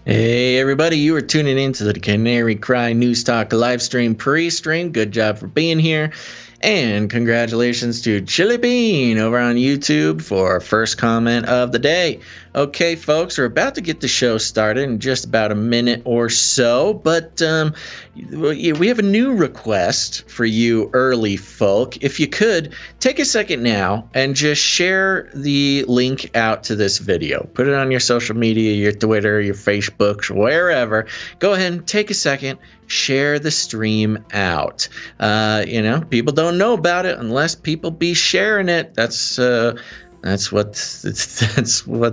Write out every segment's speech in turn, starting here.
Hey everybody, you are tuning in to the Canary Cry News Talk live stream pre-stream. Good job for being here. And congratulations to Chili Bean over on YouTube for our first comment of the day. Okay, folks, we're about to get the show started in just about a minute or so, but we have a new request for you early folk. If you could, take a second now and just share the link out to this video. Put it on your social media, your Twitter, your Facebook, wherever. Go ahead and take a second. Share the stream out. People don't know about it unless people be sharing it. That's what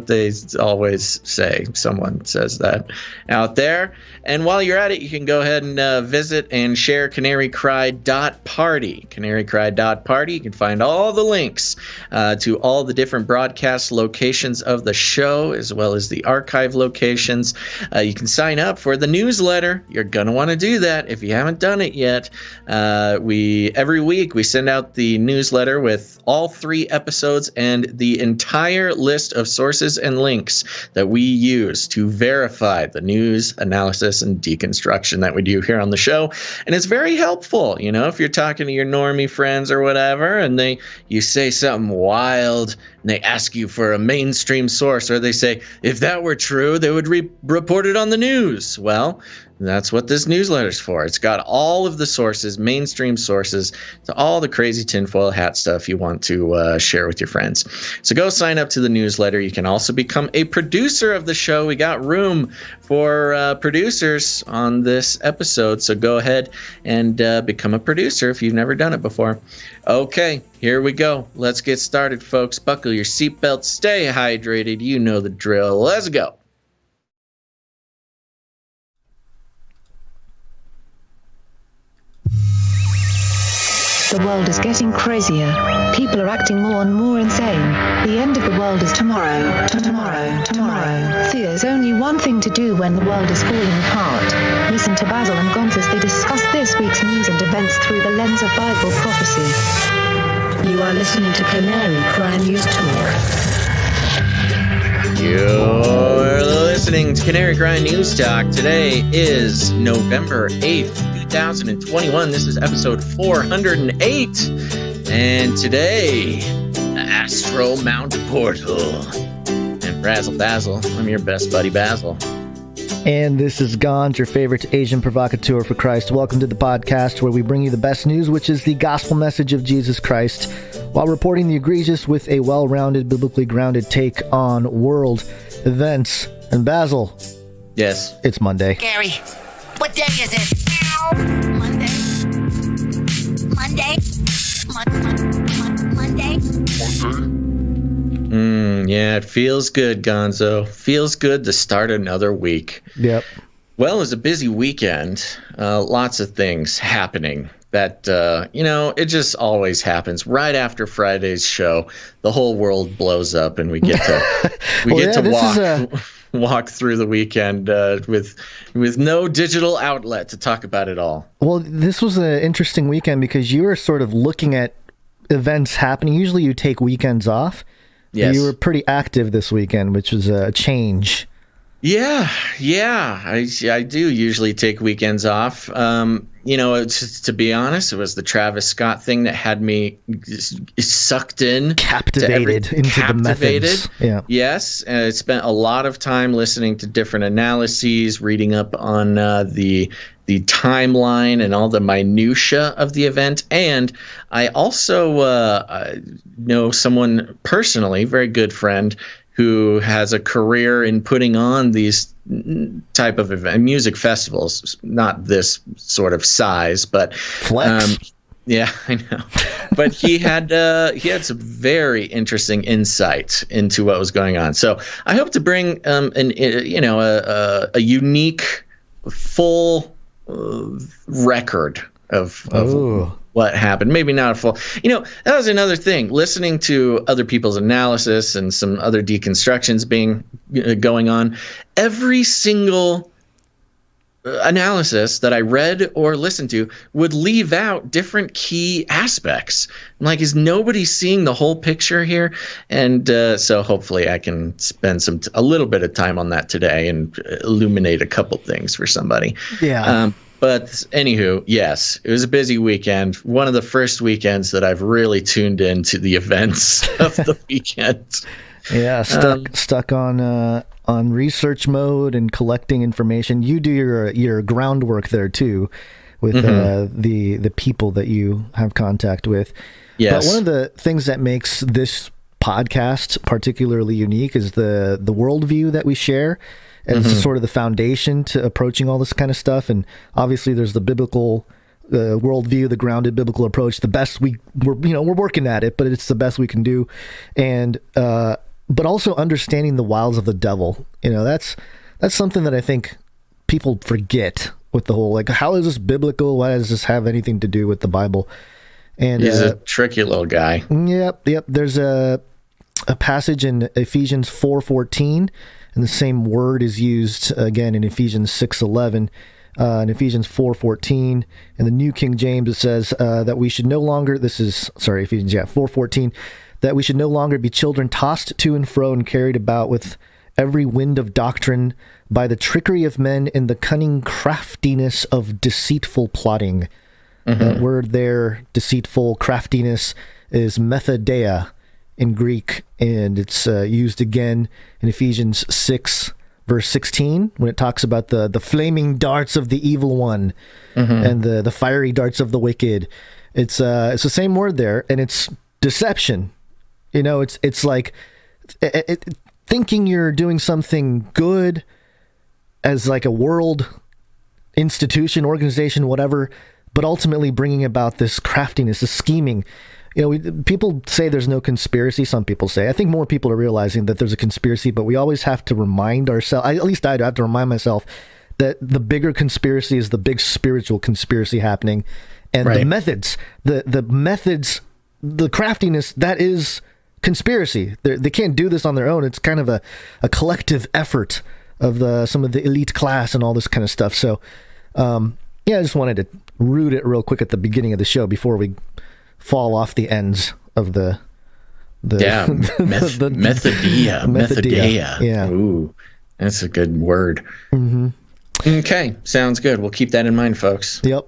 they always say. Someone says that out there. And while you're at it, you can go ahead and visit and share CanaryCry.Party. CanaryCry.Party. You can find all the links to all the different broadcast locations of the show, as well as the archive locations. You can sign up for the newsletter. You're going to want to do that if you haven't done it yet. Every week we send out the newsletter with all 3 episodes and the entire list of sources and links that we use to verify the news, analysis, and deconstruction that we do here on the show. And it's very helpful, if you're talking to your normie friends or whatever, and you say something wild, and they ask you for a mainstream source, or they say, if that were true, they would report it on the news. Well, that's what this newsletter's for. It's got all of the sources, mainstream sources, to all the crazy tinfoil hat stuff you want to share with your friends. So go sign up to the newsletter. You can also become a producer of the show. We got room for producers on this episode. So go ahead and become a producer if you've never done it before. Okay, here we go. Let's get started, folks. Buckle your seatbelts. Stay hydrated. You know the drill. Let's go. The world is getting crazier. People are acting more and more insane. The end of the world is tomorrow. Tomorrow. There's only one thing to do when the world is falling apart. Listen to Basil and Gonz as they discuss this week's news and events through the lens of Bible prophecy. You are listening to Canary Cry News Talk. You're listening to Canary Cry News Talk. Today is November 8th, 2021. This is episode 408. And today, the Astro Mount Portal. And Basil, I'm your best buddy, Basil. And this is Gonz, your favorite Asian provocateur for Christ. Welcome to the podcast where we bring you the best news, which is the gospel message of Jesus Christ, while reporting the egregious with a well-rounded, biblically grounded take on world events. And Basil. Yes. It's Monday. Gary, what day is it? Monday. Yeah, it feels good, Gonzo. Feels good to start another week. Yep. Well, it was a busy weekend. Lots of things happening that, it just always happens. Right after Friday's show, the whole world blows up and we get to walk through the weekend with no digital outlet to talk about it all. Well, this was an interesting weekend because you were sort of looking at events happening. Usually you take weekends off. Yes. You were pretty active this weekend, which was a change. Yeah, I do usually take weekends off. To be honest, it was the Travis Scott thing that had me sucked in, captivated into the methods. Yeah. Yes, I spent a lot of time listening to different analyses, reading up on the timeline and all the minutia of the event. And I also know someone personally, very good friend, who has a career in putting on these type of music festivals, not this sort of size, but flex. Yeah, I know. But he had some very interesting insight into what was going on. So I hope to bring a unique, full record of what happened. Maybe not a full. That was another thing. Listening to other people's analysis and some other deconstructions going on. Every single analysis that I read or listened to would leave out different key aspects. I'm like, is nobody seeing the whole picture here? And so hopefully I can spend a little bit of time on that today and illuminate a couple things for somebody. Yeah. But anywho, yes, it was a busy weekend. One of the first weekends that I've really tuned into the events of the weekend. Yeah, stuck on research mode and collecting information. You do your groundwork there too, with the people that you have contact with. Yes. But one of the things that makes this podcast particularly unique is the worldview that we share. And it's sort of the foundation to approaching all this kind of stuff. And obviously there's the biblical worldview, the grounded biblical approach. The best we're working at it, but it's the best we can do. And but also understanding the wiles of the devil. That's something that I think people forget with the whole, like, how is this biblical? Why does this have anything to do with the Bible? And he's a tricky little guy. Yep. There's a passage in Ephesians 4:14. And the same word is used again in Ephesians 6:11, in Ephesians 4:14. In the New King James, it says that we should no longer, Ephesians 4:14, that we should no longer be children tossed to and fro and carried about with every wind of doctrine by the trickery of men and the cunning craftiness of deceitful plotting. That word there, deceitful, craftiness, is Methodeia in Greek, and it's used again in Ephesians 6 verse 16 when it talks about the flaming darts of the evil one and the fiery darts of the wicked. It's the same word there, and it's deception. It's like thinking you're doing something good as like a world institution, organization, whatever, but ultimately bringing about this craftiness, this scheming. People say there's no conspiracy. Some people say. I think more people are realizing that there's a conspiracy, but we always have to remind ourselves, at least I have to remind myself, that the bigger conspiracy is the big spiritual conspiracy happening. And the methods, the methods, the craftiness, that is conspiracy. They can't do this on their own. It's kind of a collective effort of some of the elite class and all this kind of stuff. So, I just wanted to root it real quick at the beginning of the show before we fall off the ends of the Methodeia. Yeah. Ooh, that's a good word. Okay, sounds good. We'll keep that in mind, folks. Yep.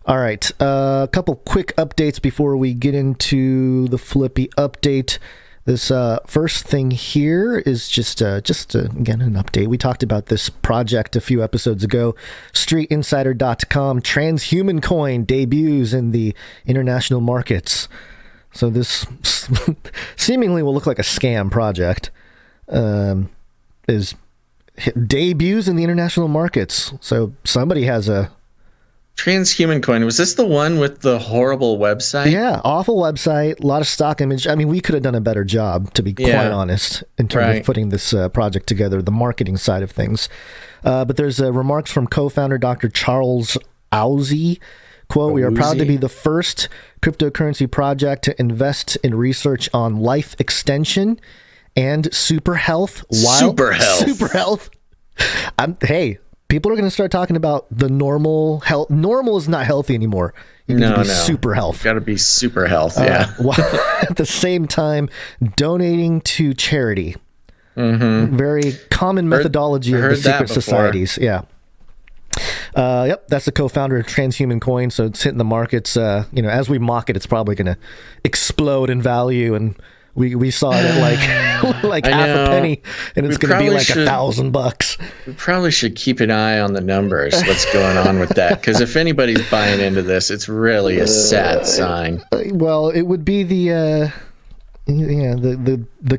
All right. A couple quick updates before we get into the Flippy update. This first thing here is just again, an update. We talked about this project a few episodes ago. StreetInsider.com Transhuman Coin debuts in the international markets. So this seemingly will look like a scam project. Debuts in the international markets. So somebody has a Transhuman Coin. Was this the one with the horrible website? Yeah, awful website, a lot of stock image. I mean, we could have done a better job, to be quite honest, in terms of putting this project together, the marketing side of things. But there's remarks from co-founder Dr. Charles Owsey. Quote, "We are proud to be the first cryptocurrency project to invest in research on life extension and super health." Super health. Hey, people are going to start talking about the normal health. Normal is not healthy anymore. You need to be super health. Got to be super health, yeah. While at the same time, donating to charity. Very common methodology of the secret societies. Yeah. Yep, that's the co-founder of Transhuman Coin, so it's hitting the markets. As we mock it, it's probably going to explode in value, and we saw it at like half a penny, and it's going to be like $1,000. We probably should keep an eye on the numbers. What's going on with that? Because if anybody's buying into this, it's really a sad sign. Well, it would be the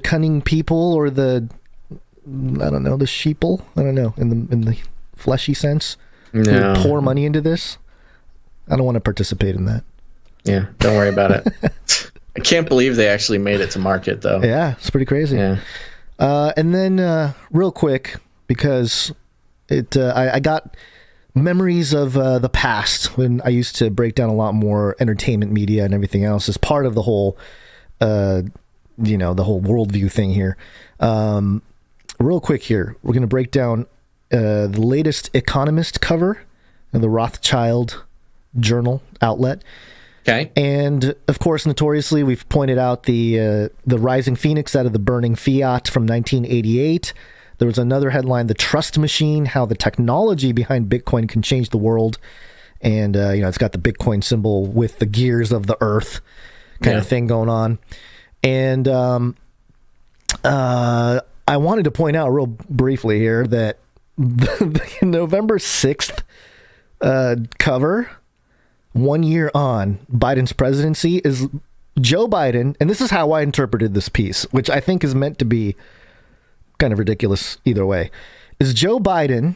cunning people, or the sheeple. I don't know, in the fleshy sense. No. Who pour money into this. I don't want to participate in that. Yeah, don't worry about it. I can't believe they actually made it to market, though. Yeah, it's pretty crazy. Yeah. And then, real quick, because I got memories of the past when I used to break down a lot more entertainment media and everything else as part of the whole, the whole worldview thing here. Real quick here, we're going to break down the latest Economist cover, the Rothschild journal outlet. Okay. And of course, notoriously, we've pointed out the rising phoenix out of the burning fiat from 1988. There was another headline, The Trust Machine, how the technology behind Bitcoin can change the world. And, it's got the Bitcoin symbol with the gears of the earth kind of thing going on. And I wanted to point out real briefly here that the November 6th cover, 1 year on Biden's presidency, is Joe Biden, and this is how I interpreted this piece, which I think is meant to be kind of ridiculous either way, is Joe Biden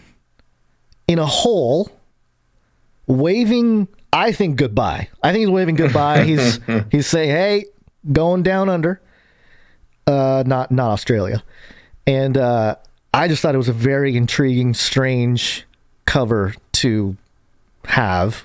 in a hole waving, I think, goodbye. I think he's waving goodbye. He's saying, hey, going down under, not Australia. And I just thought it was a very intriguing, strange cover to have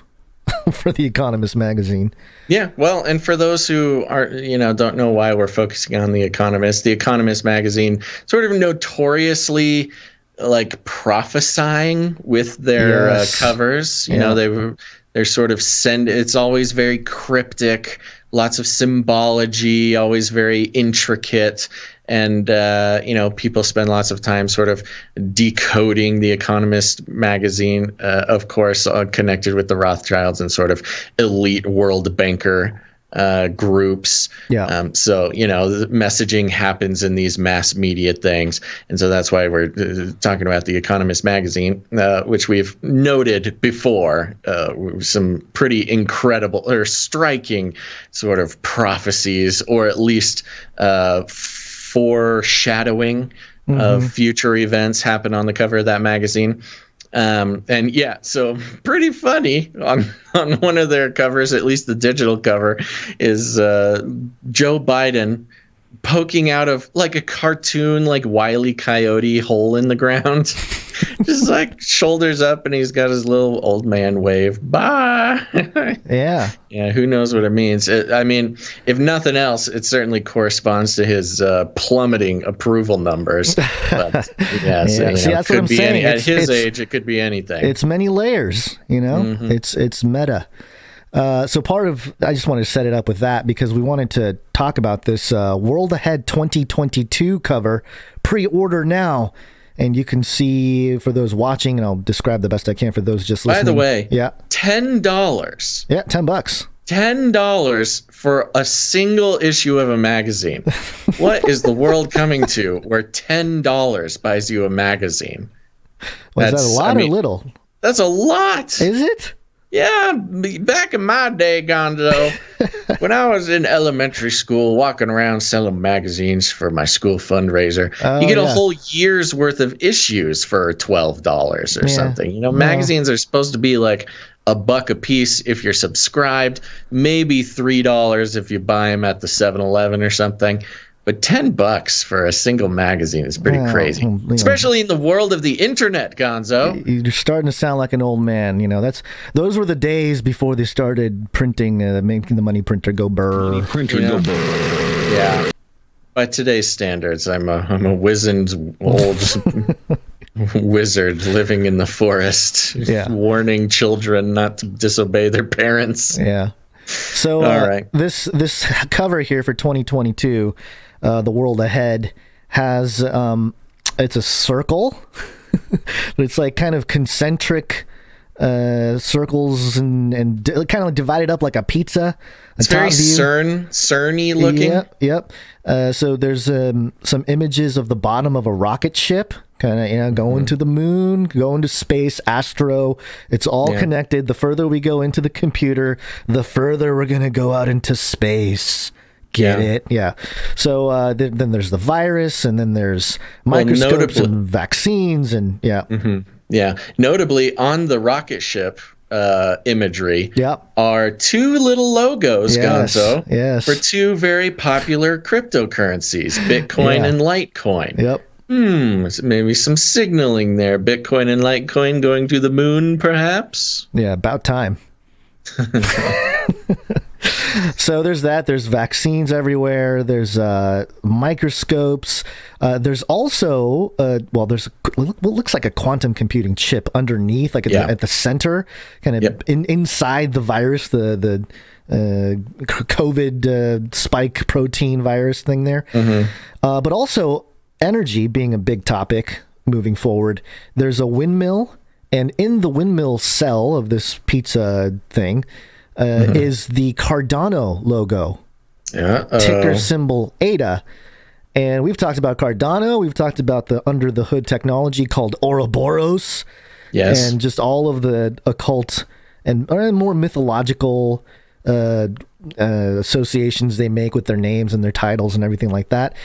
for the Economist magazine. Yeah, well, and for those who are, don't know why we're focusing on the Economist magazine, sort of notoriously like prophesying with their covers. They're sort of it's always very cryptic, lots of symbology, always very intricate. And, people spend lots of time sort of decoding the Economist magazine, of course, connected with the Rothschilds and sort of elite world banker groups. Yeah. The messaging happens in these mass media things. And so that's why we're talking about the Economist magazine, which we've noted before, some pretty incredible or striking sort of prophecies, or at least foreshadowing of future events happen on the cover of that magazine. So pretty funny on one of their covers, at least the digital cover, is Joe Biden poking out of like a cartoon, like Wile E. Coyote hole in the ground, just like shoulders up, and he's got his little old man wave. Bye. Yeah. Who knows what it means? If nothing else, it certainly corresponds to his plummeting approval numbers. But that's what I'm saying. At his age, it could be anything. It's many layers. It's meta. So I just wanted to set it up with that because we wanted to talk about this World Ahead 2022 cover. Pre-order now. And you can see, for those watching, and I'll describe the best I can for those just listening. By the way, $10. Yeah, $10. $10 for a single issue of a magazine. What is the world coming to where $10 buys you a magazine? Is that a lot or little? That's a lot. Is it? Yeah, back in my day, Gonzo, when I was in elementary school, walking around selling magazines for my school fundraiser, you get a whole year's worth of issues for $12 or something. Magazines are supposed to be like $1 a piece if you're subscribed, maybe $3 if you buy them at the 7-Eleven or something. But $10 for a single magazine is pretty crazy, especially in the world of the internet, Gonzo. You're starting to sound like an old man. Those were the days before they started printing, making the money printer go burr. Yeah. By today's standards, I'm a wizened old wizard living in the forest, warning children not to disobey their parents. Yeah. So all right. This cover here for 2022. The World Ahead has it's a circle, but it's like kind of concentric circles and kind of divided up like a pizza. It's very CERN-y looking. Yep. So there's some images of the bottom of a rocket ship, kind of going to the moon, going to space, ASTRO. It's all connected. The further we go into the computer, the further we're gonna go out into space. Get it? Yeah. So then there's the virus, and then there's microscopes and vaccines, and Notably, on the rocket ship imagery are two little logos, Gonzo, for two very popular cryptocurrencies, Bitcoin and Litecoin. Yep. Maybe some signaling there. Bitcoin and Litecoin going to the moon, perhaps? Yeah, about time. So there's that. There's vaccines everywhere. There's microscopes. There's also, there's what looks like a quantum computing chip underneath, like at the center, kind of inside the virus, the COVID spike protein virus thing there. But also energy being a big topic moving forward. There's a windmill, and in the windmill cell of this pizza thing is the Cardano logo, ticker symbol ADA. And we've talked about Cardano. We've talked about the under the hood technology called Ouroboros. Yes. And just all of the occult and more mythological associations they make with their names and their titles and everything like that.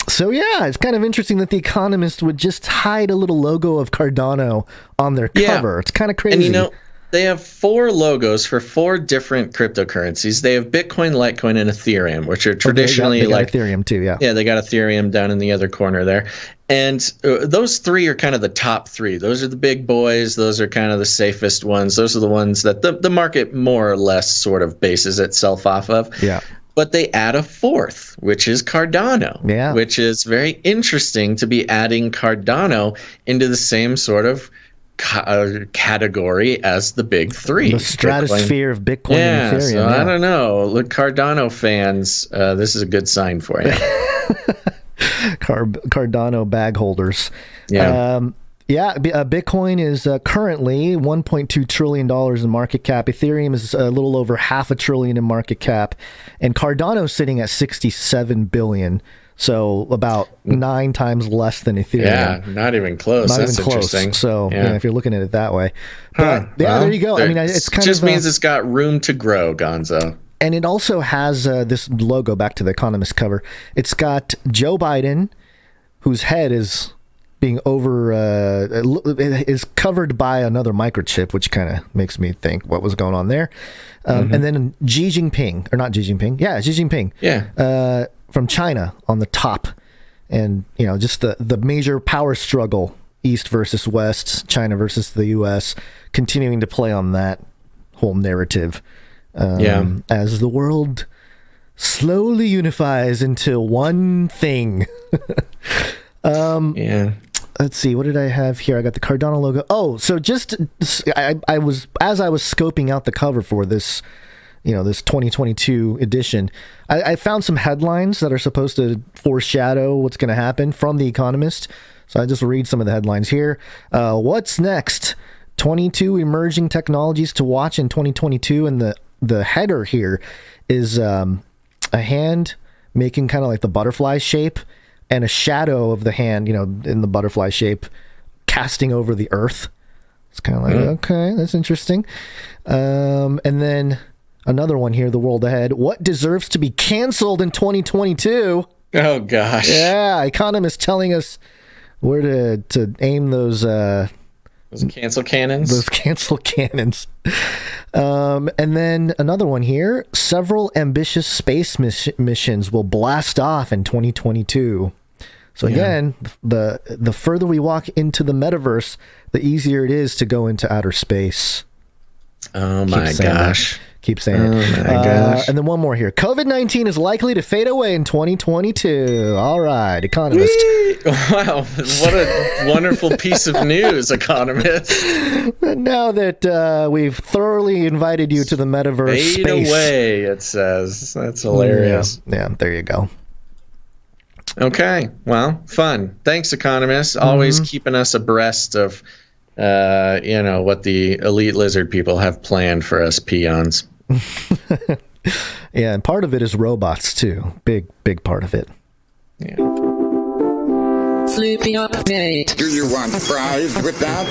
So yeah, it's kind of interesting that The Economist would just hide a little logo of Cardano on their cover. It's kind of crazy. And they have 4 logos for 4 different cryptocurrencies. They have Bitcoin, Litecoin, and Ethereum, which are traditionally they got Ethereum too. Yeah, they got Ethereum down in the other corner there. And those 3 are kind of the top 3. Those are the big boys. Those are kind of the safest ones. Those are the ones that the market more or less sort of bases itself off of. Yeah. But they add a 4th, which is Cardano, which is very interesting to be adding Cardano into the same sort of category as the big 3. The stratosphere of Bitcoin and Ethereum. So I don't know. Look, Cardano fans, this is a good sign for you. Cardano bag holders. Bitcoin is currently $1.2 trillion in market cap. Ethereum is a little over $500 billion in market cap. And Cardano is sitting at $67 billion. So about 9 times less than Ethereum. Yeah, not even close. That's interesting. So if you're looking at it that way. But there you go. I mean, it's kind of just means it's got room to grow, Gonzo. And it also has this logo, back to the Economist cover. It's got Joe Biden, whose head is being is covered by another microchip, which kind of makes me think what was going on there. And then Xi Jinping, Xi Jinping. Yeah. From China on the top. And, just the major power struggle, East versus West, China versus the U.S., continuing to play on that whole narrative. As the world slowly unifies into one thing. Let's see, what did I have here? I got the Cardano logo. Oh, so I was scoping out the cover for this, this 2022 edition. I found some headlines that are supposed to foreshadow what's going to happen from The Economist. So I just read some of the headlines here. What's next? 22 emerging technologies to watch in 2022, and the header here is a hand making kind of like the butterfly shape, and a shadow of the hand, in the butterfly shape, casting over the earth. It's kind of like, okay, that's interesting. And then another one here, the world ahead. What deserves to be canceled in 2022? Oh, gosh. Yeah, Economist telling us where to aim those cancel cannons? Those cancel cannons. And then another one here. Several ambitious space missions will blast off in 2022. So again, the further we walk into the metaverse, the easier it is to go into outer space. Oh my gosh. Keep saying it. Oh my gosh. And then one more here. COVID-19 is likely to fade away in 2022. All right, Economist. Wow, what a wonderful piece of news, Economist. Now that we've thoroughly invited you to the metaverse fade space. away, it says. That's hilarious. Yeah, there you go. Okay, well, fun. Thanks, Economist. Always keeping us abreast of, what the elite lizard people have planned for us peons. Yeah, and part of it is robots, too. Big part of it. Yeah. Flippy update. Do you want fries with that?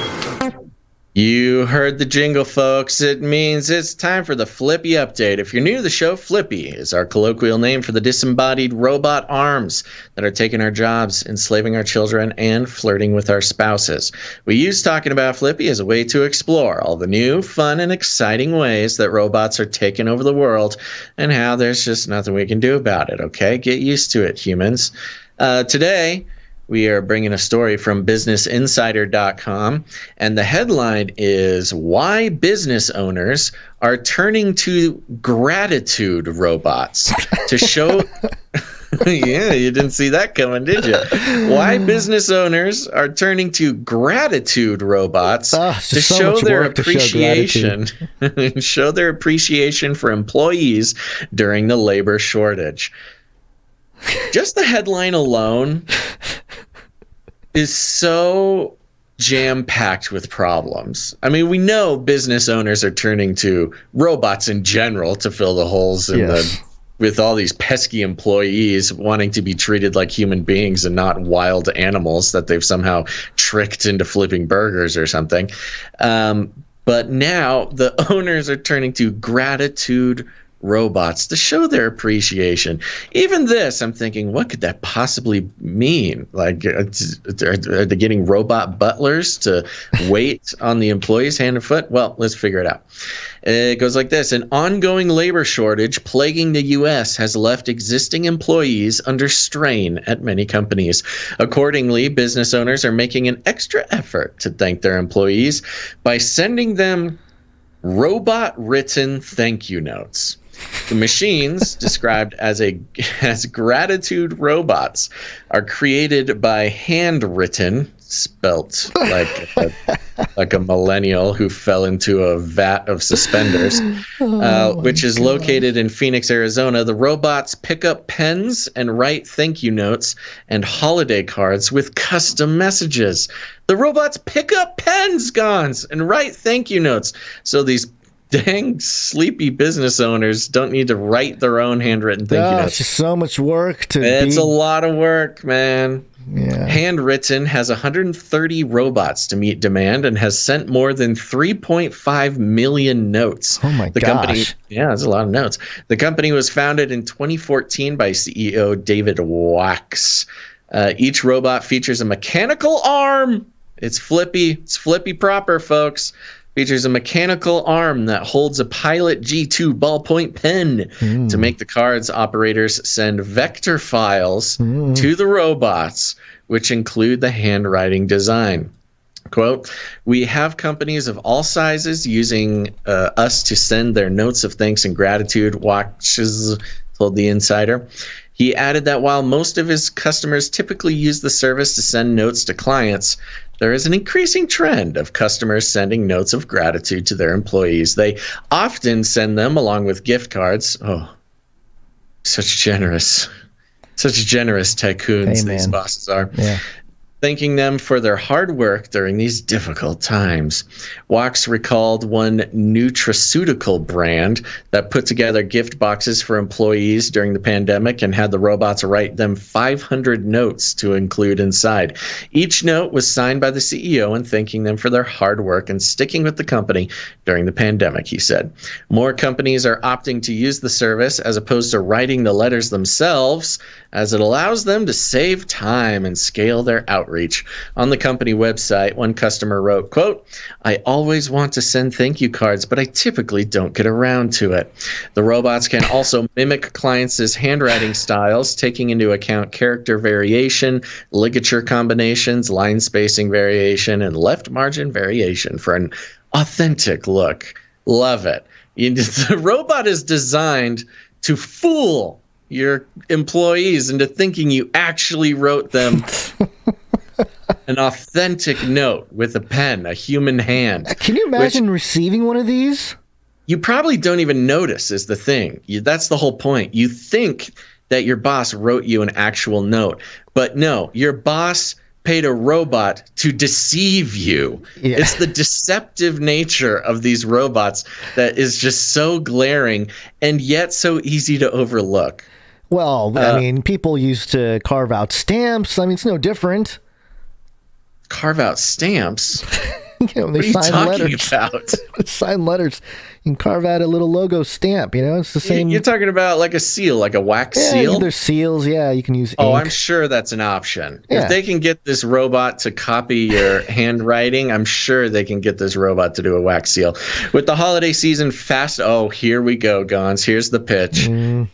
You heard the jingle, folks. It means it's time for the Flippy Update. If you're new to the show, Flippy is our colloquial name for the disembodied robot arms that are taking our jobs, enslaving our children, and flirting with our spouses. We use talking about Flippy as a way to explore all the new, fun, and exciting ways that robots are taking over the world and how there's just nothing we can do about it, okay? Get used to it, humans. Today, we are bringing a story from BusinessInsider.com, and the headline is Why Business Owners Are Turning to Gratitude Robots to Show Yeah, you didn't see that coming, did you? Why business owners are turning to gratitude robots to show their appreciation show their appreciation for employees during the labor shortage. Just the headline alone is so jam-packed with problems. I mean, we know business owners are turning to robots in general to fill the holes in with all these pesky employees wanting to be treated like human beings and not wild animals that they've somehow tricked into flipping burgers or something. But now the owners are turning to gratitude robots to show their appreciation. Even this, I'm thinking, what could that possibly mean? Like, are they getting robot butlers to wait on the employees hand and foot? Well, let's figure it out. It goes like this. An ongoing labor shortage plaguing the U.S. has left existing employees under strain at many companies. Accordingly, business owners are making an extra effort to thank their employees by sending them robot-written thank you notes. The machines, described as gratitude robots, are created by handwritten, spelt like a millennial who fell into a vat of suspenders, which is located in Phoenix, Arizona. The robots pick up pens and write thank you notes and holiday cards with custom messages. The robots pick up pens, Gonz, and write thank you notes. So these dang sleepy business owners don't need to write their own handwritten thank you notes. It's just so much work It's a lot of work, man. Yeah. Handwritten has 130 robots to meet demand and has sent more than 3.5 million notes. Oh my gosh. That's a lot of notes. The company was founded in 2014 by CEO David Wax. Each robot features a mechanical arm. It's flippy. It's flippy proper, folks. Features a mechanical arm that holds a Pilot G2 ballpoint pen to make the cards. Operators send vector files to the robots, which include the handwriting design. Quote, we have companies of all sizes using us to send their notes of thanks and gratitude, Watches told the Insider. He added that while most of his customers typically use the service to send notes to clients, there is an increasing trend of customers sending notes of gratitude to their employees. They often send them along with gift cards. Oh, such generous tycoons these bosses are. Yeah. Thanking them for their hard work during these difficult times. Wax recalled one nutraceutical brand that put together gift boxes for employees during the pandemic and had the robots write them 500 notes to include inside. Each note was signed by the CEO and thanking them for their hard work and sticking with the company during the pandemic, he said. More companies are opting to use the service as opposed to writing the letters themselves, as it allows them to save time and scale their outreach. On the company website, one customer wrote, quote, I always want to send thank you cards, but I typically don't get around to it. The robots can also mimic clients' handwriting styles, taking into account character variation, ligature combinations, line spacing variation, and left margin variation for an authentic look. Love it. The robot is designed to fool your employees into thinking you actually wrote them an authentic note with a pen, a human hand. Can you imagine receiving one of these? You probably don't even notice is the thing. That's the whole point. You think that your boss wrote you an actual note, but no, your boss paid a robot to deceive you. Yeah. It's the deceptive nature of these robots that is just so glaring and yet so easy to overlook. Well, I mean, people used to carve out stamps. I mean, it's no different. Carve out stamps? What are you talking about? Sign letters. You can carve out a little logo stamp, it's the same. You're talking about like a seal, like a wax seal? There's seals, you can use ink. Oh, I'm sure that's an option. Yeah. If they can get this robot to copy your handwriting, I'm sure they can get this robot to do a wax seal. With the holiday season here we go, Gonz. Here's the pitch.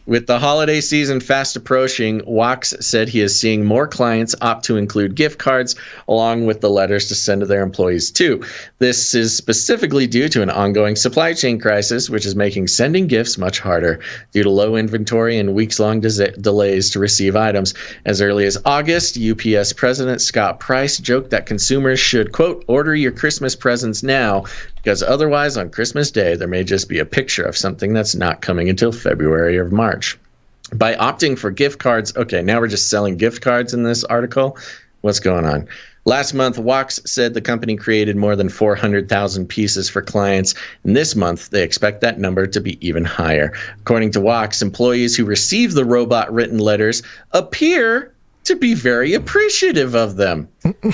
With the holiday season fast approaching, Wax said he is seeing more clients opt to include gift cards along with the letters to send to their employees too. 2022. This is specifically due to an ongoing supply chain crisis, which is making sending gifts much harder due to low inventory and weeks-long delays to receive items. As early as August, UPS President Scott Price joked that consumers should, quote, order your Christmas presents now, because otherwise on Christmas Day, there may just be a picture of something that's not coming until February or March. By opting for gift cards, okay, now we're just selling gift cards in this article. What's going on? Last month, Wax said the company created more than 400,000 pieces for clients, and this month they expect that number to be even higher. According to Wax, employees who receive the robot-written letters appear to be very appreciative of them.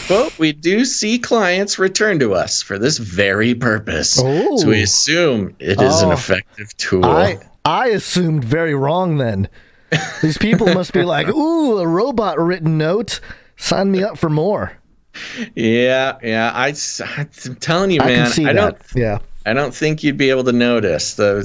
Quote, we do see clients return to us for this very purpose. Oh. So we assume it is an effective tool. I assumed very wrong then. These people must be like, ooh, a robot-written note. Sign me up for more. Yeah. I'm telling you, man. I don't think you'd be able to notice. You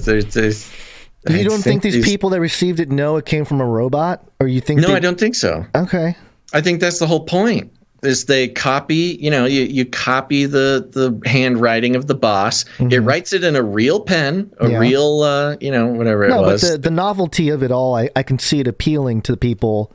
don't think these people that received it know it came from a robot, or you think? No, I don't think so. Okay. I think that's the whole point. Is they copy, you copy the handwriting of the boss. Mm-hmm. It writes it in a real pen, real, whatever it was. No, but the novelty of it all, I can see it appealing to people,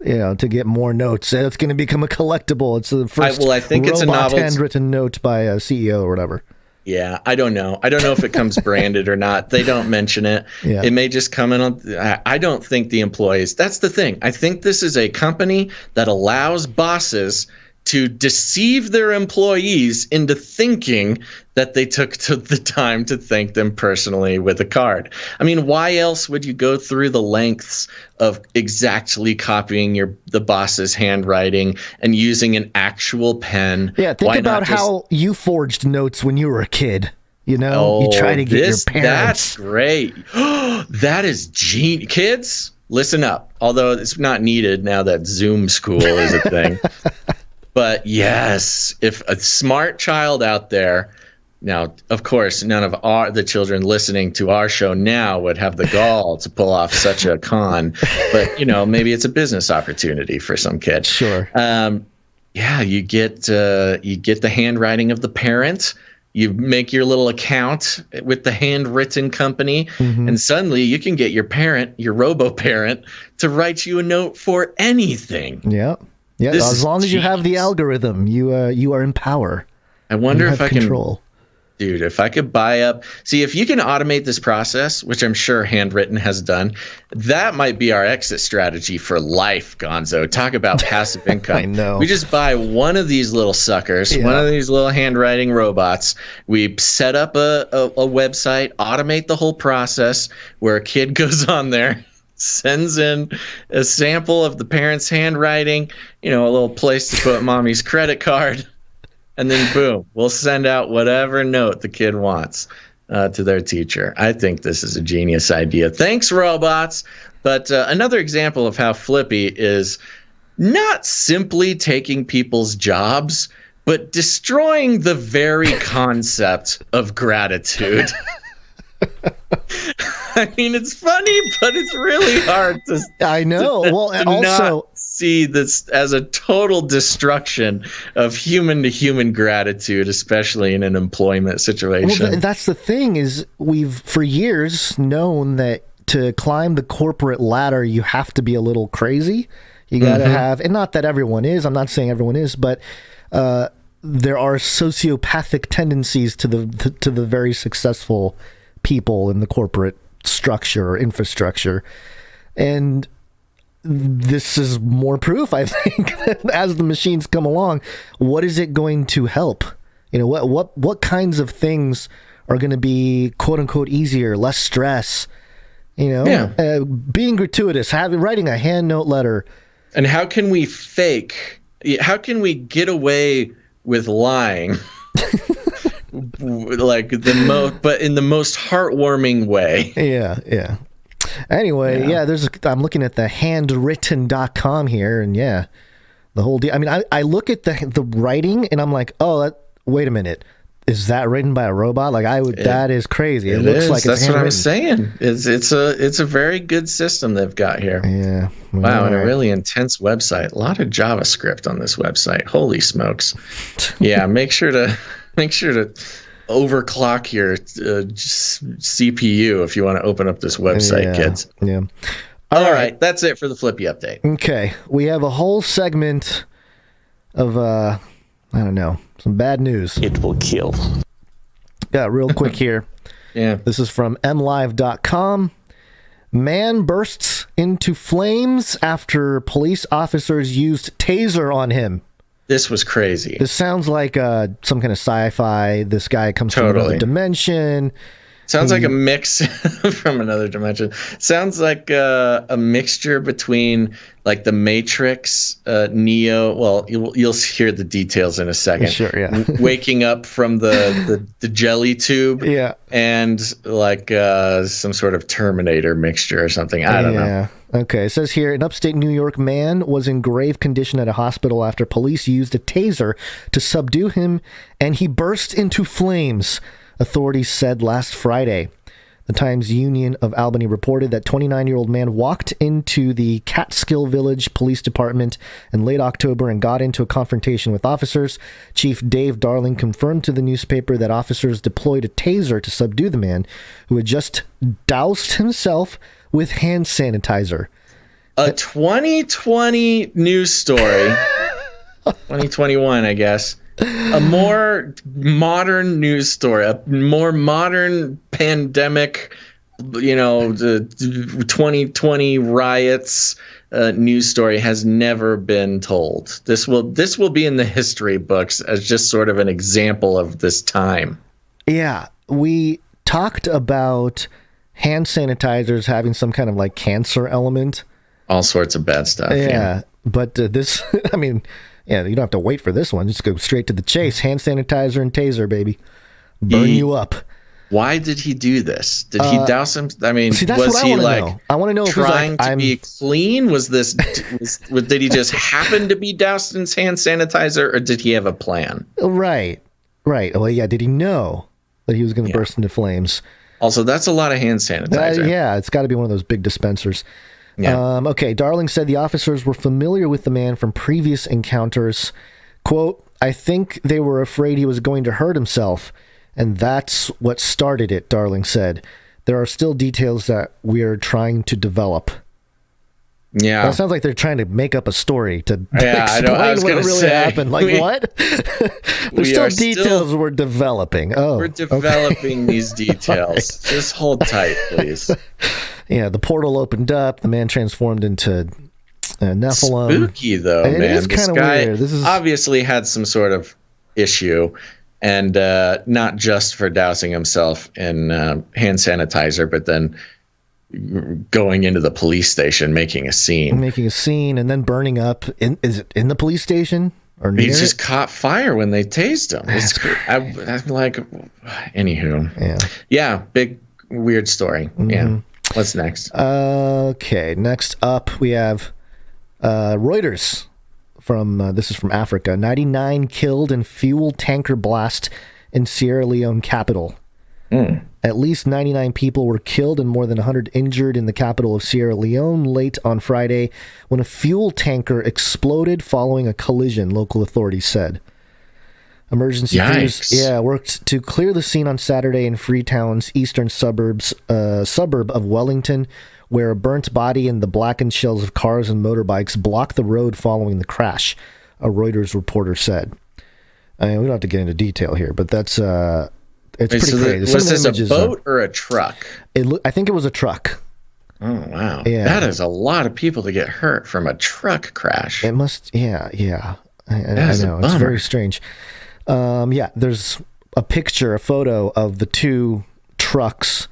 to get more notes. It's going to become a collectible. It's the first I think it's a novelty handwritten note by a CEO or whatever. Yeah, I don't know. I don't know if it comes branded or not. They don't mention it. Yeah. It may just come in on. I don't think the employees. That's the thing. I think this is a company that allows bosses to deceive their employees into thinking that they took the time to thank them personally with a card. I mean, why else would you go through the lengths of exactly copying the boss's handwriting and using an actual pen? Yeah, think about how you forged notes when you were a kid. You try to get your parents. That's great. That is genius. Kids, listen up. Although it's not needed now that Zoom school is a thing. But yes, if a smart child out there, now, of course, none of the children listening to our show now would have the gall to pull off such a con. But, maybe it's a business opportunity for some kid. Sure. You get the handwriting of the parent. You make your little account with the handwritten company, and suddenly you can get your parent, your robo-parent, to write you a note for anything. Yeah. Yeah, as long as you have the algorithm, you are in power. I wonder if I control. Dude, if I could buy up. See, if you can automate this process, which I'm sure Handwritten has done, that might be our exit strategy for life, Gonzo. Talk about passive income. I know. We just buy one of these little suckers, one of these little handwriting robots. We set up a website, automate the whole process where a kid goes on there, sends in a sample of the parent's handwriting, a little place to put mommy's credit card, and then boom, we'll send out whatever note the kid wants to their teacher. I think this is a genius idea. Thanks, robots. But another example of how Flippy is not simply taking people's jobs, but destroying the very concept of gratitude. I mean, it's funny, but it's really hard to. I know. Also, not see this as a total destruction of human-to-human gratitude, especially in an employment situation. Well, that's the thing is we've for years known that to climb the corporate ladder, you have to be a little crazy. You got to have, and not that everyone is. I'm not saying everyone is, but there are sociopathic tendencies to the very successful people in the corporate structure or infrastructure, and this is more proof, I think, as the machines come along. What is it going to help? What kinds of things are going to be quote unquote easier, less stress? Being gratuitous, writing a hand note letter. And how can we get away with lying? Like but in the most heartwarming way. Yeah. Anyway, I'm looking at the handwritten.com here, and the whole deal. I mean, I look at the writing, and I'm like, wait a minute. Is that written by a robot? Like that is crazy. It looks like it's That's what I'm saying. It's a very good system they've got here. Yeah. Wow, and a really intense website. A lot of JavaScript on this website. Holy smokes. Yeah, make sure to Make sure to overclock your CPU if you want to open up this website, kids. Yeah. All right, that's it for the Flippy update. Okay, we have a whole segment of I don't know, some bad news. It will kill. Yeah, real quick here. Yeah. This is from mLive.com. Man bursts into flames after police officers used taser on him. This was crazy. This sounds like some kind of sci-fi. This guy comes from another dimension. Sounds like a mix from another dimension. Sounds like a mixture between like the Matrix, Neo. Well, you'll hear the details in a second. Sure, yeah. Waking up from the jelly tube. Yeah. And like some sort of Terminator mixture or something. I don't know. Okay. It says here, an upstate New York man was in grave condition at a hospital after police used a taser to subdue him, and he burst into flames, authorities said last Friday. The Times Union of Albany reported that 29-year-old man walked into the Catskill Village Police Department in late October and got into a confrontation with officers. Chief Dave Darling confirmed to the newspaper that officers deployed a taser to subdue the man, who had just doused himself with hand sanitizer. A 2020 news story, 2021, I guess. A more modern news story, a more modern pandemic, the 2020 riots news story has never been told. This will be in the history books as just sort of an example of this time. Yeah, we talked about hand sanitizers having some kind of like cancer element. All sorts of bad stuff. Yeah. But this, I mean, yeah, you don't have to wait for this one. Just go straight to the chase. Hand sanitizer and taser, baby. Burn you up. Why did he do this? Did he douse him? I mean, see, that's was what he I want to know trying to be clean? Was this, did he just happen to be doused in hand sanitizer, or did he have a plan? Right. Well, yeah, did he know that he was going to burst into flames? Also, that's a lot of hand sanitizer. Yeah, it's got to be one of those big dispensers. Yeah. Okay, Darling said the officers were familiar with the man from previous encounters. Quote, I think they were afraid he was going to hurt himself, and that's what started it, Darling said. There are still details that we are trying to develop. Yeah. That sounds like they're trying to make up a story to explain what really happened. Like, what? There's still details we're developing. Oh, we're developing these details. Just hold tight, please. Yeah, the portal opened up. The man transformed into Nephilim. Spooky, though, man. Is this guy obviously had some sort of issue, and not just for dousing himself in hand sanitizer, but then going into the police station, making a scene, and then burning up. Is it in the police station? Or he just caught fire when they tased him. I'm like, anywho. Yeah, big weird story. Mm-hmm. Yeah. What's next? Okay, next up we have Reuters. This is from Africa. 99 killed in fuel tanker blast in Sierra Leone capital. At least 99 people were killed and more than 100 injured in the capital of Sierra Leone late on Friday when a fuel tanker exploded following a collision, local authorities said. Emergency crews worked to clear the scene on Saturday in Freetown's eastern suburb of Wellington, where a burnt body and the blackened shells of cars and motorbikes blocked the road following the crash, a Reuters reporter said. I mean, we don't have to get into detail here, but that's it's pretty crazy. Was this a boat or a truck? I think it was a truck. Oh, wow. Yeah. That is a lot of people to get hurt from a truck crash. It must, I know. It's very strange. There's a photo of the two trucks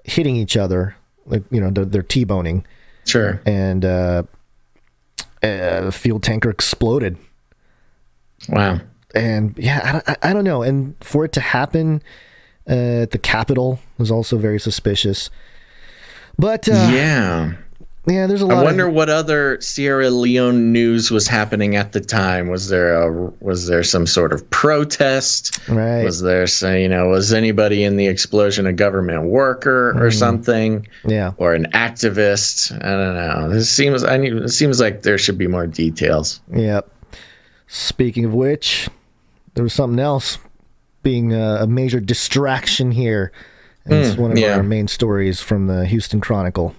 hitting each other, like, they're T-boning. Sure. And the fuel tanker exploded. Wow. And I don't know. And for it to happen at the Capitol was also very suspicious. But there's a lot. I wonder what other Sierra Leone news was happening at the time. Was there some sort of protest? Right. Was there was anybody in the explosion a government worker or something? Yeah. Or an activist? I don't know. It seems like there should be more details. Yep. Speaking of which, there was something else being a major distraction here. And it's one of our main stories from the Houston Chronicle.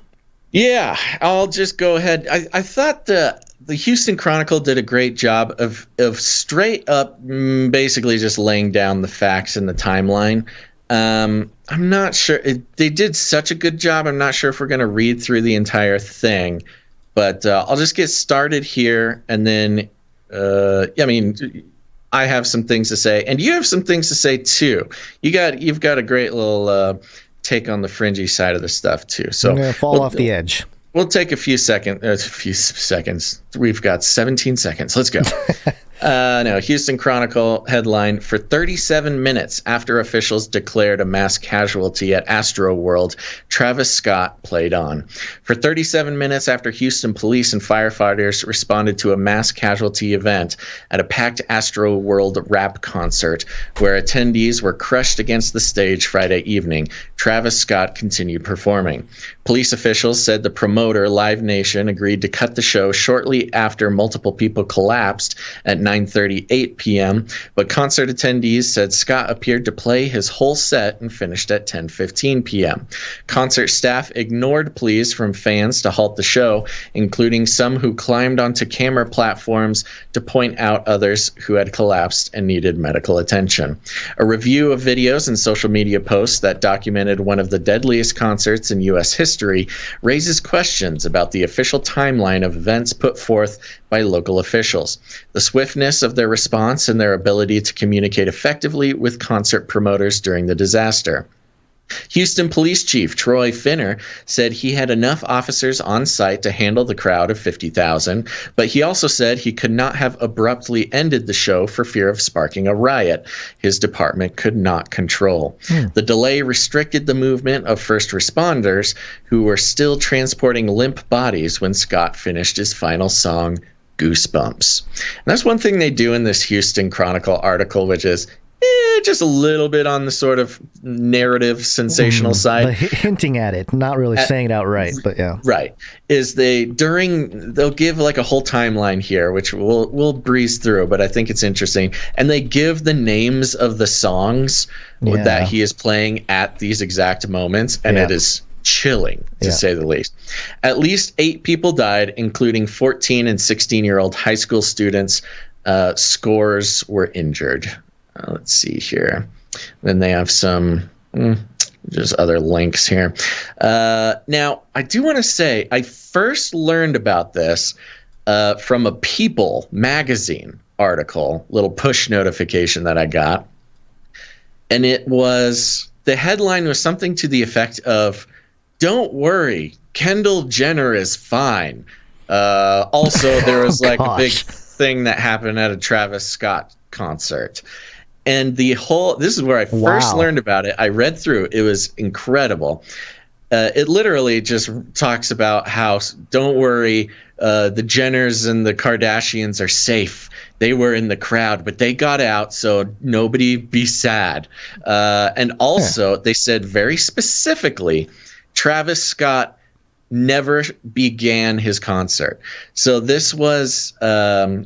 Yeah, I'll just go ahead. I thought the Houston Chronicle did a great job of straight up basically just laying down the facts and the timeline. I'm not sure. They did such a good job. I'm not sure if we're going to read through the entire thing. But I'll just get started here, and then, I have some things to say, and you have some things to say too. You've got a great little take on the fringy side of the stuff too. So I'm gonna fall off the edge. We'll take a few seconds. We've got 17 seconds. Let's go. Houston Chronicle headline: for 37 minutes after officials declared a mass casualty at Astroworld, Travis Scott played on. For 37 minutes after Houston police and firefighters responded to a mass casualty event at a packed Astroworld rap concert where attendees were crushed against the stage Friday evening, Travis Scott continued performing. Police officials said the promoter, Live Nation, agreed to cut the show shortly after multiple people collapsed at 9:38 p.m., but concert attendees said Scott appeared to play his whole set and finished at 10:15 p.m. Concert staff ignored pleas from fans to halt the show, including some who climbed onto camera platforms to point out others who had collapsed and needed medical attention. A review of videos and social media posts that documented one of the deadliest concerts in U.S. history raises questions about the official timeline of events put forth by local officials, the swiftness of their response, and their ability to communicate effectively with concert promoters during the disaster. Houston Police Chief Troy Finner said he had enough officers on site to handle the crowd of 50,000, but he also said he could not have abruptly ended the show for fear of sparking a riot his department could not control. The delay restricted the movement of first responders who were still transporting limp bodies when Scott finished his final song, Goosebumps. And that's one thing they do in this Houston Chronicle article, which is just a little bit on the sort of narrative, sensational side. Hinting at it, not really saying it outright, but yeah. Right. They'll give like a whole timeline here, which we'll breeze through, but I think it's interesting. And they give the names of the songs that he is playing at these exact moments, and it is chilling, to say the least. At least 8 people died, including 14 and 16-year-old high school students. Scores were injured. Let's see here. Then they have some just other links here. Now, I do want to say I first learned about this from a People magazine article, little push notification that I got. And the headline was something to the effect of, "Don't worry, Kendall Jenner is fine." Also, there was a big thing that happened at a Travis Scott concert. And this is where I first learned about it. I read through. It was incredible. It literally just talks about how, don't worry, the Jenners and the Kardashians are safe. They were in the crowd, but they got out, so nobody be sad. And also, they said very specifically, Travis Scott never began his concert. So this was, I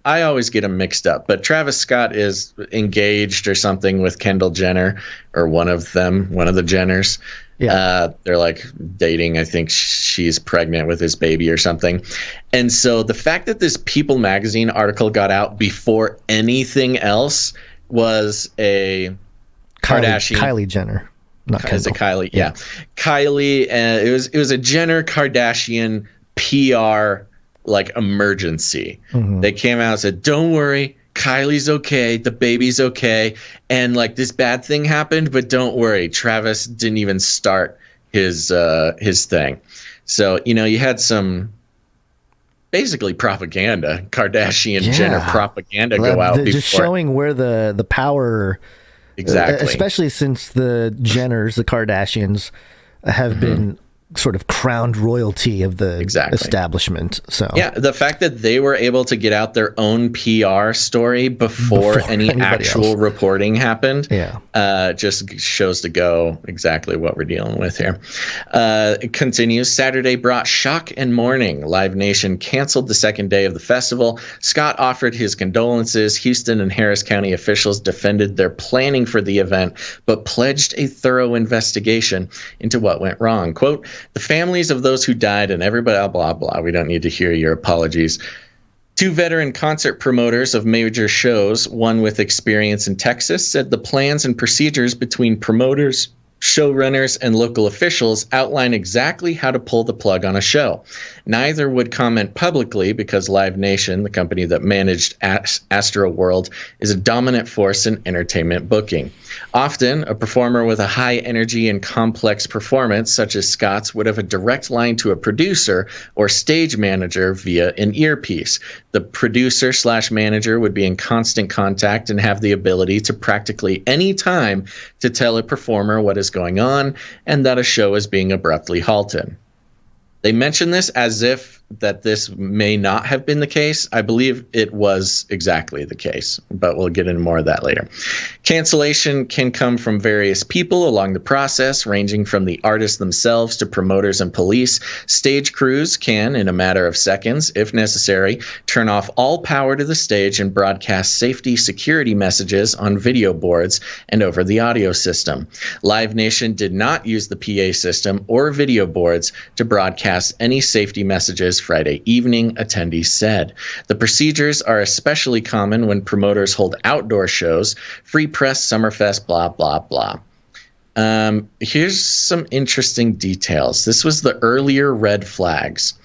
always get them mixed up, but Travis Scott is engaged or something with Kendall Jenner, or one of the Jenners. Yeah. They're like dating. I think she's pregnant with his baby or something. And so the fact that this People magazine article got out before anything else was a Kylie Jenner. Is it Kylie? Yeah. Kylie. It was a Jenner Kardashian PR emergency. Mm-hmm. They came out and said, "Don't worry, Kylie's okay, the baby's okay, and this bad thing happened, but don't worry, Travis didn't even start his thing." So you had some basically propaganda, Kardashian Jenner propaganda go out before. Just showing where the power. Exactly. Especially since the Jenners, the Kardashians, have been sort of crowned royalty of the establishment. So yeah, the fact that they were able to get out their own PR story before any actual reporting happened, just shows to go exactly what we're dealing with here. It continues. Saturday brought shock and mourning. Live Nation canceled the second day of the festival. Scott offered his condolences. Houston and Harris County officials defended their planning for the event, but pledged a thorough investigation into what went wrong. Quote, the families of those who died and everybody, blah, blah. We don't need to hear your apologies. 2 veteran concert promoters of major shows, one with experience in Texas, said the plans and procedures between promoters, showrunners, and local officials outline exactly how to pull the plug on a show. Neither would comment publicly because Live Nation, the company that managed Astroworld, is a dominant force in entertainment booking. Often, a performer with a high energy and complex performance, such as Scott's, would have a direct line to a producer or stage manager via an earpiece. The producer/manager would be in constant contact and have the ability to practically any time to tell a performer what is going on and that a show is being abruptly halted. They mention this as if that this may not have been the case. I believe it was exactly the case, but we'll get into more of that later. Cancellation can come from various people along the process, ranging from the artists themselves to promoters and police. Stage crews can, in a matter of seconds, if necessary, turn off all power to the stage and broadcast safety security messages on video boards and over the audio system. Live Nation did not use the PA system or video boards to broadcast any safety messages Friday evening, attendees said. The procedures are especially common when promoters hold outdoor shows, Free Press, Summerfest, blah, blah, blah. Here's some interesting details. This was the earlier red flags.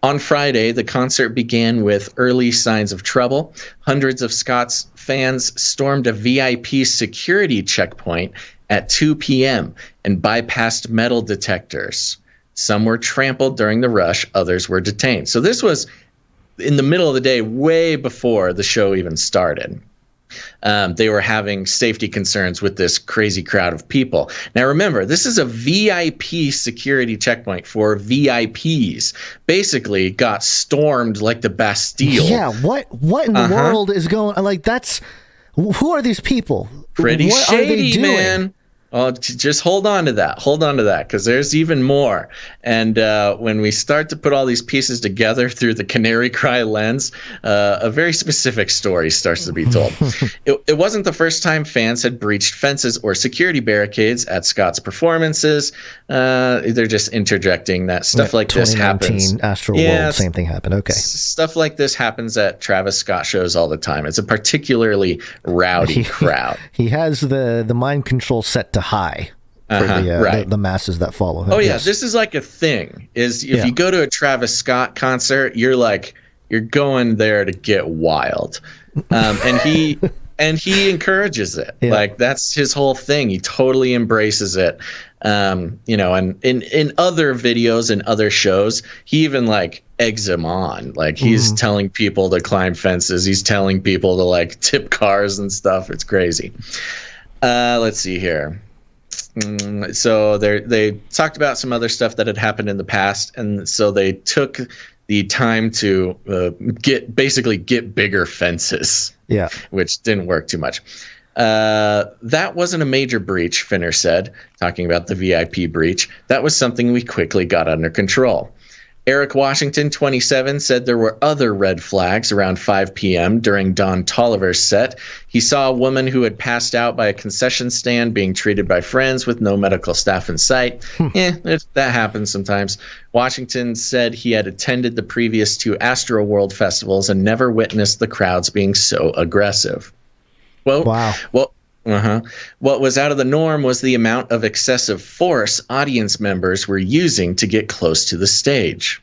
On Friday, the concert began with early signs of trouble. Hundreds of Scott's fans stormed a VIP security checkpoint at 2 p.m. and bypassed metal detectors. Some were trampled during the rush, others were detained. So this was in the middle of the day, way before the show even started. They were having safety concerns with this crazy crowd of people. Now remember, this is a VIP security checkpoint for VIPs. Basically got stormed like the Bastille. Yeah, what in the world is going on? Like, that's... Who are these people? Pretty what shady, are they doing? man. Oh, just hold on to that. Hold on to that, because there's even more. And when we start to put all these pieces together through the Canary Cry lens, a very specific story starts to be told. It wasn't the first time fans had breached fences or security barricades at Scott's performances. They're just interjecting that stuff like this happens. Astroworld, same thing happened. Okay. Stuff like this happens at Travis Scott shows all the time. It's a particularly rowdy crowd. He has the mind control set to high for the masses that follow him. Oh yeah, this is like a thing. If you go to a Travis Scott concert, you're going there to get wild, and he encourages it. Yeah. Like, that's his whole thing. He totally embraces it. And in other videos and other shows, he even eggs him on. Like, he's telling people to climb fences. He's telling people to tip cars and stuff. It's crazy. Let's see here. So they talked about some other stuff that had happened in the past, and so they took the time to get bigger fences. Yeah, which didn't work too much. That wasn't a major breach, Finner said, talking about the VIP breach. That was something we quickly got under control. Eric Washington, 27, said there were other red flags around 5 p.m. during Don Tolliver's set. He saw a woman who had passed out by a concession stand being treated by friends with no medical staff in sight. That happens sometimes. Washington said he had attended the previous 2 Astroworld festivals and never witnessed the crowds being so aggressive. Well, wow. What was out of the norm was the amount of excessive force audience members were using to get close to the stage.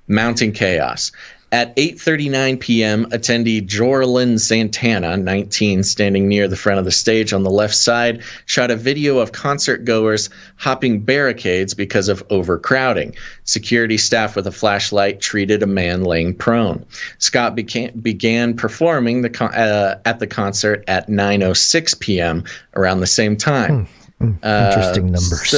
Mounting chaos. At 8:39 p.m., attendee Jorlyn Santana, 19, standing near the front of the stage on the left side, shot a video of concert goers hopping barricades because of overcrowding. Security staff with a flashlight treated a man laying prone. Scott began performing at the concert at 9:06 p.m. around the same time. Interesting numbers.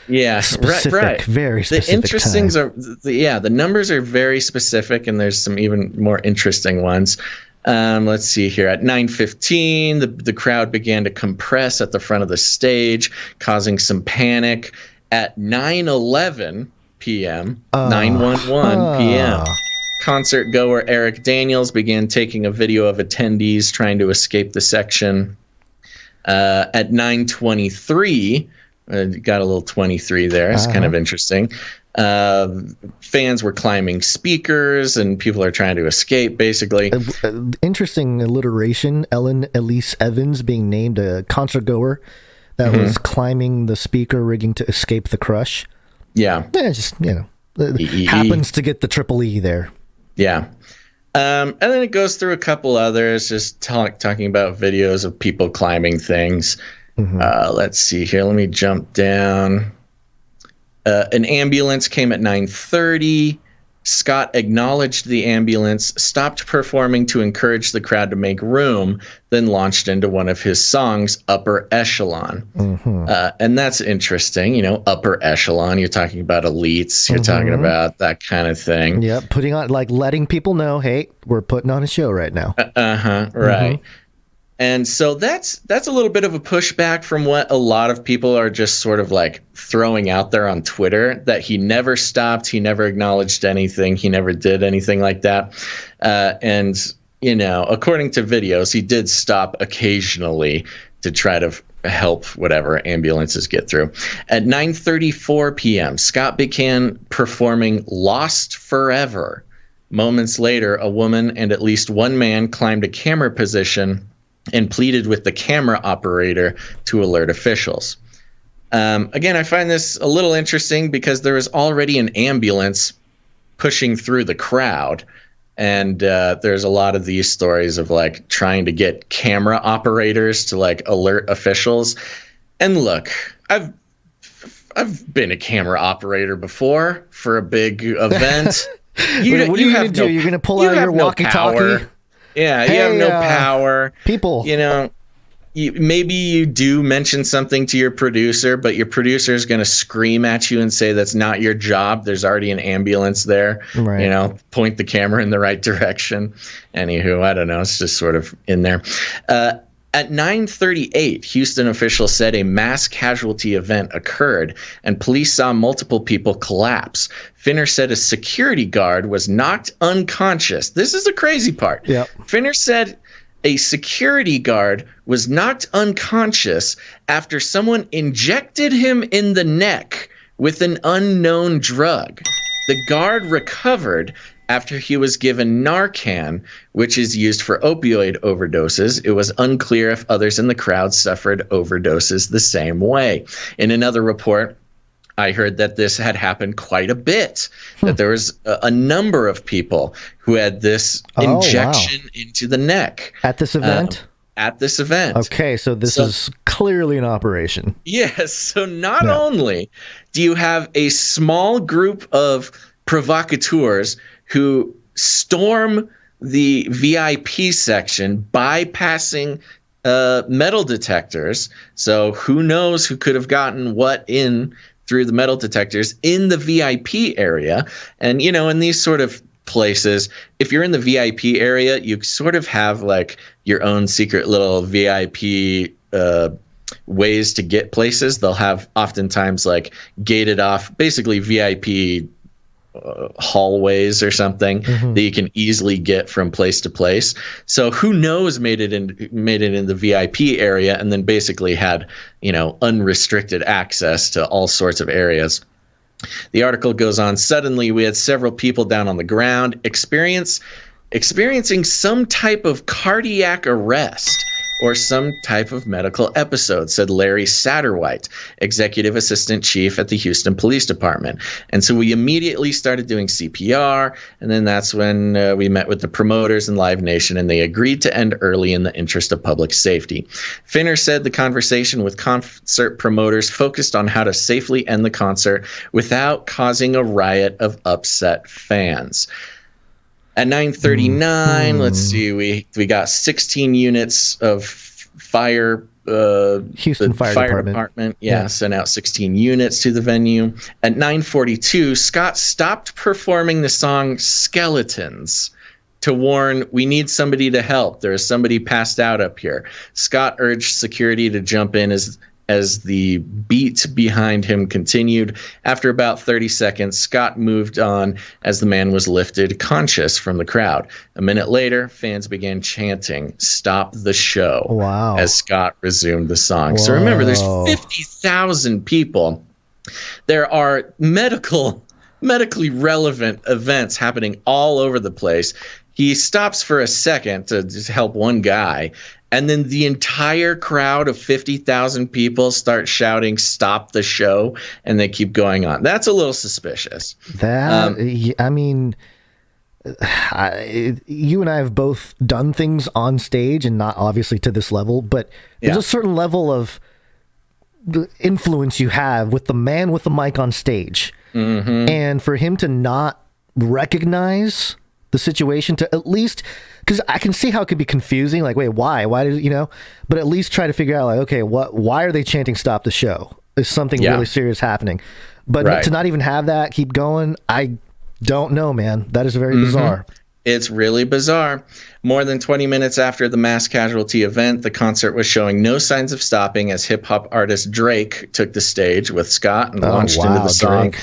Yeah, specific, right. very specific. The interesting the numbers are very specific, and there's some even more interesting ones. Let's see here. At 9:15, the crowd began to compress at the front of the stage, causing some panic. At 9:11 p.m., 9:11 p.m., concert goer Eric Daniels began taking a video of attendees trying to escape the section. At 9:23, got a little 23 there. It's kind of interesting. Fans were climbing speakers and people are trying to escape, basically. Interesting alliteration. Ellen Elise Evans being named a concert goer that was climbing the speaker rigging to escape the crush. Yeah. Just, happens to get the triple E there. Yeah. And then it goes through a couple others, just talking about videos of people climbing things. Let's see here. Let me jump down. An ambulance came at 9:30. Scott acknowledged the ambulance, stopped performing to encourage the crowd to make room, then launched into one of his songs, Upper Echelon. And that's interesting. Upper echelon, you're talking about elites, you're talking about that kind of thing. Yeah, putting on, letting people know, hey, we're putting on a show right now. Right. And so that's a little bit of a pushback from what a lot of people are just sort of throwing out there on Twitter, that he never stopped, he never acknowledged anything, he never did anything like that. And according to videos, he did stop occasionally to try to help whatever ambulances get through. At 9:34 p.m., Scott began performing Lost Forever. Moments later, a woman and at least one man climbed a camera position and pleaded with the camera operator to alert officials. Again, I find this a little interesting because there was already an ambulance pushing through the crowd. And there's a lot of these stories of trying to get camera operators to alert officials. And look, I've been a camera operator before for a big event. What are you going to do? You're going to pull out your walkie-talkie? Yeah, you have no power. People. Maybe you do mention something to your producer, but your producer is going to scream at you and say that's not your job. There's already an ambulance there. Right. Point the camera in the right direction. Anywho, I don't know. It's just sort of in there. At 9:38, Houston officials said a mass casualty event occurred and police saw multiple people collapse. Finner said a security guard was knocked unconscious. This is the crazy part. Yep. Finner said a security guard was knocked unconscious after someone injected him in the neck with an unknown drug. The guard recovered after he was given Narcan, which is used for opioid overdoses. It was unclear if others in the crowd suffered overdoses the same way. In another report, I heard that this had happened quite a bit, that there was a number of people who had this injection into the neck. At this event? At this event. Okay, so this is clearly an operation. Yes, so not only do you have a small group of provocateurs who storm the VIP section bypassing metal detectors. So who knows who could have gotten what in through the metal detectors in the VIP area. And, in these sort of places, if you're in the VIP area, you sort of have your own secret little VIP ways to get places. They'll have oftentimes gated off, basically VIP hallways or something that you can easily get from place to place. So who knows made it in the VIP area and then basically had unrestricted access to all sorts of areas. The article goes on. Suddenly we had several people down on the ground experiencing some type of cardiac arrest or some type of medical episode, said Larry Satterwhite, executive assistant chief at the Houston Police Department. And so we immediately started doing CPR, and then that's when we met with the promoters and Live Nation, and they agreed to end early in the interest of public safety. Finner said the conversation with concert promoters focused on how to safely end the concert without causing a riot of upset fans. At 9:39, let's see, we got 16 units of fire Houston the Fire Department sent out 16 units to the venue. At 9:42, Scott stopped performing the song Skeletons to warn, we need somebody to help. There is somebody passed out up here. Scott urged security to jump in as the beat behind him continued. After about 30 seconds, Scott moved on as the man was lifted conscious from the crowd. A minute later, fans began chanting, "Stop the show," Wow. as Scott resumed the song. Whoa. So remember, there's 50,000 people. There are medically relevant events happening all over the place. He stops for a second to just help one guy, and then the entire crowd of 50,000 people start shouting, "Stop the show," and they keep going on. That's a little suspicious. I mean, you and I have both done things on stage, and not obviously to this level, but there's a certain level of the influence you have with the man with the mic on stage. Mm-hmm. And for him to not recognize the situation, to at least, because I can see how it could be confusing, like, wait, why did, but at least try to figure out, like, okay, why are they chanting "Stop the show"? Is something really serious happening? But to not even have that, keep going, I don't know, man. That is very bizarre. It's really bizarre. More than 20 minutes after the mass casualty event, the concert was showing no signs of stopping as hip-hop artist Drake took the stage with Scott and launched into the song.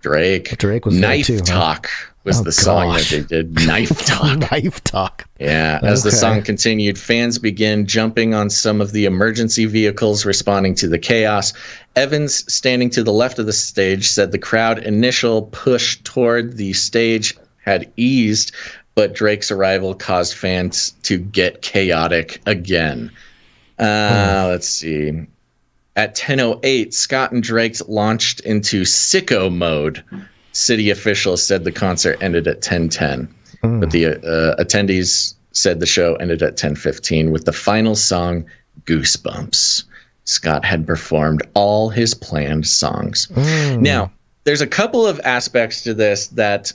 Drake was Knife there too, Talk was the song that they did. Knife Talk. Knife Talk. Yeah. As the song continued, fans began jumping on some of the emergency vehicles responding to the chaos. Evans, standing to the left of the stage, said the crowd initial push toward the stage had eased, but Drake's arrival caused fans to get chaotic again. Let's see. At 10:08, Scott and Drake launched into sicko mode. City officials said the concert ended at 10:10, but the attendees said the show ended at 10:15 with the final song, Goosebumps. Scott had performed all his planned songs. Now, there's a couple of aspects to this that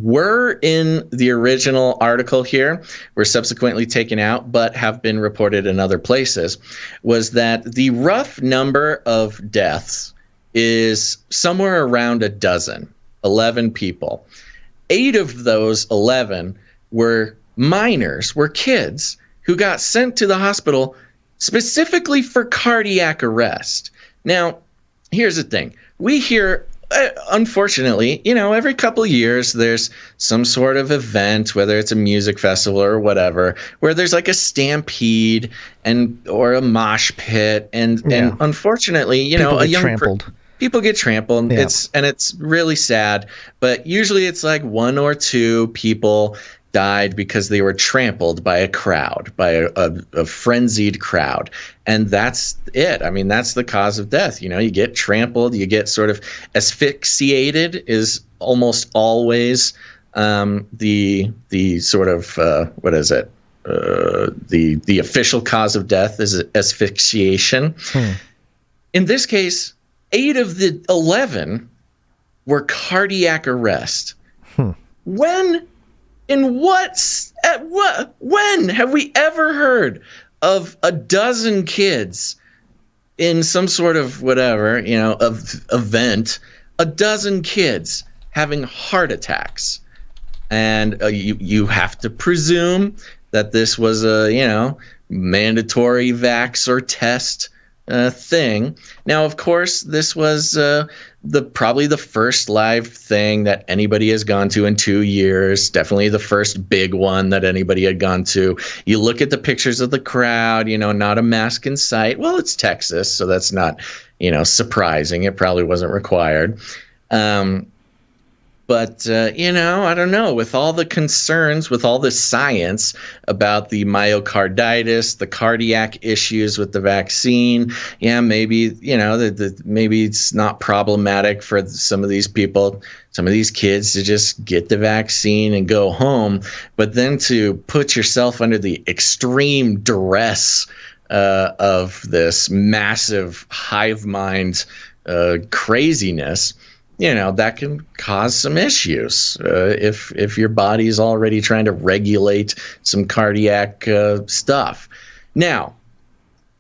were in the original article here, were subsequently taken out, but have been reported in other places, was that the rough number of deaths is somewhere around a dozen, 11 people. 8 of those 11 were minors, were kids who got sent to the hospital specifically for cardiac arrest. Now, here's the thing. We hear, unfortunately, every couple of years there's some sort of event, whether it's a music festival or whatever, where there's like a stampede or a mosh pit, and unfortunately, people a get young trampled. People get trampled. Yeah. It's really sad, but usually it's like 1 or 2 people died because they were trampled by a crowd, by a frenzied crowd. And that's it. I mean, that's the cause of death. You get trampled, you get sort of asphyxiated is almost always the sort of, what is it? The official cause of death is asphyxiation. In this case, 8 of the 11 were cardiac arrest. When have we ever heard of a dozen kids in some sort of whatever, of event, a dozen kids having heart attacks? And you have to presume that this was a, mandatory vax or test thing. Now, of course, this was probably the first live thing that anybody has gone to in 2 years. Definitely the first big one that anybody had gone to. You look at the pictures of the crowd, not a mask in sight. Well, it's Texas, so that's not, surprising. It probably wasn't required. But, I don't know, with all the concerns, with all the science about the myocarditis, the cardiac issues with the vaccine, maybe, maybe it's not problematic for some of these people, some of these kids to just get the vaccine and go home. But then to put yourself under the extreme duress of this massive hive mind craziness, that can cause some issues if your body is already trying to regulate some cardiac stuff. Now,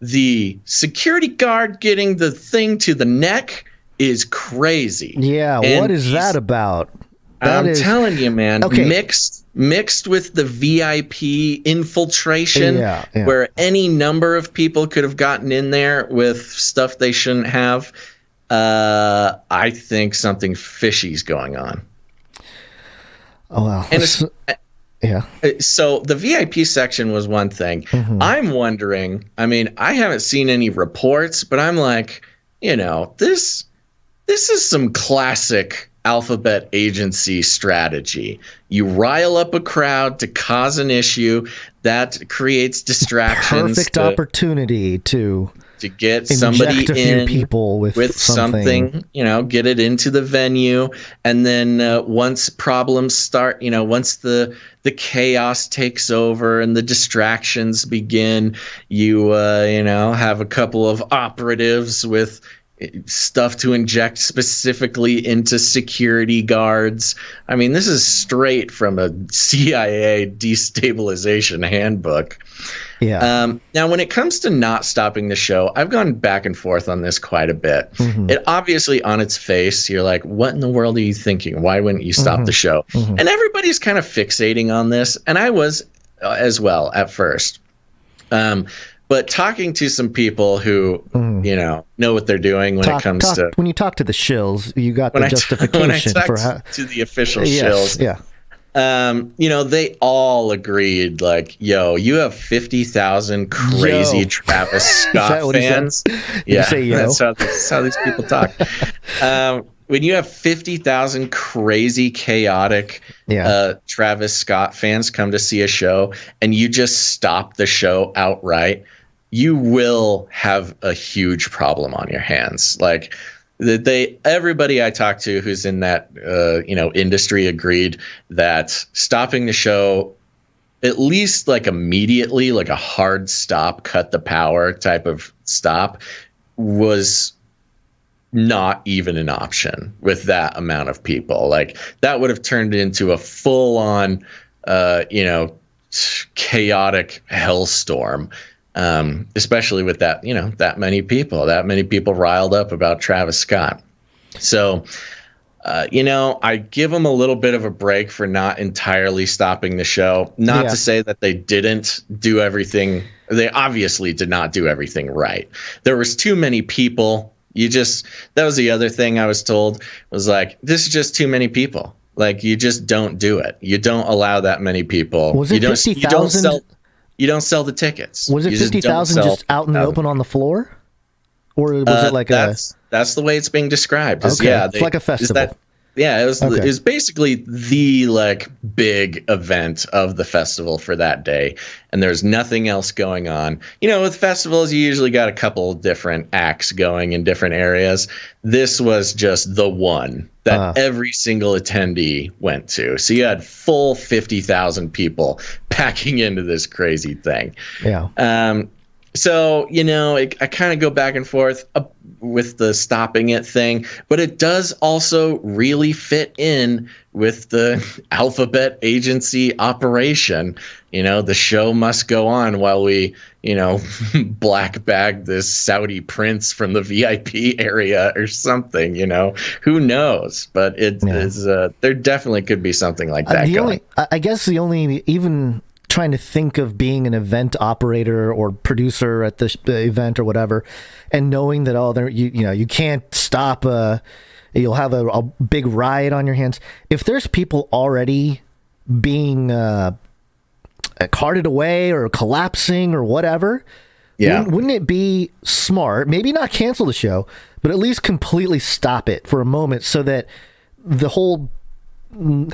the security guard getting the thing to the neck is crazy. Yeah, and what is that about? Telling you, man, okay. mixed with the VIP infiltration, yeah. where any number of people could have gotten in there with stuff they shouldn't have. I think something fishy's going on. Oh, well. And yeah. So the VIP section was one thing. Mm-hmm. I'm wondering, I mean, I haven't seen any reports, but I'm like, this is some classic alphabet agency strategy. You rile up a crowd to cause an issue that creates distractions. Perfect opportunity to get somebody in people with something, get it into the venue. And then once problems start, once the chaos takes over and the distractions begin, you have a couple of operatives with stuff to inject specifically into security guards. I mean, this is straight from a CIA destabilization handbook. Yeah. Now, when it comes to not stopping the show, I've gone back and forth on this quite a bit. Mm-hmm. It obviously, on its face, you're like, what in the world are you thinking? Why wouldn't you stop the show? Mm-hmm. And everybody's kind of fixating on this, and I was as well at first. But talking to some people who, know what they're doing when it comes to... When you talk to the shills, you got the justification when I for talked to the official shills. Yeah. They all agreed, like, yo, you have 50,000 crazy Travis Scott fans. Yeah, say yo? That's how these people talk. When you have 50,000 crazy, chaotic Travis Scott fans come to see a show and you just stop the show outright, you will have a huge problem on your hands. Like, everybody I talked to who's in that industry agreed that stopping the show, at least like immediately, like a hard stop, cut the power type of stop, was not even an option with that amount of people. Like, that would have turned into a full on chaotic hellstorm. Especially with that, that many people riled up about Travis Scott. So, I give them a little bit of a break for not entirely stopping the show. Not to say that they didn't do everything. They obviously did not do everything right. There was too many people. That was the other thing I was told, was like, this is just too many people. Like, you just don't do it. You don't allow that many people. Was it 50,000? You don't sell the tickets. Was it 50,000 just out in the open on the floor, or was it like that's the way it's being described? Okay. It's like a festival. It was basically the big event of the festival for that day, and there's nothing else going on. With festivals, you usually got a couple different acts going in different areas. This was just the one that every single attendee went to. So you had full 50,000 people packing into this crazy thing. Yeah. So, I kind of go back and forth with the stopping it thing, but it does also really fit in with the alphabet agency operation. The show must go on while we, black bag this Saudi prince from the VIP area or something, who knows? But it is, there definitely could be something like that going. Even trying to think of being an event operator or producer at the event or whatever, and knowing that you can't stop you'll have a big riot on your hands. If there's people already being carted away or collapsing or whatever, wouldn't it be smart, maybe not cancel the show, but at least completely stop it for a moment so that the whole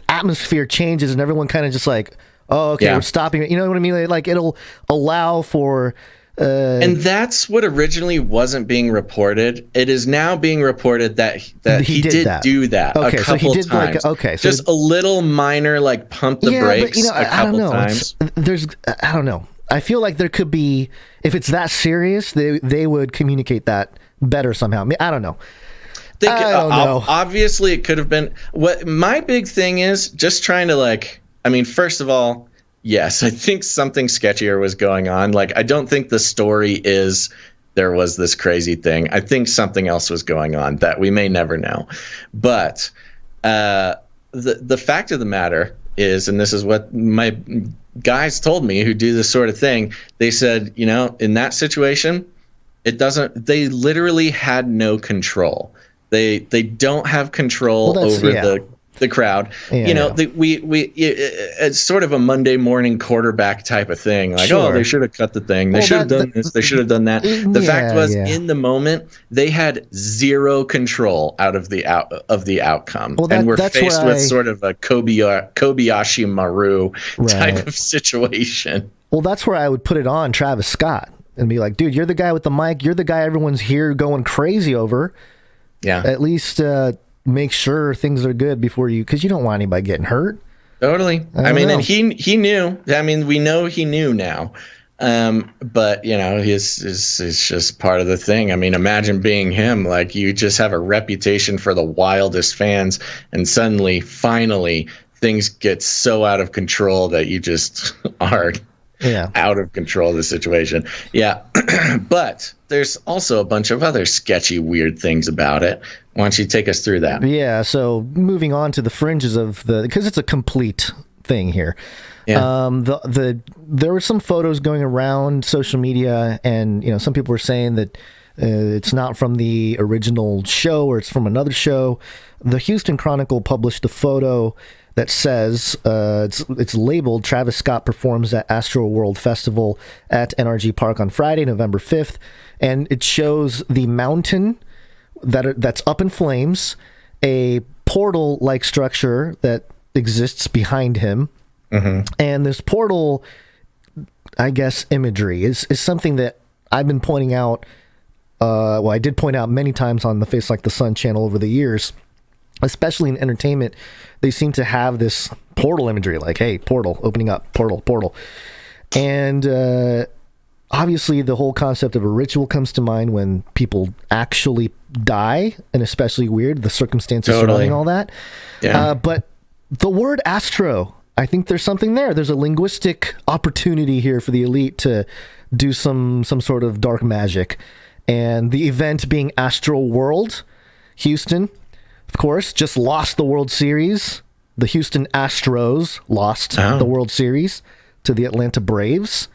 atmosphere changes and everyone kind of just like, oh, okay, we're stopping it. You know what I mean? Like, it'll allow for... and that's what originally wasn't being reported. It is now being reported that he did do that a couple times. Just a little minor, pump the brakes a couple times. I don't know. I feel like there could be, if it's that serious, they would communicate that better somehow. I mean, I don't know. I don't know. Obviously, it could have been... What my big thing is, just trying to, first of all, yes, I think something sketchier was going on. Like, I don't think the story is there was this crazy thing. I think something else was going on that we may never know. But the fact of the matter is, and this is what my guys told me who do this sort of thing, they said, in that situation, they literally had no control. They don't have control over the crowd. Yeah, it's sort of a Monday morning quarterback type of thing. Like, sure. They should have cut the thing. They should have done this. They should have done that. The fact was, in the moment, they had zero control out of the outcome, and we're faced with sort of a Kobayashi Maru type of situation. Well, that's where I would put it on Travis Scott and be like, dude, you're the guy with the mic. You're the guy everyone's here going crazy over. Yeah. At least make sure things are good before because you don't want anybody getting hurt. Totally. I mean, and he knew. I mean, we know he knew now. But it's just part of the thing. I mean, imagine being him. Like, you just have a reputation for the wildest fans, and suddenly, finally, things get so out of control that you just are out of control of the situation. Yeah. But there's also a bunch of other sketchy, weird things about it. Why don't you take us through that? Yeah. So moving on to the fringes of because it's a complete thing here. Yeah. There were some photos going around social media, and some people were saying that it's not from the original show or it's from another show. The Houston Chronicle published a photo that says it's labeled "Travis Scott performs at Astroworld Festival at NRG Park on Friday, November 5th," and it shows the mountain that's up in flames, a portal-like structure that exists behind him, and this portal, I guess, imagery is something that I've been pointing out. I did point out many times on the Facelikethesun channel over the years. Especially in entertainment, they seem to have this portal imagery, like, hey, portal, opening up, portal. And obviously the whole concept of a ritual comes to mind when people actually die, and especially weird, the circumstances surrounding all that. Yeah. But the word astro, I think there's something there. There's a linguistic opportunity here for the elite to do some sort of dark magic. And the event being Astroworld, Houston, of course, just lost the World Series. The Houston Astros lost the World Series to the Atlanta Braves.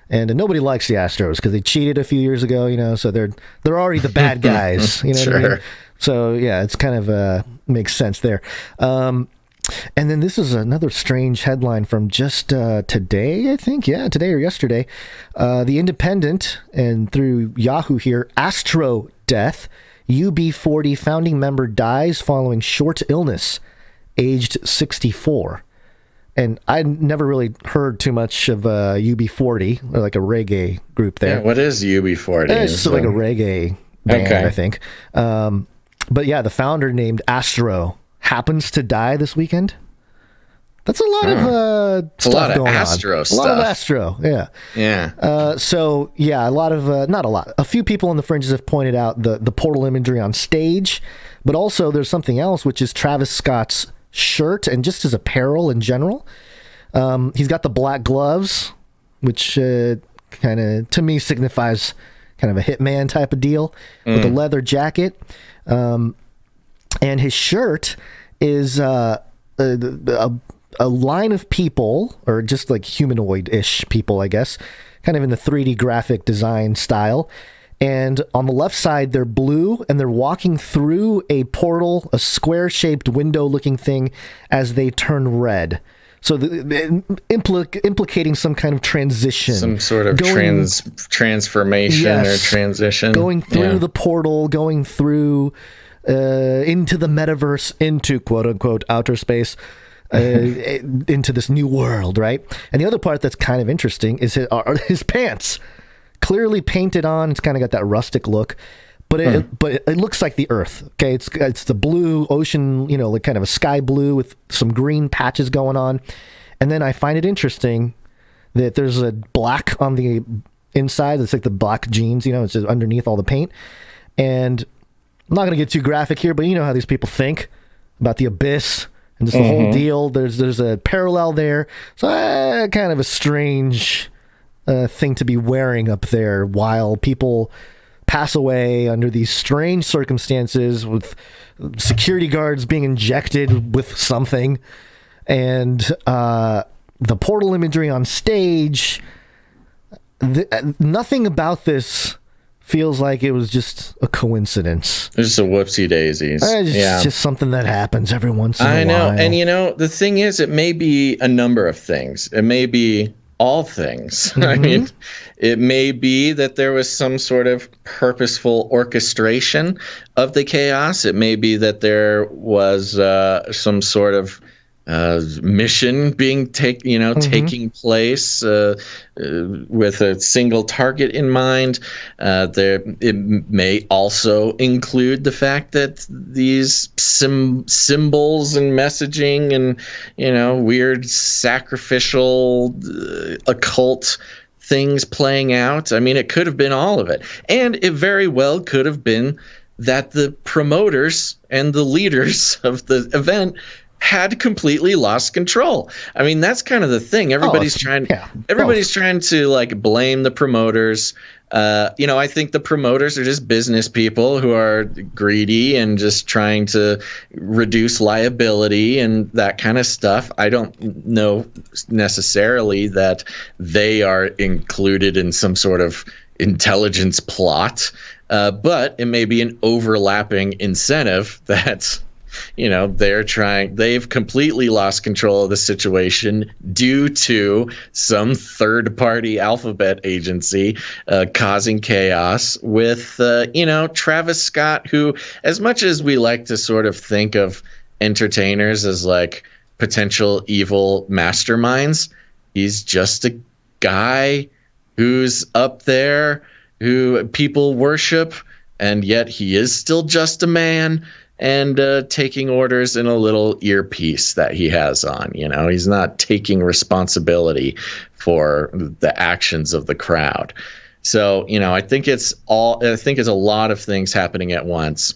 And nobody likes the Astros because they cheated a few years ago, so they're already the bad guys. You know what I mean? So, yeah, it's kind of makes sense there. And then this is another strange headline from just today, I think. Yeah, today or yesterday. The Independent, and through Yahoo here, Astro death. UB40 founding member dies following short illness, aged 64. And I never really heard too much of UB40, or like a reggae group there. Yeah, what is UB40? It's like a reggae band, I think. But yeah, the founder, named Astro, happens to die this weekend. That's a lot of stuff going on. A lot of Astro, yeah. Yeah. So, yeah, a lot of, not a lot, a few people on the fringes have pointed out the portal imagery on stage, but also there's something else, which is Travis Scott's shirt and just his apparel in general. He's got the black gloves, which kind of, to me, signifies kind of a hitman type of deal, with a leather jacket. And his shirt is a line of people, or just like humanoid-ish people, I guess, kind of in the 3D graphic design style. And on the left side, they're blue, and they're walking through a portal, a square-shaped window-looking thing, as they turn red. So implicating some kind of transition. Some sort of transformation or transition. Going through the portal, going through into the metaverse, into quote-unquote outer space, into this new world, right? And the other part that's kind of interesting is his pants, clearly painted on. It's kind of got that rustic look, but it looks like the Earth. Okay, it's the blue ocean, like kind of a sky blue with some green patches going on. And then I find it interesting that there's a black on the inside. It's like the black jeans, it's just underneath all the paint. And I'm not going to get too graphic here, but you know how these people think about the abyss and just the whole deal. There's a parallel there. So kind of a strange thing to be wearing up there while people pass away under these strange circumstances, with security guards being injected with something, and the portal imagery on stage. Nothing about this feels like it was just a coincidence. It's just a whoopsie daisies. It's just something that happens every once in a while. I know. And the thing is, it may be a number of things. It may be all things. I mean, it may be that there was some sort of purposeful orchestration of the chaos. It may be that there was some sort of mission being taking place with a single target in mind. It may also include the fact that these symbols and messaging and weird sacrificial occult things playing out. I mean, it could have been all of it, and it very well could have been that the promoters and the leaders of the event had completely lost control. I mean, that's kind of the thing. Everybody's trying to like blame the promoters. I think the promoters are just business people who are greedy and just trying to reduce liability and that kind of stuff. I don't know necessarily that they are included in some sort of intelligence plot, but it may be an overlapping incentive that they've completely lost control of the situation due to some third-party alphabet agency causing chaos with, Travis Scott, who, as much as we like to sort of think of entertainers as like potential evil masterminds, he's just a guy who's up there, who people worship, and yet he is still just a man. And taking orders in a little earpiece that he has on. He's not taking responsibility for the actions of the crowd. So, I think it's a lot of things happening at once.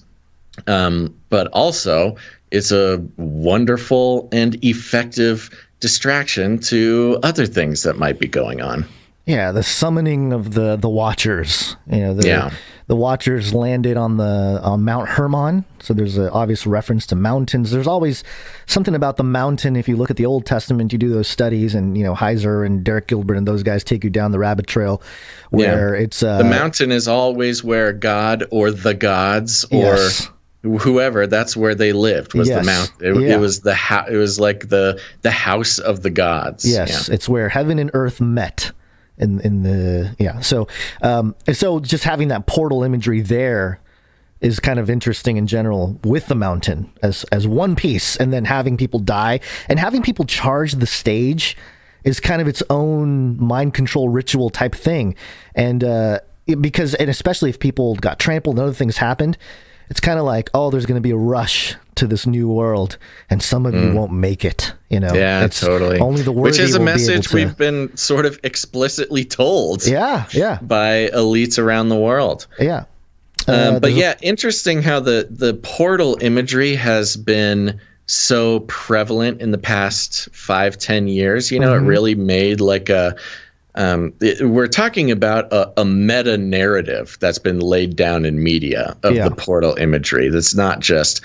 But also, it's a wonderful and effective distraction to other things that might be going on. Yeah, the summoning of the Watchers. The Watchers landed on Mount Hermon, so there's an obvious reference to mountains. There's always something about the mountain. If you look at the Old Testament, you do those studies, and Heiser and Derek Gilbert and those guys take you down the rabbit trail, where it's the mountain is always where God or the gods or whoever, that's where they lived, was the mountain. It was it was like the house of the gods. Yes, it's where heaven and earth met. So just having that portal imagery there is kind of interesting in general with the mountain as one piece, and then having people die and having people charge the stage is kind of its own mind control ritual type thing. And especially if people got trampled and other things happened, it's kind of like, there's going to be a rush to this new world, and some of you won't make it. It's totally. Only the worthy. Which is a message we've been sort of explicitly told. By elites around the world. Yeah. Interesting how the portal imagery has been so prevalent in the past 5-10 years. It really made like we're talking about a meta narrative that's been laid down in media of the portal imagery. That's not just,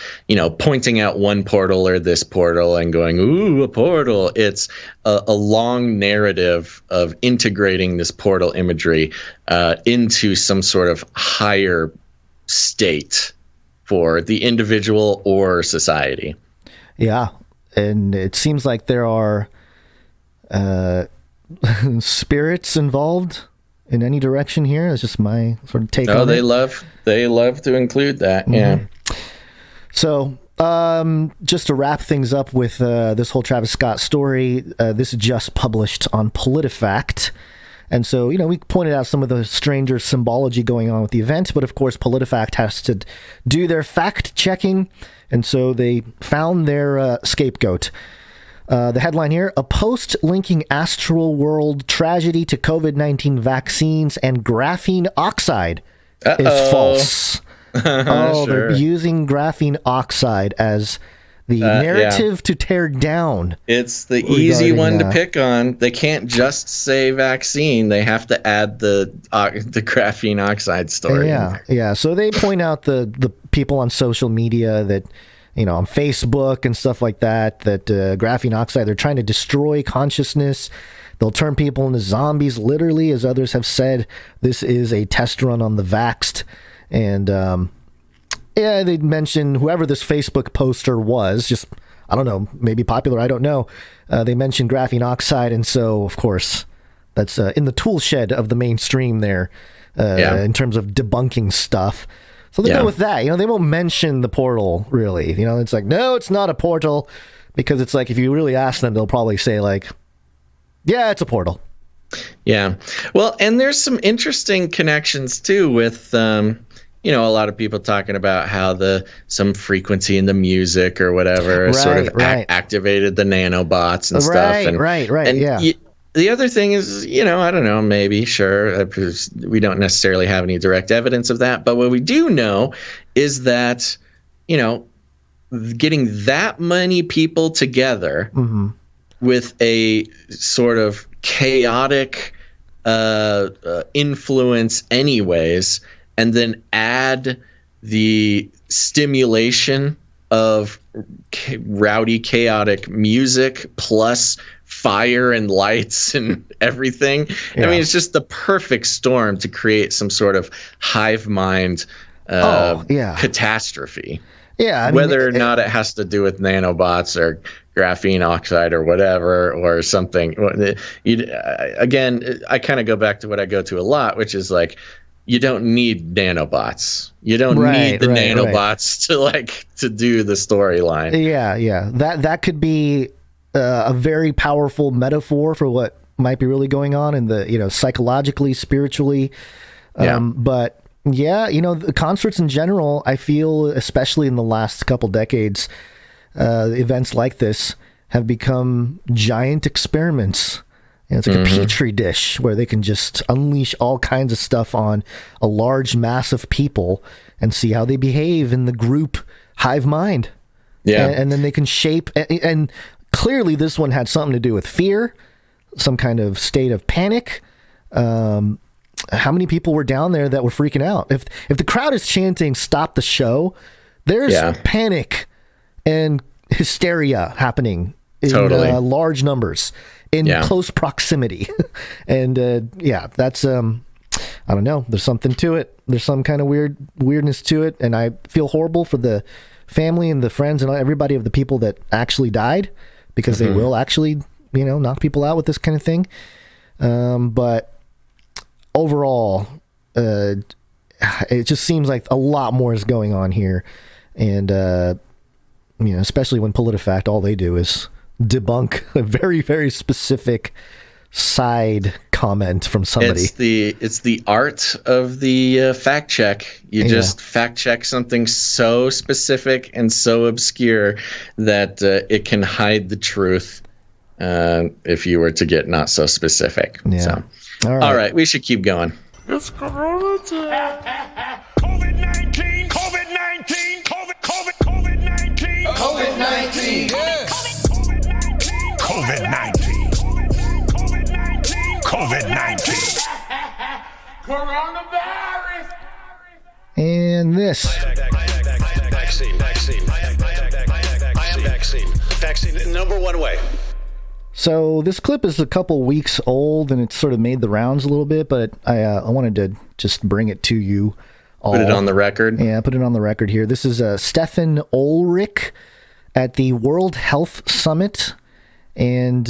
pointing out one portal or this portal and going, ooh, a portal. It's a long narrative of integrating this portal imagery into some sort of higher state for the individual or society. Yeah. And it seems like there are spirits involved in any direction here. It's just my sort of take on it. They love to include that. Yeah. So just to wrap things up with this whole Travis Scott story, this is just published on PolitiFact. And so, we pointed out some of the stranger symbology going on with the event, but of course PolitiFact has to do their fact checking, and so they found their scapegoat. The headline here, a post linking Astroworld tragedy to COVID-19 vaccines and graphene oxide is false. Sure. They're using graphene oxide as the narrative to tear down. It's the easy one to pick on. They can't just say vaccine. They have to add the graphene oxide story. Yeah. So they point out the people on social media that, on Facebook and stuff like that graphene oxide, they're trying to destroy consciousness. They'll turn people into zombies, literally, as others have said. This is a test run on the vaxxed. And, they mentioned whoever this Facebook poster was, just, I don't know, maybe popular, I don't know. They mentioned graphene oxide, and so, of course, that's in the tool shed of the mainstream there in terms of debunking stuff. So they go with that. They won't mention the portal, really. It's like, no, it's not a portal, because it's like, if you really ask them, they'll probably say, like, yeah, it's a portal. Yeah. Well, and there's some interesting connections, too, with... a lot of people talking about how some frequency in the music or whatever activated the nanobots and stuff. And the other thing is, I don't know, maybe, sure, we don't necessarily have any direct evidence of that. But what we do know is that, getting that many people together with a sort of chaotic influence anyways, and then add the stimulation of rowdy, chaotic music plus fire and lights and everything. I mean, it's just the perfect storm to create some sort of hive mind catastrophe. Yeah, whether or not it has to do with nanobots or graphene oxide or whatever or something. Again, I kind of go back to what I go to a lot, which is like, you don't need nanobots. You don't need the nanobots to do the storyline. Yeah. That could be a very powerful metaphor for what might be really going on in the psychologically, spiritually. But the concerts in general, I feel, especially in the last couple decades, events like this have become giant experiments. It's like a petri dish where they can just unleash all kinds of stuff on a large mass of people and see how they behave in the group hive mind. Yeah. And then they can shape. And clearly this one had something to do with fear, some kind of state of panic. How many people were down there that were freaking out? If the crowd is chanting, "Stop the show," there's panic and hysteria happening in large numbers. In close proximity. And that's I don't know, there's something to it. There's some kind of weirdness to it, and I feel horrible for the family and the friends and everybody of the people that actually died, because they will actually knock people out with this kind of thing. But overall, it just seems like a lot more is going on here, and especially when PolitiFact, all they do is debunk a very, very specific side comment from somebody. It's the art of the fact check. You just fact check something so specific and so obscure that it can hide the truth if you were to get not so specific. Yeah. So, all right, we should keep going. It's Corona time. COVID-19, COVID-19, COVID-19, COVID-19, COVID-19, COVID-19, coronavirus, and this. Vaccine, number one way. So this clip is a couple weeks old, and it's sort of made the rounds a little bit, but I wanted to just bring it to you all. Put it on the record. Yeah, put it on the record here. This is Stefan Ulrich at the World Health Summit, and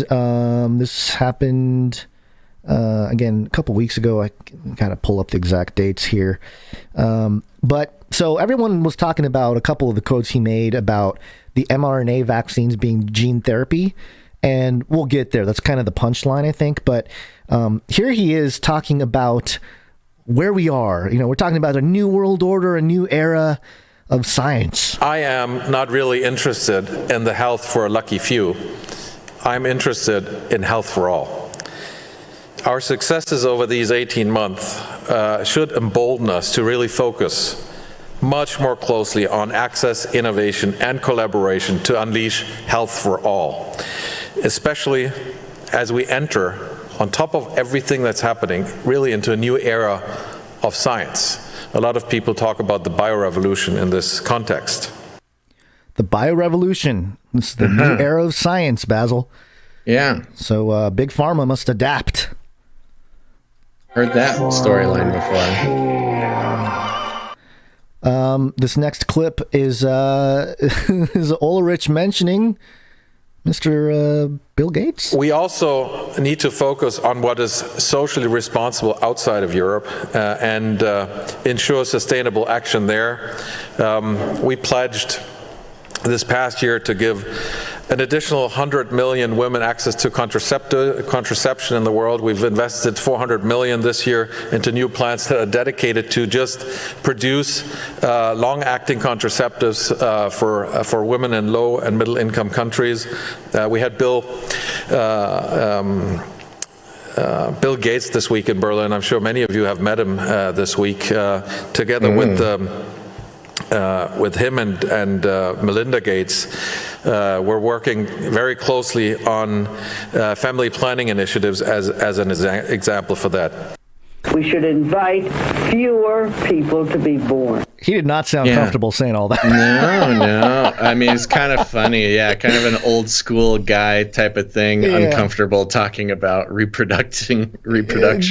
this happened again a couple weeks ago. I can kind of pull up the exact dates here, but so everyone was talking about a couple of the quotes he made about the mRNA vaccines being gene therapy. And we'll get there. That's kind of the punchline, I think. But here he is talking about where we are. You know, we're talking about a new world order, a new era of science. I am not really interested in the health for a lucky few. I'm interested in health for all. Our successes over these 18 months should embolden us to really focus much more closely on access, innovation, and collaboration to unleash health for all, especially as we enter, on top of everything that's happening, really into a new era of science. A lot of people talk about the biorevolution in this context. The biorevolution. This is the new era of science, Basil. Yeah. So Big Pharma must adapt. Heard that storyline before. This next clip is Ulrich mentioning Mr. Bill Gates. We also need to focus on what is socially responsible outside of Europe and ensure sustainable action there. We pledged this past year to give an additional 100 million women access to contraception in the world. We've invested 400 million this year into new plants that are dedicated to just produce long-acting contraceptives for women in low and middle-income countries. We had Bill Gates this week in Berlin. I'm sure many of you have met him this week, together with him and Melinda Gates. We're working very closely on family planning initiatives as an example for that. We should invite fewer people to be born. He did not sound comfortable saying all that. No. I mean, it's kind of funny. Yeah, kind of an old school guy type of thing. Yeah. Uncomfortable talking about reproduction. We're going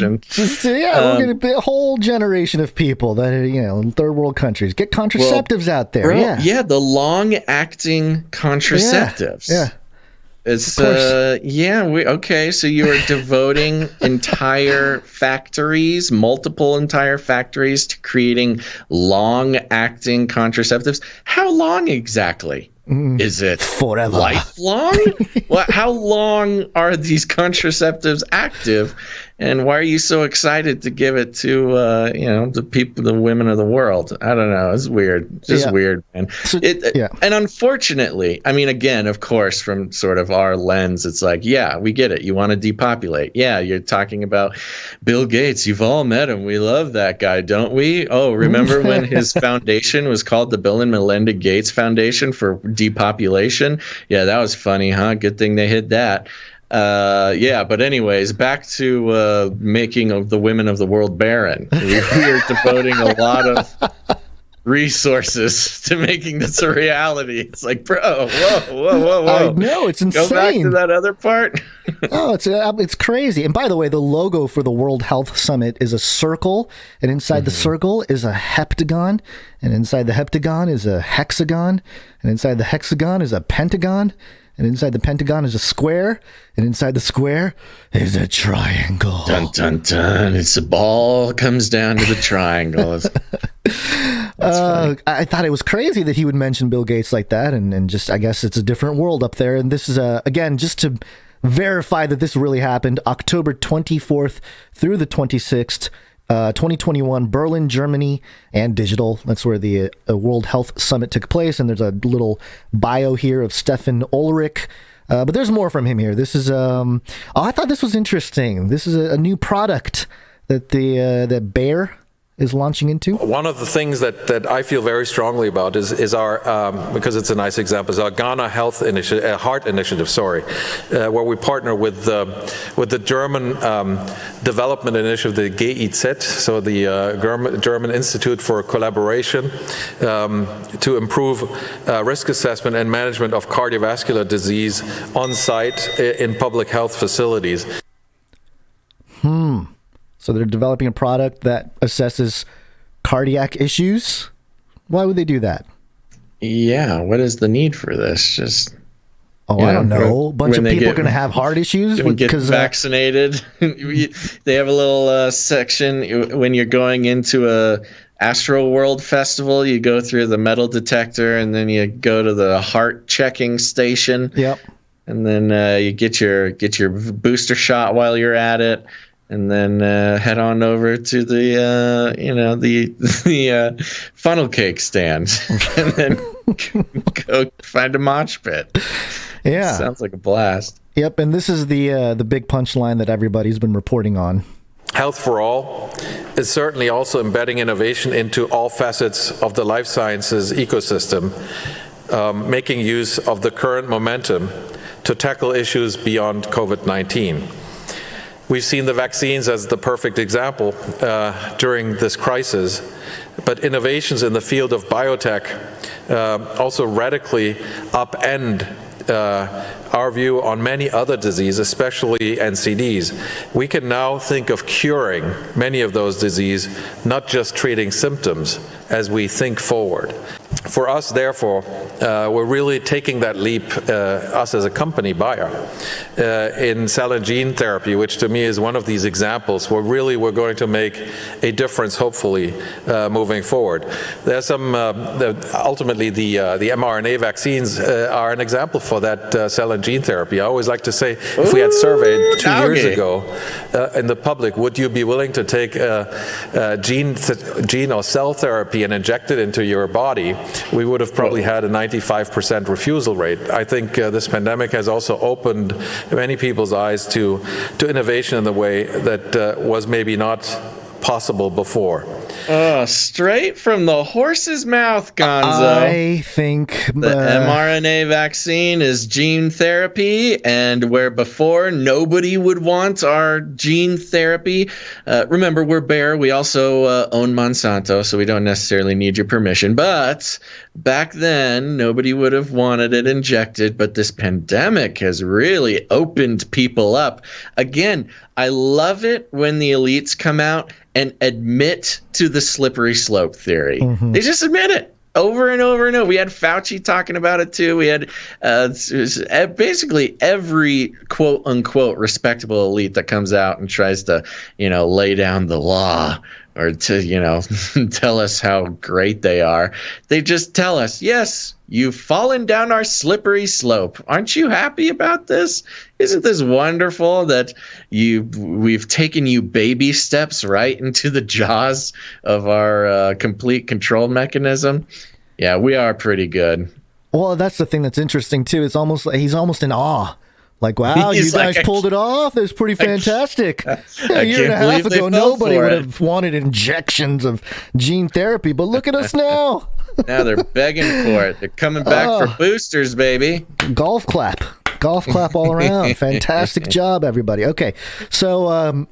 to be a whole generation of people that are, in third world countries. Get contraceptives out there. Bro, the long-acting contraceptives. Yeah. It's so you are devoting multiple entire factories to creating long-acting contraceptives. How long exactly? Is it forever? Lifelong? How long are these contraceptives active? And why are you so excited to give it to the people, the women of the world? I don't know. It's weird. Just weird, man. And unfortunately, I mean, again, of course, from sort of our lens, it's like, yeah, we get it. You want to depopulate. Yeah, you're talking about Bill Gates. You've all met him. We love that guy, don't we? Oh, remember when his foundation was called the Bill and Melinda Gates Foundation for Depopulation? Yeah, that was funny, huh? Good thing they hid that. But anyways, back to making of the women of the world barren. We are devoting a lot of resources to making this a reality. It's like, bro, whoa. I know, it's insane. Go back to that other part. Oh, it's crazy. And by the way, the logo for the World Health Summit is a circle, and inside the circle is a heptagon, and inside the heptagon is a hexagon, and inside the hexagon is a pentagon. And inside the pentagon is a square, and inside the square is a triangle. Dun, dun, dun. It's a ball comes down to the triangle. I thought it was crazy that he would mention Bill Gates like that, and just, I guess it's a different world up there. And this is, again, just to verify that this really happened, October 24th through the 26th, 2021, Berlin, Germany, and digital. That's where the World Health Summit took place. And there's a little bio here of Stefan Ulrich. But there's more from him here. This is, I thought this was interesting. This is a new product that that Bayer is launching into. One of the things that I feel very strongly about is our, because it's a nice example, is our Ghana Heart Initiative, where we partner with the German development initiative, the GIZ, so the German Institute for Collaboration, to improve risk assessment and management of cardiovascular disease on site in public health facilities. So they're developing a product that assesses cardiac issues. Why would they do that? Yeah, what is the need for this? Just I don't know. A bunch of people are going to have heart issues because vaccinated. They have a little section when you're going into a Astroworld festival. You go through the metal detector, and then you go to the heart checking station. Yep. And then you get your booster shot while you're at it. And then head on over to the funnel cake stand, and then go find a mosh pit. Yeah, sounds like a blast. Yep, and this is the big punchline that everybody's been reporting on. Health for All is certainly also embedding innovation into all facets of the life sciences ecosystem, making use of the current momentum to tackle issues beyond COVID-19. We've seen the vaccines as the perfect example during this crisis, but innovations in the field of biotech also radically upend our view on many other diseases, especially NCDs. We can now think of curing many of those diseases, not just treating symptoms, as we think forward. For us, therefore, we're really taking that leap, us as a company, Bayer, in cell and gene therapy, which to me is one of these examples where really we're going to make a difference, hopefully, moving forward. There's some, ultimately, the mRNA vaccines are an example for that cell and gene therapy. I always like to say, if we had surveyed 2 years ago in the public, would you be willing to take gene or cell therapy and inject it into your body, we would have probably had a 95% refusal rate. I think this pandemic has also opened many people's eyes to innovation in the way that was maybe not possible before. Straight from the horse's mouth, Gonzo. I think the mRNA vaccine is gene therapy, and where before nobody would want our gene therapy. Remember, we're Bayer. We also own Monsanto, so we don't necessarily need your permission. But back then, nobody would have wanted it injected. But this pandemic has really opened people up. Again, I love it when the elites come out and admit to the slippery slope theory. They just admit it over and over and over. We had Fauci talking about it too. We had basically every quote unquote respectable elite that comes out and tries to, lay down the law or to, tell us how great they are. They just tell us, yes, you've fallen down our slippery slope. Aren't you happy about this? Isn't this wonderful that we've taken you baby steps right into the jaws of our complete control mechanism? Yeah, we are pretty good. Well, that's the thing that's interesting too. It's almost he's almost in awe. Like, wow, you guys pulled it off. It's pretty fantastic. A year and a half ago, nobody would have wanted injections of gene therapy, but look at us now. Now they're begging for it. They're coming back for boosters, baby. Golf clap all around. Fantastic job, everybody. Okay, so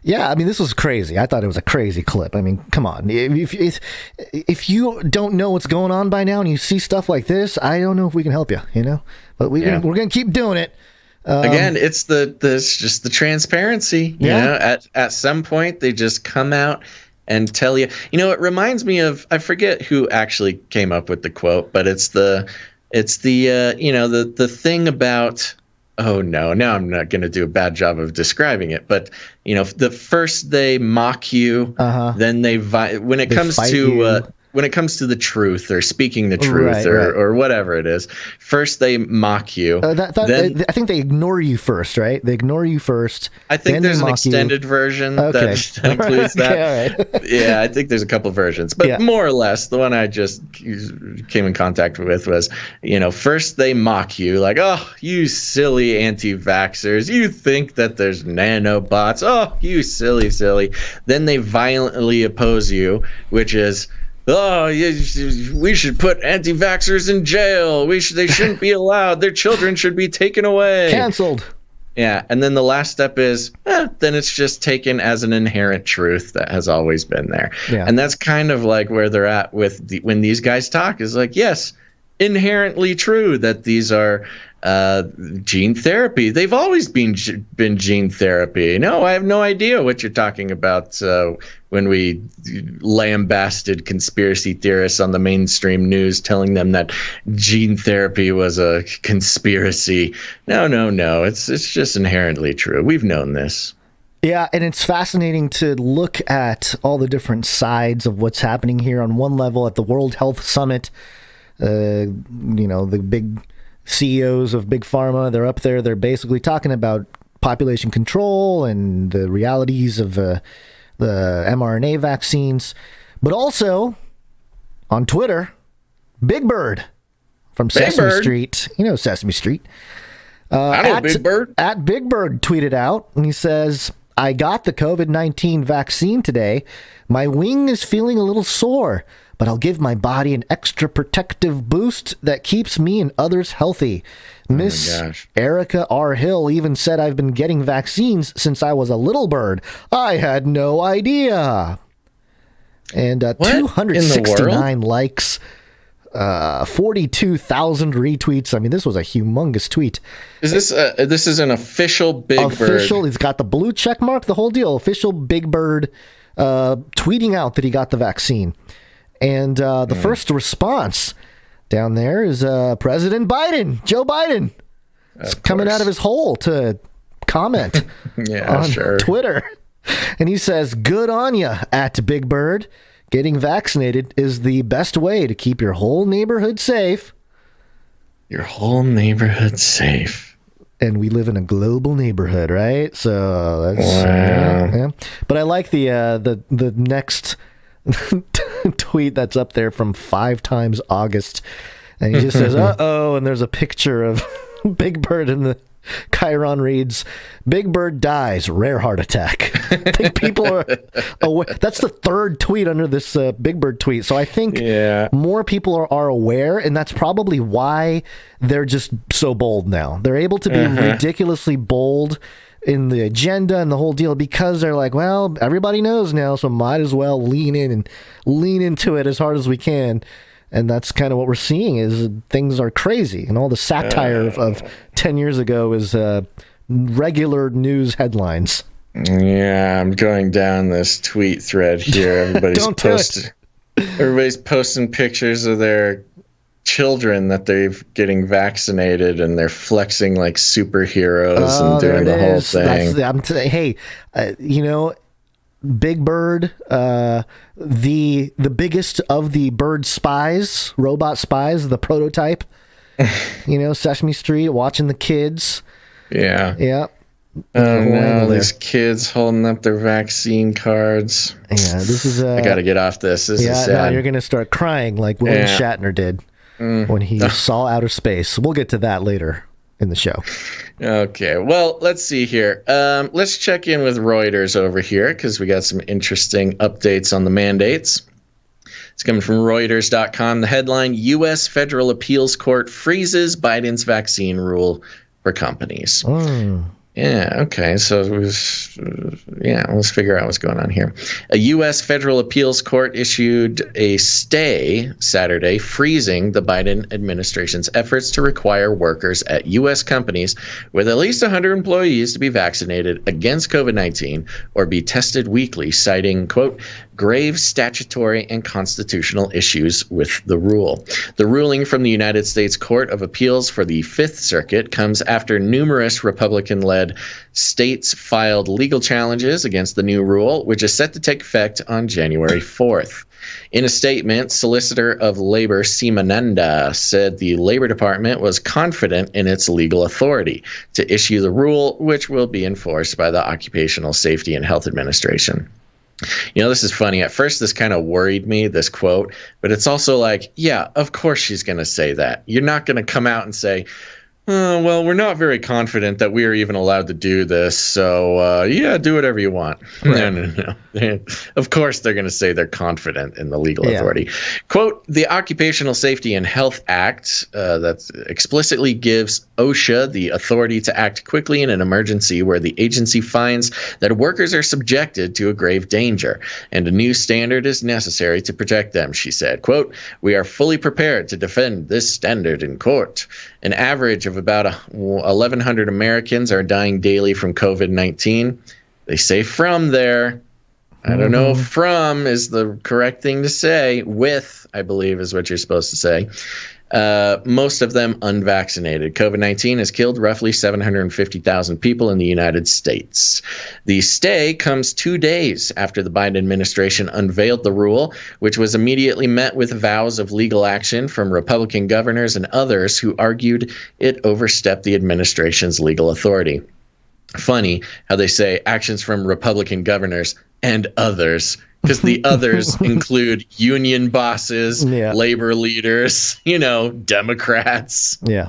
yeah, I mean, this was crazy. I thought it was a crazy clip. I mean, come on. If you don't know what's going on by now and you see stuff like this, I don't know if we can help you. But we're gonna keep doing it. Again, it's just the transparency. At some point they just come out and tell you. It reminds me of, I forget who actually came up with the quote, but it's the thing about. Oh no! Now I'm not going to do a bad job of describing it, but the first they mock you, then when it comes to the truth or speaking the truth or whatever it is, first they mock you. I think they ignore you first, right? They ignore you first. I think there's an extended version that includes that. Okay, right. Yeah, I think there's a couple versions, but more or less, the one I just came in contact with was, first they mock you, like, oh, you silly anti-vaxxers, you think that there's nanobots, oh, you silly. Then they violently oppose you, which is, oh, we should put anti-vaxxers in jail. They shouldn't be allowed. Their children should be taken away. Canceled. Yeah, and then the last step is, then it's just taken as an inherent truth that has always been there. Yeah. And that's kind of like where they're at with when these guys talk, is like, yes, inherently true that these are gene therapy. They've always been gene therapy. No, I have no idea what you're talking about when we lambasted conspiracy theorists on the mainstream news telling them that gene therapy was a conspiracy. No. It's just inherently true. We've known this. Yeah, and it's fascinating to look at all the different sides of what's happening here. On one level, at the World Health Summit, the big CEOs of Big Pharma, they're up there. They're basically talking about population control and the realities of the mRNA vaccines. But also, on Twitter, Big Bird from Sesame Street. Sesame Street. I know Big Bird. At Big Bird tweeted out, and he says, I got the COVID-19 vaccine today. My wing is feeling a little sore, but I'll give my body an extra protective boost that keeps me and others healthy. Miss Erica R. Hill even said I've been getting vaccines since I was a little bird. I had no idea. And 269 likes, 42,000 retweets. I mean, this was a humongous tweet. Is this is an official Big Bird? It's got the blue check mark, the whole deal. Official Big Bird tweeting out that he got the vaccine. And the first response down there is President Biden, Joe Biden. It's coming out of his hole to comment on Twitter. And he says, good on ya, at Big Bird. Getting vaccinated is the best way to keep your whole neighborhood safe. Your whole neighborhood safe. And we live in a global neighborhood, right? So that's yeah. But I like the next tweet that's up there from 5 times August, and he just says uh-oh, and there's a picture of Big Bird, and the Chiron reads, Big Bird dies, rare heart attack. I think people are aware. That's the third tweet under this Big Bird tweet, so I think more people are aware, and that's probably why they're just so bold now. They're able to be ridiculously bold in the agenda and the whole deal, because they're like, well, everybody knows now, so might as well lean in and lean into it as hard as we can. And that's kind of what we're seeing, is things are crazy, and all the satire of 10 years ago is regular news headlines. Yeah, I'm going down this tweet thread here. Everybody's posting pictures of their children that they're getting vaccinated, and they're flexing like superheroes and doing the whole thing. Hey, Big Bird, the biggest of the bird spies, robot spies, the prototype. Sesame Street, watching the kids. Yeah. Oh no, these kids holding up their vaccine cards. Yeah, this is. I got to get off this. This is sad. Now you're gonna start crying like William Shatner did when he saw outer space. We'll get to that later in the show. Okay, well, let's see here. Let's check in with Reuters over here, because we got some interesting updates on the mandates. It's coming from Reuters.com. The headline, U.S. Federal Appeals Court freezes Biden's vaccine rule for companies. Yeah, okay. So let's figure out what's going on here. A U.S. Federal Appeals Court issued a stay Saturday, freezing the Biden administration's efforts to require workers at U.S. companies with at least 100 employees to be vaccinated against COVID-19 or be tested weekly, citing, quote, grave statutory and constitutional issues with the rule. The ruling from the United States Court of Appeals for the Fifth Circuit comes after numerous Republican-led states filed legal challenges against the new rule, which is set to take effect on January 4th. In a statement, Solicitor of Labor Seema Nanda said the Labor Department was confident in its legal authority to issue the rule, which will be enforced by the Occupational Safety and Health Administration. This is funny. At first, this kind of worried me, this quote, but it's also like, yeah, of course she's going to say that. You're not going to come out and say, well, we're not very confident that we are even allowed to do this. So, do whatever you want. Right. No. Of course, they're going to say they're confident in the legal authority. Quote, the Occupational Safety and Health Act that explicitly gives OSHA the authority to act quickly in an emergency where the agency finds that workers are subjected to a grave danger and a new standard is necessary to protect them, she said. Quote, we are fully prepared to defend this standard in court. An average of about 1,100 Americans are dying daily from COVID-19. They say from there. I don't know if from is the correct thing to say. With, I believe, is what you're supposed to say. Most of them unvaccinated. COVID-19 has killed roughly 750,000 people in the United States. The stay comes 2 days after the Biden administration unveiled the rule, which was immediately met with vows of legal action from Republican governors and others who argued it overstepped the administration's legal authority. Funny how they say actions from Republican governors and others. because the others include union bosses, labor leaders, Democrats. Yeah.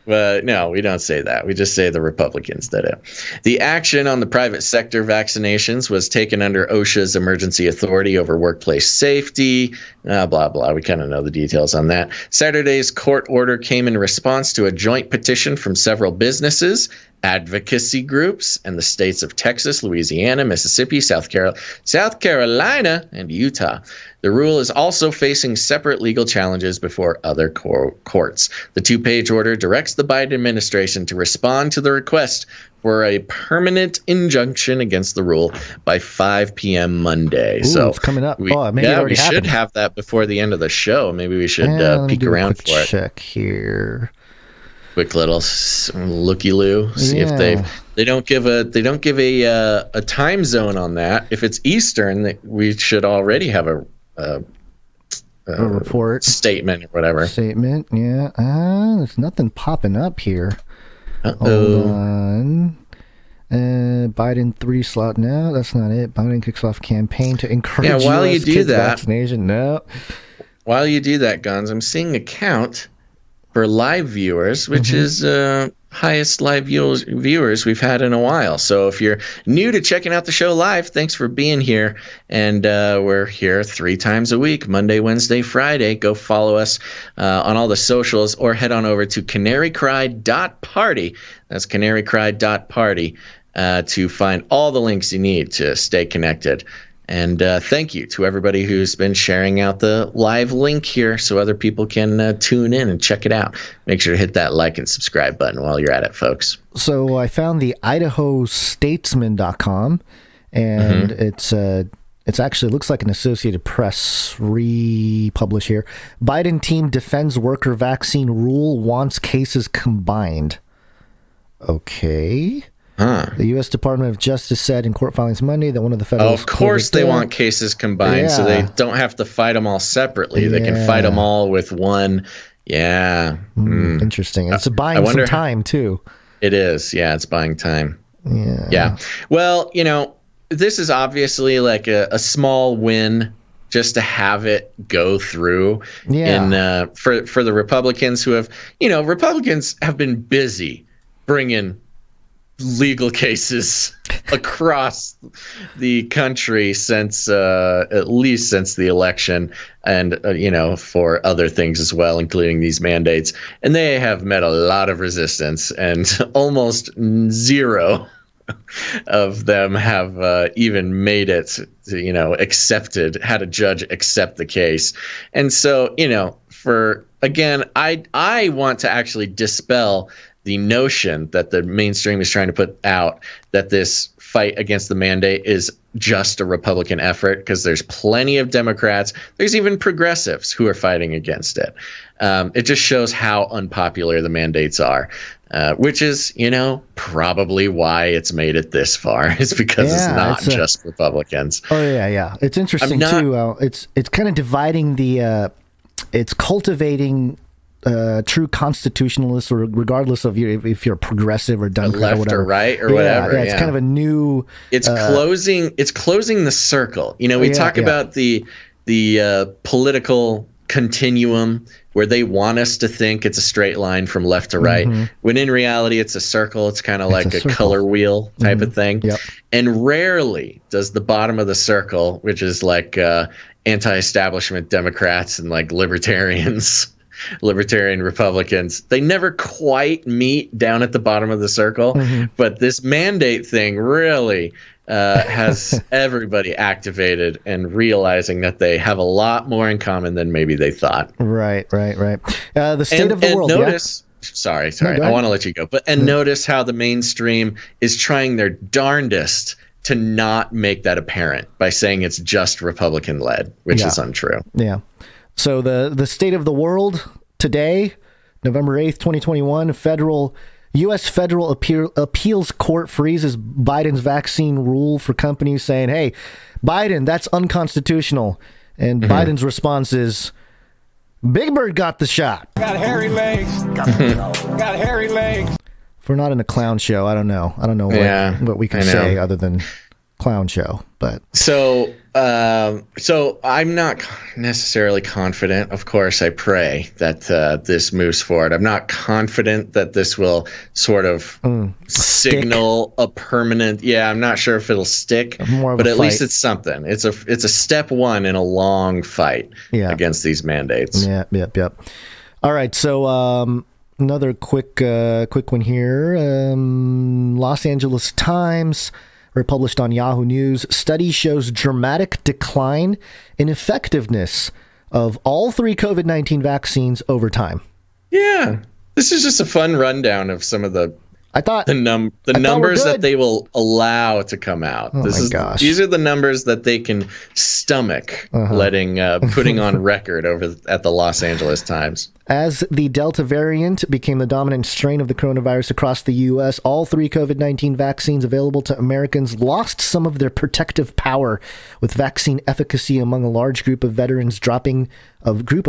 But no, we don't say that. We just say the Republicans did it. The action on the private sector vaccinations was taken under OSHA's emergency authority over workplace safety, blah, blah. We kind of know the details on that. Saturday's court order came in response to a joint petition from several businesses, advocacy groups, and the states of Texas, Louisiana, Mississippi, South Carolina, and Utah. The rule is also facing separate legal challenges before other courts. The two-page order directs the Biden administration to respond to the request for a permanent injunction against the rule by 5 p.m. Monday. Ooh, so it's coming up. We happened. should have that before the end of the show. Maybe we should peek around for it. Check here. Quick little looky-loo. See if they don't give a time zone on that. If it's Eastern, we should already have a report statement or whatever. Statement, yeah. There's nothing popping up here. Uh-oh. Hold on. Biden 3 slot. No, that's not it. Biden kicks off campaign to encourage while US you do kids that, vaccination. No. While you do that, Gonz, I'm seeing a count for live viewers, which is highest live viewers we've had in a while. So if you're new to checking out the show live, thanks for being here. And we're here 3 times a week, Monday, Wednesday, Friday. Go follow us on all the socials or head on over to CanaryCry.Party. That's CanaryCry.Party to find all the links you need to stay connected. And thank you to everybody who's been sharing out the live link here so other people can tune in and check it out. Make sure to hit that like and subscribe button while you're at it, folks. So I found the IdahoStatesman.com, and it's actually looks like an Associated Press republish here. Biden team defends worker vaccine rule, wants cases combined. Okay. The U.S. Department of Justice said in court filings Monday that one of the federal... of course they want cases combined, so they don't have to fight them all separately. They can fight them all with one. Yeah. Interesting. It's buying some time, too. It is. Yeah, it's buying time. Yeah. Well, this is obviously like a small win just to have it go through. Yeah. For the Republicans who have... Republicans have been busy bringing legal cases across the country since at least since the election, and for other things as well, including these mandates, and they have met a lot of resistance, and almost zero of them have even made it accepted, had a judge accept the case. And so I want to actually dispel the notion that the mainstream is trying to put out that this fight against the mandate is just a Republican effort, because there's plenty of Democrats, there's even progressives who are fighting against it. It just shows how unpopular the mandates are, which is, probably why it's made it this far. It's because it's not just Republicans. Oh, yeah. It's interesting, too. It's kind of dividing it's cultivating true constitutionalists, or regardless of if you're progressive or Democrat left or whatever, or right or whatever. Yeah, it's kind of a new. It's closing the circle. We talk about the political continuum where they want us to think it's a straight line from left to right, when in reality it's a circle. It's kind of like a color wheel type of thing. Yep. And rarely does the bottom of the circle, which is like anti-establishment Democrats and like libertarian Republicans, they never quite meet down at the bottom of the circle. But this mandate thing really has everybody activated and realizing that they have a lot more in common than maybe they thought. Right. The state of the world. Notice, sorry, I want to let you go. But notice how the mainstream is trying their darndest to not make that apparent by saying it's just Republican led, which is untrue. Yeah. So the state of the world today, November 8th, 2021, U.S. Federal Appeals Court freezes Biden's vaccine rule for companies, saying, hey, Biden, that's unconstitutional. And Biden's response is, Big Bird got the shot. Got hairy legs. Got hairy legs. If we're not in a clown show, I don't know. I don't know what we can say other than clown show. But so I'm not necessarily confident. Of course, I pray that this moves forward. I'm not confident that this will sort of signal a permanent. Yeah, I'm not sure if it'll stick, but at least it's something. It's a step one in a long fight against these mandates. Yep. All right, so another quick one here. Los Angeles Times. Published on Yahoo News, study shows dramatic decline in effectiveness of all 3 COVID-19 vaccines over time. Yeah, this is just a fun rundown of some of the numbers that they will allow to come out. These are the numbers that they can stomach putting on record over at the Los Angeles Times. As the Delta variant became the dominant strain of the coronavirus across the U.S., all 3 COVID-19 vaccines available to Americans lost some of their protective power, with vaccine efficacy among a large group of veterans dropping between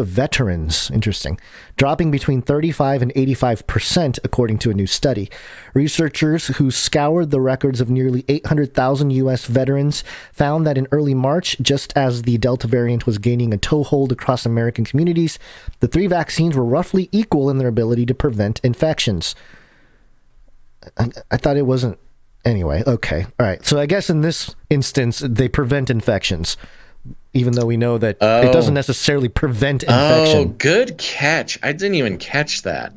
35 and 85%, according to a new study. Researchers who scoured the records of nearly 800,000 U.S. veterans found that in early March, just as the Delta variant was gaining a toehold across American communities, the 3 vaccines were roughly equal in their ability to prevent infections. I thought it wasn't. Anyway, okay. All right. So I guess in this instance, they prevent infections, even though we know that it doesn't necessarily prevent infection. Oh, good catch. I didn't even catch that.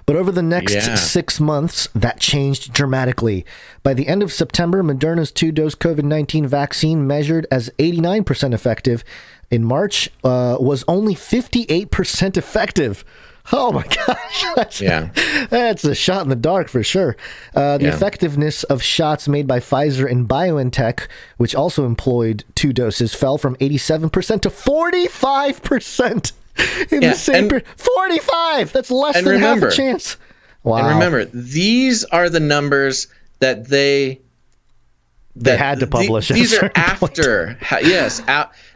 But over the next 6 months, that changed dramatically. By the end of September, Moderna's 2-dose COVID-19 vaccine, measured as 89% effective in March, was only 58% effective. Oh my gosh. That's a shot in the dark for sure. The effectiveness of shots made by Pfizer and BioNTech, which also employed 2 doses, fell from 87% to 45%. In the same period. 45! That's less than half a chance. Wow. And remember, these are the numbers that they had to publish. These are after.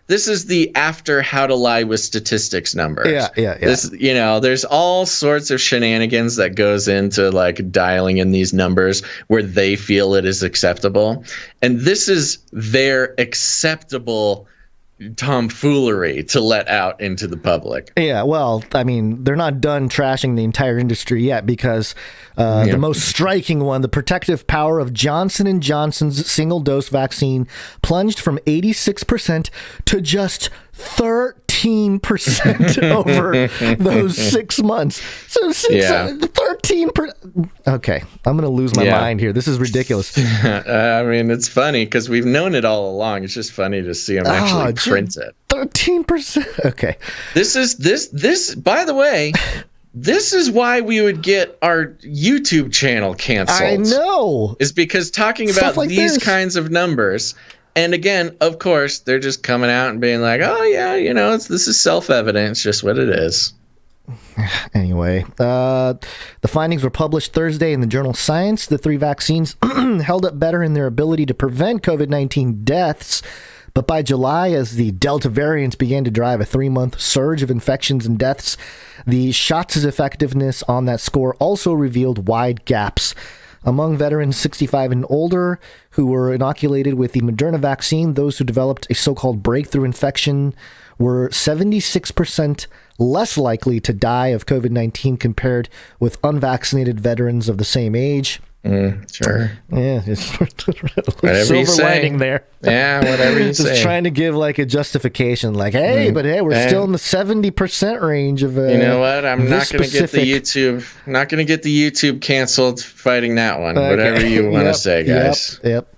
This is the after How to Lie with Statistics numbers. Yeah. This, there's all sorts of shenanigans that goes into like dialing in these numbers where they feel it is acceptable. And this is their acceptable tomfoolery to let out into the public. Yeah, well, I mean, they're not done trashing the entire industry yet, because the most striking one, the protective power of Johnson & Johnson's single-dose vaccine plunged from 86% to just 13% over those 6 months. So 13%. Okay, I'm going to lose my mind here. This is ridiculous. I mean, it's funny because we've known it all along. It's just funny to see them actually print it. 13%. Okay. This. By the way, this is why we would get our YouTube channel canceled. I know. Is because talking about these kinds of numbers. And again, of course, they're just coming out and being like, oh, yeah, this is self-evident. It's just what it is. Anyway, the findings were published Thursday in the journal Science. The 3 vaccines held up better in their ability to prevent COVID-19 deaths. But by July, as the Delta variant began to drive a 3-month surge of infections and deaths, the shots' effectiveness on that score also revealed wide gaps. Among veterans 65 and older who were inoculated with the Moderna vaccine, those who developed a so-called breakthrough infection were 76% less likely to die of COVID-19 compared with unvaccinated veterans of the same age. Sure. Yeah, it's whatever you say. Lining there. Yeah, whatever you say. Just trying to give like a justification, like, hey, we're still in the 70% range of. You know what? I'm not going to get the YouTube. Not going to get the YouTube canceled fighting that one. Okay. Whatever you want to say, guys. Yep.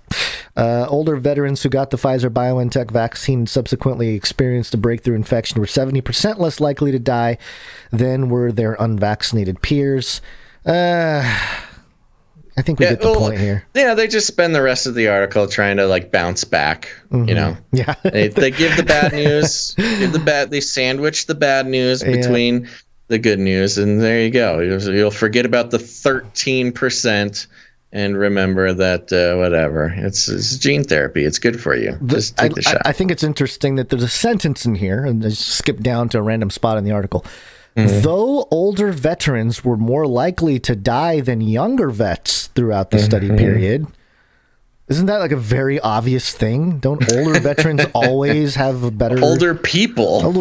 Older veterans who got the Pfizer-BioNTech vaccine subsequently experienced a breakthrough infection were 70% less likely to die than were their unvaccinated peers. I think we get the point here. Yeah, they just spend the rest of the article trying to like bounce back. Yeah, they give the bad news, they sandwich the bad news between the good news, and there you go. You'll forget about the 13% and remember that whatever. It's gene therapy. It's good for you. Just take the shot. I think it's interesting that there's a sentence in here, and I just skip down to a random spot in the article. Though older veterans were more likely to die than younger vets throughout the study period, Isn't that like a very obvious thing? Don't older veterans always have a better... Older people in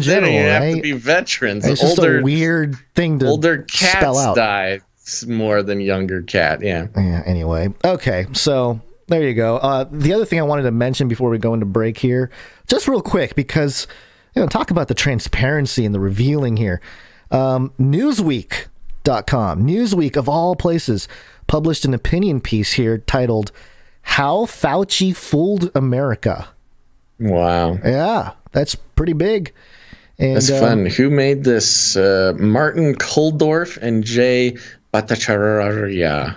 general, right? Have to be veterans. It's just a weird thing to older spell cats out. die more than younger cat, yeah. Anyway, okay, so there you go. The other thing I wanted to mention before we go into break here, just real quick, because, talk about the transparency and the revealing here. Newsweek.com, Newsweek of all places, published an opinion piece here titled, How Fauci Fooled America. Wow. Yeah, that's pretty big. And, that's fun. Who made this? Martin Kulldorff and Jay Bhattacharya.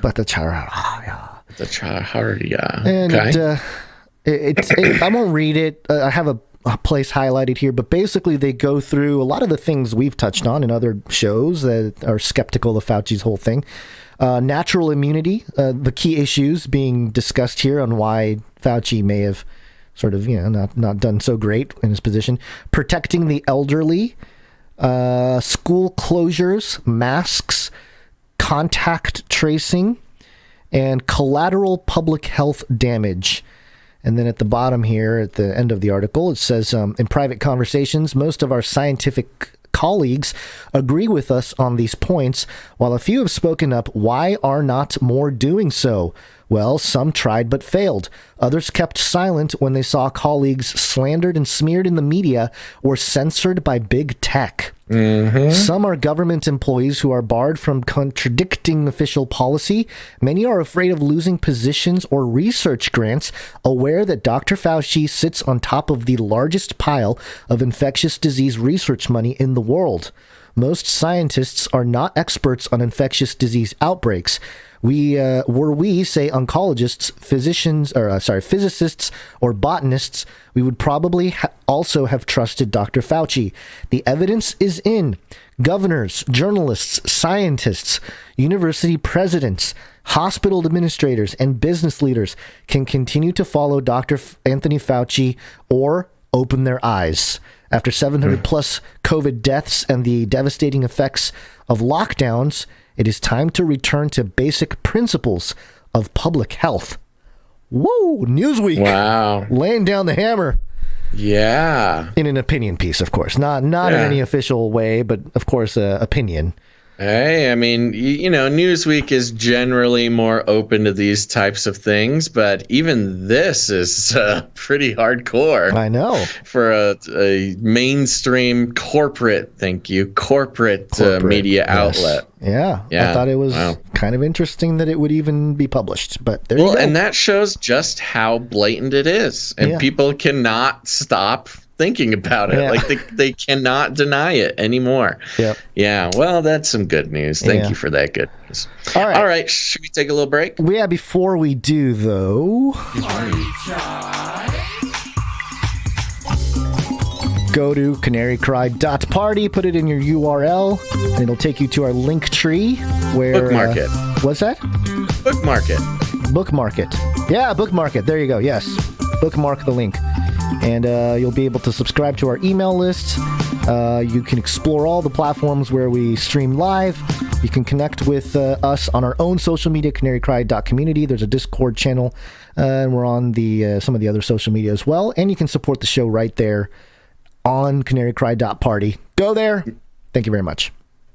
And okay. I won't read it. I have a place highlighted here, but basically they go through a lot of the things we've touched on in other shows that are skeptical of Fauci's whole thing. Natural immunity, the key issues being discussed here on why Fauci may have sort of, not done so great in his position. Protecting the elderly, school closures, masks, contact tracing, and collateral public health damage. And then at the bottom here, at the end of the article, it says, in private conversations, most of our scientific colleagues agree with us on these points, while a few have spoken up. Why are not more doing so? Well, some tried but failed. Others kept silent when they saw colleagues slandered and smeared in the media or censored by big tech. Mm-hmm. Some are government employees who are barred from contradicting official policy. Many are afraid of losing positions or research grants, aware that Dr. Fauci sits on top of the largest pile of infectious disease research money in the world. Most scientists are not experts on infectious disease outbreaks. Say oncologists, physicists, or botanists, we would probably also have trusted Dr. Fauci. The evidence is in. Governors, journalists, scientists, university presidents, hospital administrators, and business leaders can continue to follow Dr. Anthony Fauci or open their eyes. After 700 plus COVID deaths and the devastating effects of lockdowns, it is time to return to basic principles of public health. Whoa, Newsweek. Wow. Laying down the hammer. Yeah. In an opinion piece, of course. Not in any official way, but of course, opinion. Hey, I mean, Newsweek is generally more open to these types of things, but even this is pretty hardcore. I know. For a mainstream corporate media outlet. Yeah. I thought it was kind of interesting that it would even be published, but there you go. And that shows just how blatant it is, and people cannot stop thinking about it. Like they cannot deny it anymore. Yep. Yeah. Well, that's some good news. Thank you for that good news. All right. Should we take a little break? Yeah. Before we do, though, go to CanaryCry.Party, put it in your URL, and it'll take you to our LINKTREE where... Bookmark it. What's that? Bookmark it. Bookmark it. Yeah, bookmark it. There you go. Yes. Bookmark the link. And you'll be able to subscribe to our email list. You can explore all the platforms where we stream live. You can connect with us on our own social media, CanaryCry.Community. There's a Discord channel, and we're on some of the other social media as well. And you can support the show right there on CanaryCry.Party. Go there. Thank you very much.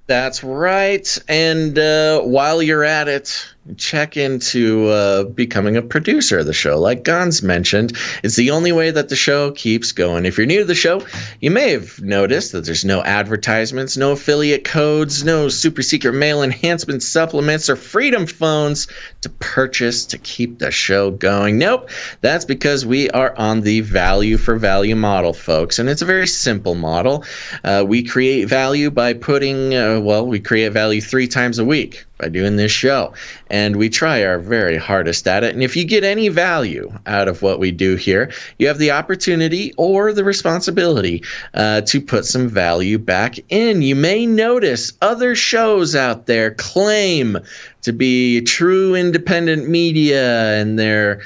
That's right. And while you're at it, check into becoming a producer of the show. Like Gonz mentioned, it's the only way that the show keeps going. If you're new to the show, you may have noticed that there's no advertisements, no affiliate codes, no super secret mail enhancement supplements, or freedom phones to purchase to keep the show going. Nope. That's because we are on the value for value model, folks. And it's a very simple model. We create value by putting, we create value 3 times a week by doing this show, and we try our very hardest at it. And if you get any value out of what we do here, you have the opportunity or the responsibility to put some value back in. You may notice other shows out there claim to be true independent media, and they're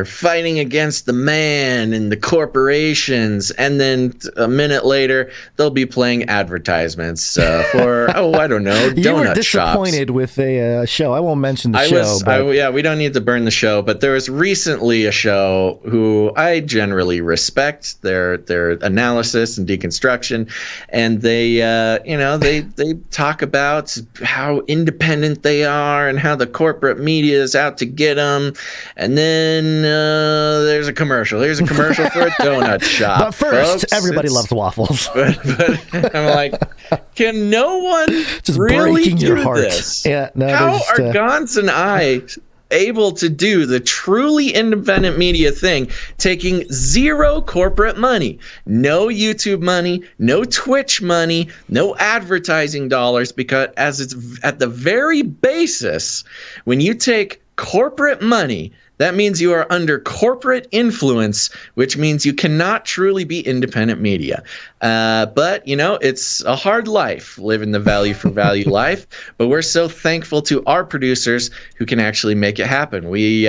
fighting against the man and the corporations, and then a minute later they'll be playing advertisements for I don't know, donut shops. You were disappointed with a show. I won't mention the show. We don't need to burn the show, but there was recently a show who I generally respect their analysis and deconstruction, and they talk about how independent they are and how the corporate media is out to get them, and then there's a commercial. Here's a commercial for a donut shop. But first, folks. Everybody loves waffles. But I'm like, can no one just really breaking do your heart? this? Yeah, no, how are Gonz and I able to do the truly independent media thing, taking zero corporate money, no YouTube money, no Twitch money, no advertising dollars, because as it's at the very basis, when you take corporate money, that means you are under corporate influence, which means you cannot truly be independent media. But, it's a hard life, living the value for value life. But we're so thankful to our producers who can actually make it happen. We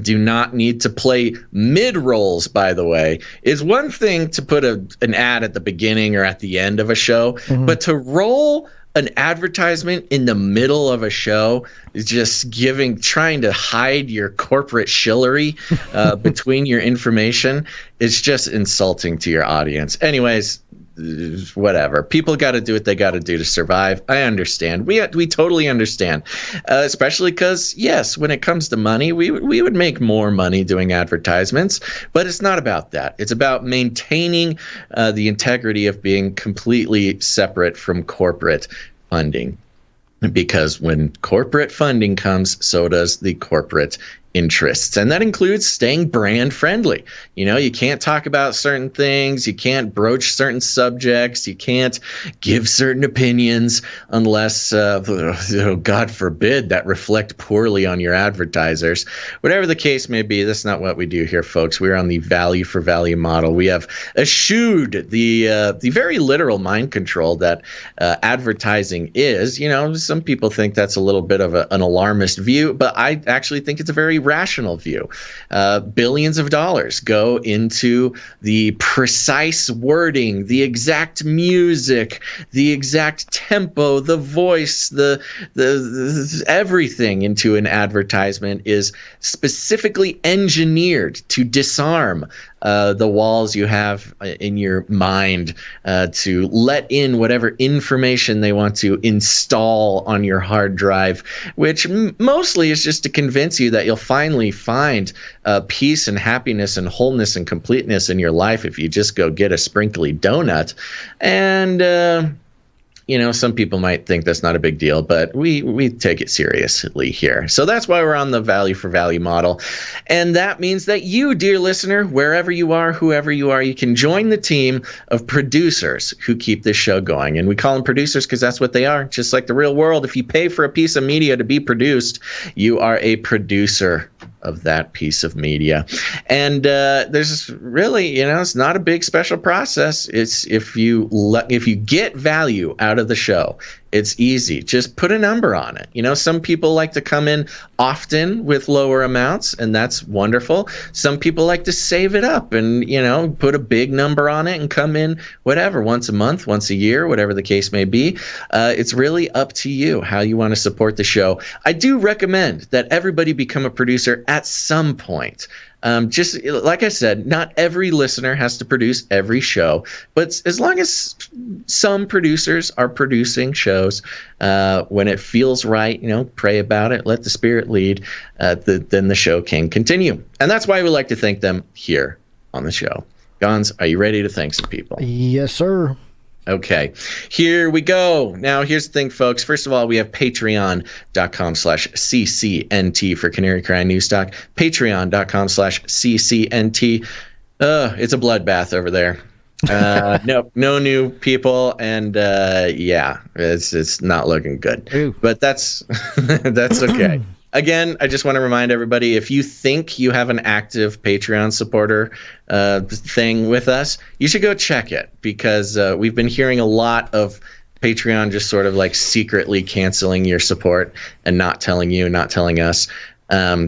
do not need to play mid-rolls, by the way. It's one thing to put an ad at the beginning or at the end of a show, but to roll an advertisement in the middle of a show is just trying to hide your corporate shillery between your information. It's just insulting to your audience. Anyways, whatever. People got to do what they got to do to survive. I understand. We totally understand, especially because, yes, when it comes to money, we would make more money doing advertisements, but it's not about that. It's about maintaining the integrity of being completely separate from corporate funding, because when corporate funding comes, so does the corporate interests, and that includes staying brand friendly. You can't talk about certain things, you can't broach certain subjects, you can't give certain opinions unless God forbid that reflect poorly on your advertisers. Whatever the case may be, that's not what we do here, folks. We're on the value for value model. We have eschewed the very literal mind control that advertising is. Some people think that's a little bit of an alarmist view, but I actually think it's a very rational view. Billions of dollars go into the precise wording, the exact music, the exact tempo, the voice, the everything into an advertisement is specifically engineered to disarm the walls you have in your mind, to let in whatever information they want to install on your hard drive, which mostly is just to convince you that you'll finally find peace and happiness and wholeness and completeness in your life if you just go get a sprinkly donut. And some people might think that's not a big deal, but we take it seriously here. So that's why we're on the value for value model. And that means that you, dear listener, wherever you are, whoever you are, you can join the team of producers who keep this show going. And we call them producers because that's what they are. Just like the real world, if you pay for a piece of media to be produced, you are a producer of that piece of media. And there's really, it's not a big special process. It's if you get value out of the show, it's easy. Just put a number on it. Some people like to come in often with lower amounts, and that's wonderful. Some people like to save it up and, put a big number on it and come in whatever, once a month, once a year, whatever the case may be. It's really up to you how you want to support the show. I do recommend that everybody become a producer at some point. Just like I said, not every listener has to produce every show, but as long as some producers are producing shows, when it feels right, pray about it, let the Spirit lead, then the show can continue. And that's why we like to thank them here on the show. Gonz, are you ready to thank some people? Yes, sir. Okay, here we go. Now, here's the thing, folks. First of all, we have patreon.com/CCNT for Canary Cry News Stock. Patreon.com/CCNT. It's a bloodbath over there. No new people, and it's not looking good. Ooh. But that's okay. Again, I just want to remind everybody, if you think you have an active Patreon supporter thing with us, you should go check it, because we've been hearing a lot of Patreon just sort of like secretly canceling your support and not telling you, not telling us.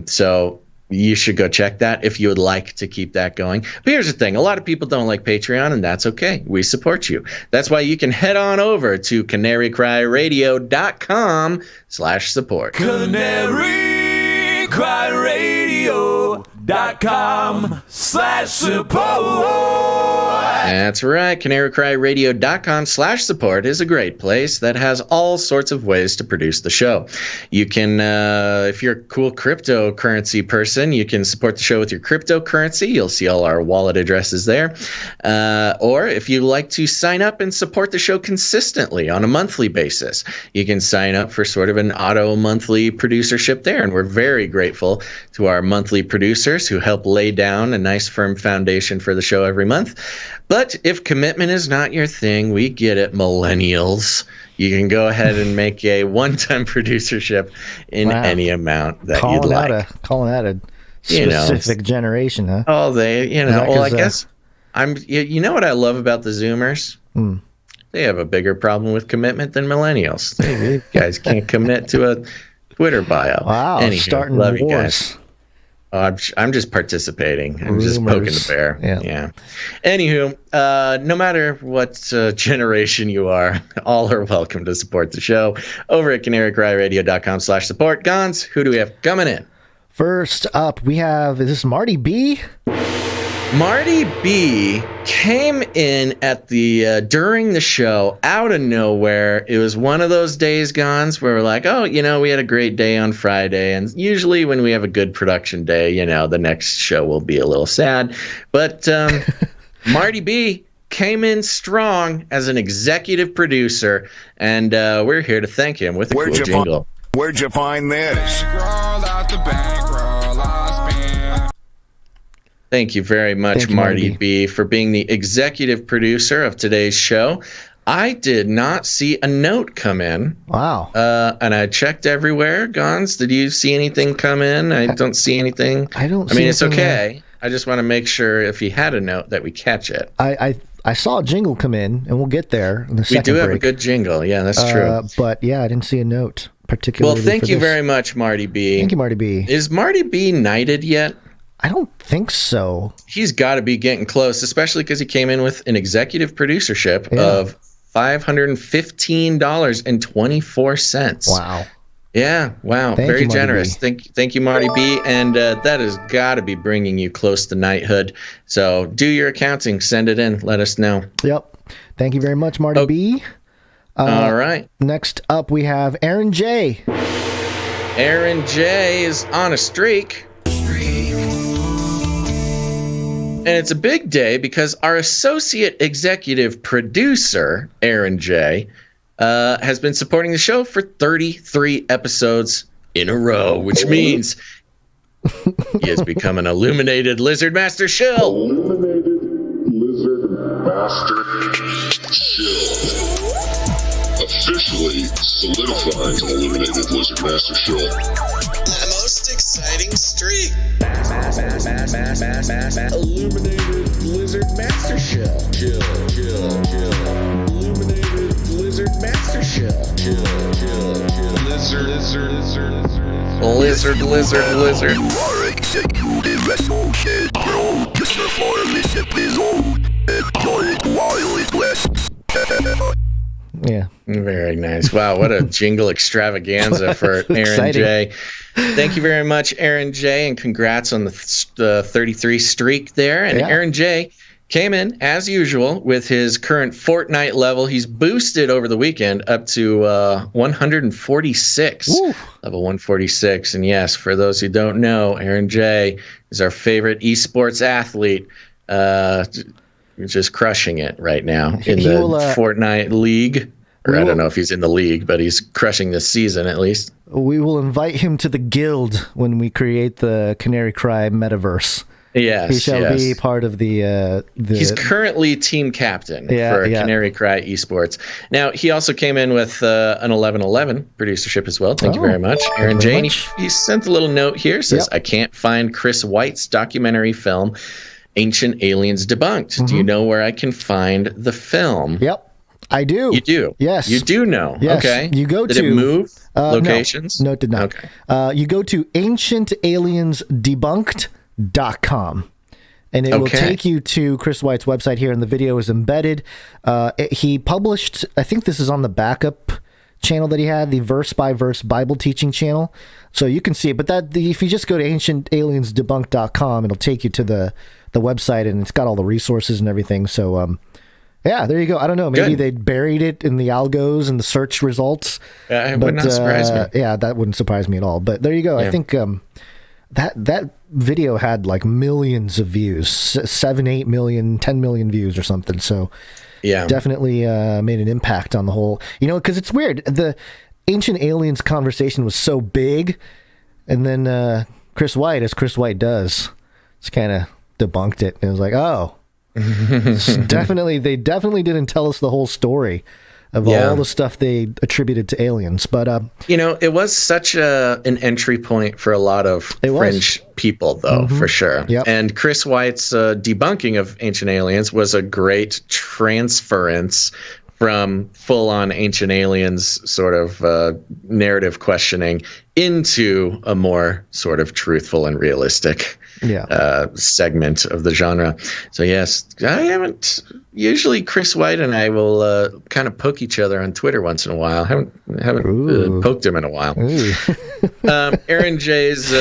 So you should go check that if you would like to keep that going. But here's the thing. A lot of people don't like Patreon, and that's okay. We support you. That's why you can head on over to CanaryCry.Radio.com/support. CanaryCry.Radio.com/support. That's right. CanaryCry.Radio.com/support is a great place that has all sorts of ways to produce the show. You can, if you're a cool cryptocurrency person, you can support the show with your cryptocurrency. You'll see all our wallet addresses there. Or if you like to sign up and support the show consistently on a monthly basis, you can sign up for sort of an auto monthly producership there. And we're very grateful to our monthly producers who help lay down a nice firm foundation for the show every month. But if commitment is not your thing, we get it, millennials. You can go ahead and make a one-time producership in any amount that you'd like. Calling that a specific generation, huh? Oh, well, I guess you know what I love about the Zoomers? They have a bigger problem with commitment than millennials. You guys can't commit to a Twitter bio. Wow, anywho, starting love wars. You guys. I'm just participating. I'm just poking the bear. Yeah. Anywho, no matter what generation you are, all are welcome to support the show over at CanaryCryRadio.com/support. Gonz, who do we have coming in? First up, we have, is this Marty B? Marty B came in at the during the show out of nowhere. It was one of those days, Gonz, where we're like, oh, we had a great day on Friday. And usually when we have a good production day, the next show will be a little sad. But Marty B came in strong as an executive producer, and we're here to thank him with a cool jingle. Where'd you find this? Thank you very much, Marty B, for being the executive producer of today's show. I did not see a note come in. Wow. And I checked everywhere. Gonz, did you see anything come in? I don't see anything. I don't I mean, it's anything okay. I just want to make sure if he had a note that we catch it. I saw a jingle come in, and we'll get there in the second break. We do have a good jingle. Yeah, that's true. But, yeah, I didn't see a note particularly. Well, thank you very much, Marty B. Thank you, Marty B. Is Marty B knighted yet? I don't think so. He's got to be getting close, especially because he came in with an executive producership of $515.24. Wow. Yeah, wow. Thank Very you, generous. Thank you, Marty B. And that has got to be bringing you close to knighthood. So do your accounting. Send it in. Let us know. Yep. Thank you very much, Marty B. All right. Next up, we have Aaron J. Aaron J is on a streak. And it's a big day because our associate executive producer, Aaron J., has been supporting the show for 33 episodes in a row, which means he has become an Illuminated Lizard Master Shill. Illuminated Lizard Master Shill. Officially solidifying Illuminated Lizard Master Shill. The most exciting streak. Illuminated Lizard Master Shill. Illuminated Lizard Master Shill. Lizard. You are executed resolution. For this episode, while it lasts. Yeah. Very nice. Wow, what a jingle extravaganza for Aaron J. Thank you very much, Aaron J, and congrats on the 33 streak there. And Aaron J came in, as usual, with his current Fortnite level. He's boosted over the weekend up to 146. Woo. Level 146. And yes, for those who don't know, Aaron J is our favorite esports athlete. Just crushing it right now in the Fortnite League. Or I don't know if he's in the league, but he's crushing this season at least. We will invite him to the guild when we create the Canary Cry metaverse. Yes, he shall be part of the. He's currently team captain for Canary Cry Esports. Now he also came in with an 1111 producership as well. Thank you very much, Aaron J. He sent a little note here. Says, I can't find Chris White's documentary film, Ancient Aliens Debunked. Do you know where I can find the film? Yep. I do. You do? Yes. You do know? Yes. Okay. You go Did it move locations? No, it did not. Okay. You go to ancientaliensdebunked.com. And it will take you to Chris White's website here, and the video is embedded. He published, I think this is on the backup channel that he had, the verse-by-verse Bible teaching channel. So you can see it. But if you just go to ancientaliensdebunked.com, it'll take you to the website, and it's got all the resources and everything. So, yeah, there you go. I don't know. Maybe they buried it in the algos and the search results. It would not surprise me. Yeah, that wouldn't surprise me at all. But there you go. Yeah. I think that video had like millions of views, 7, 8 million, 10 million views or something. So yeah, definitely made an impact on the whole, because it's weird. The Ancient Aliens conversation was so big, and then Chris White, as Chris White does, just kind of debunked it. And it was like, oh, they definitely didn't tell us the whole story of all the stuff they attributed to aliens. But it was such an entry point for a lot of fringe people, though, for sure. Yep. And Chris White's debunking of Ancient Aliens was a great transference from full-on Ancient Aliens sort of narrative questioning into a more sort of truthful and realistic segment of the genre. So yes, I haven't. Usually, Chris White and I will kind of poke each other on Twitter once in a while. Haven't poked him in a while. Aaron J's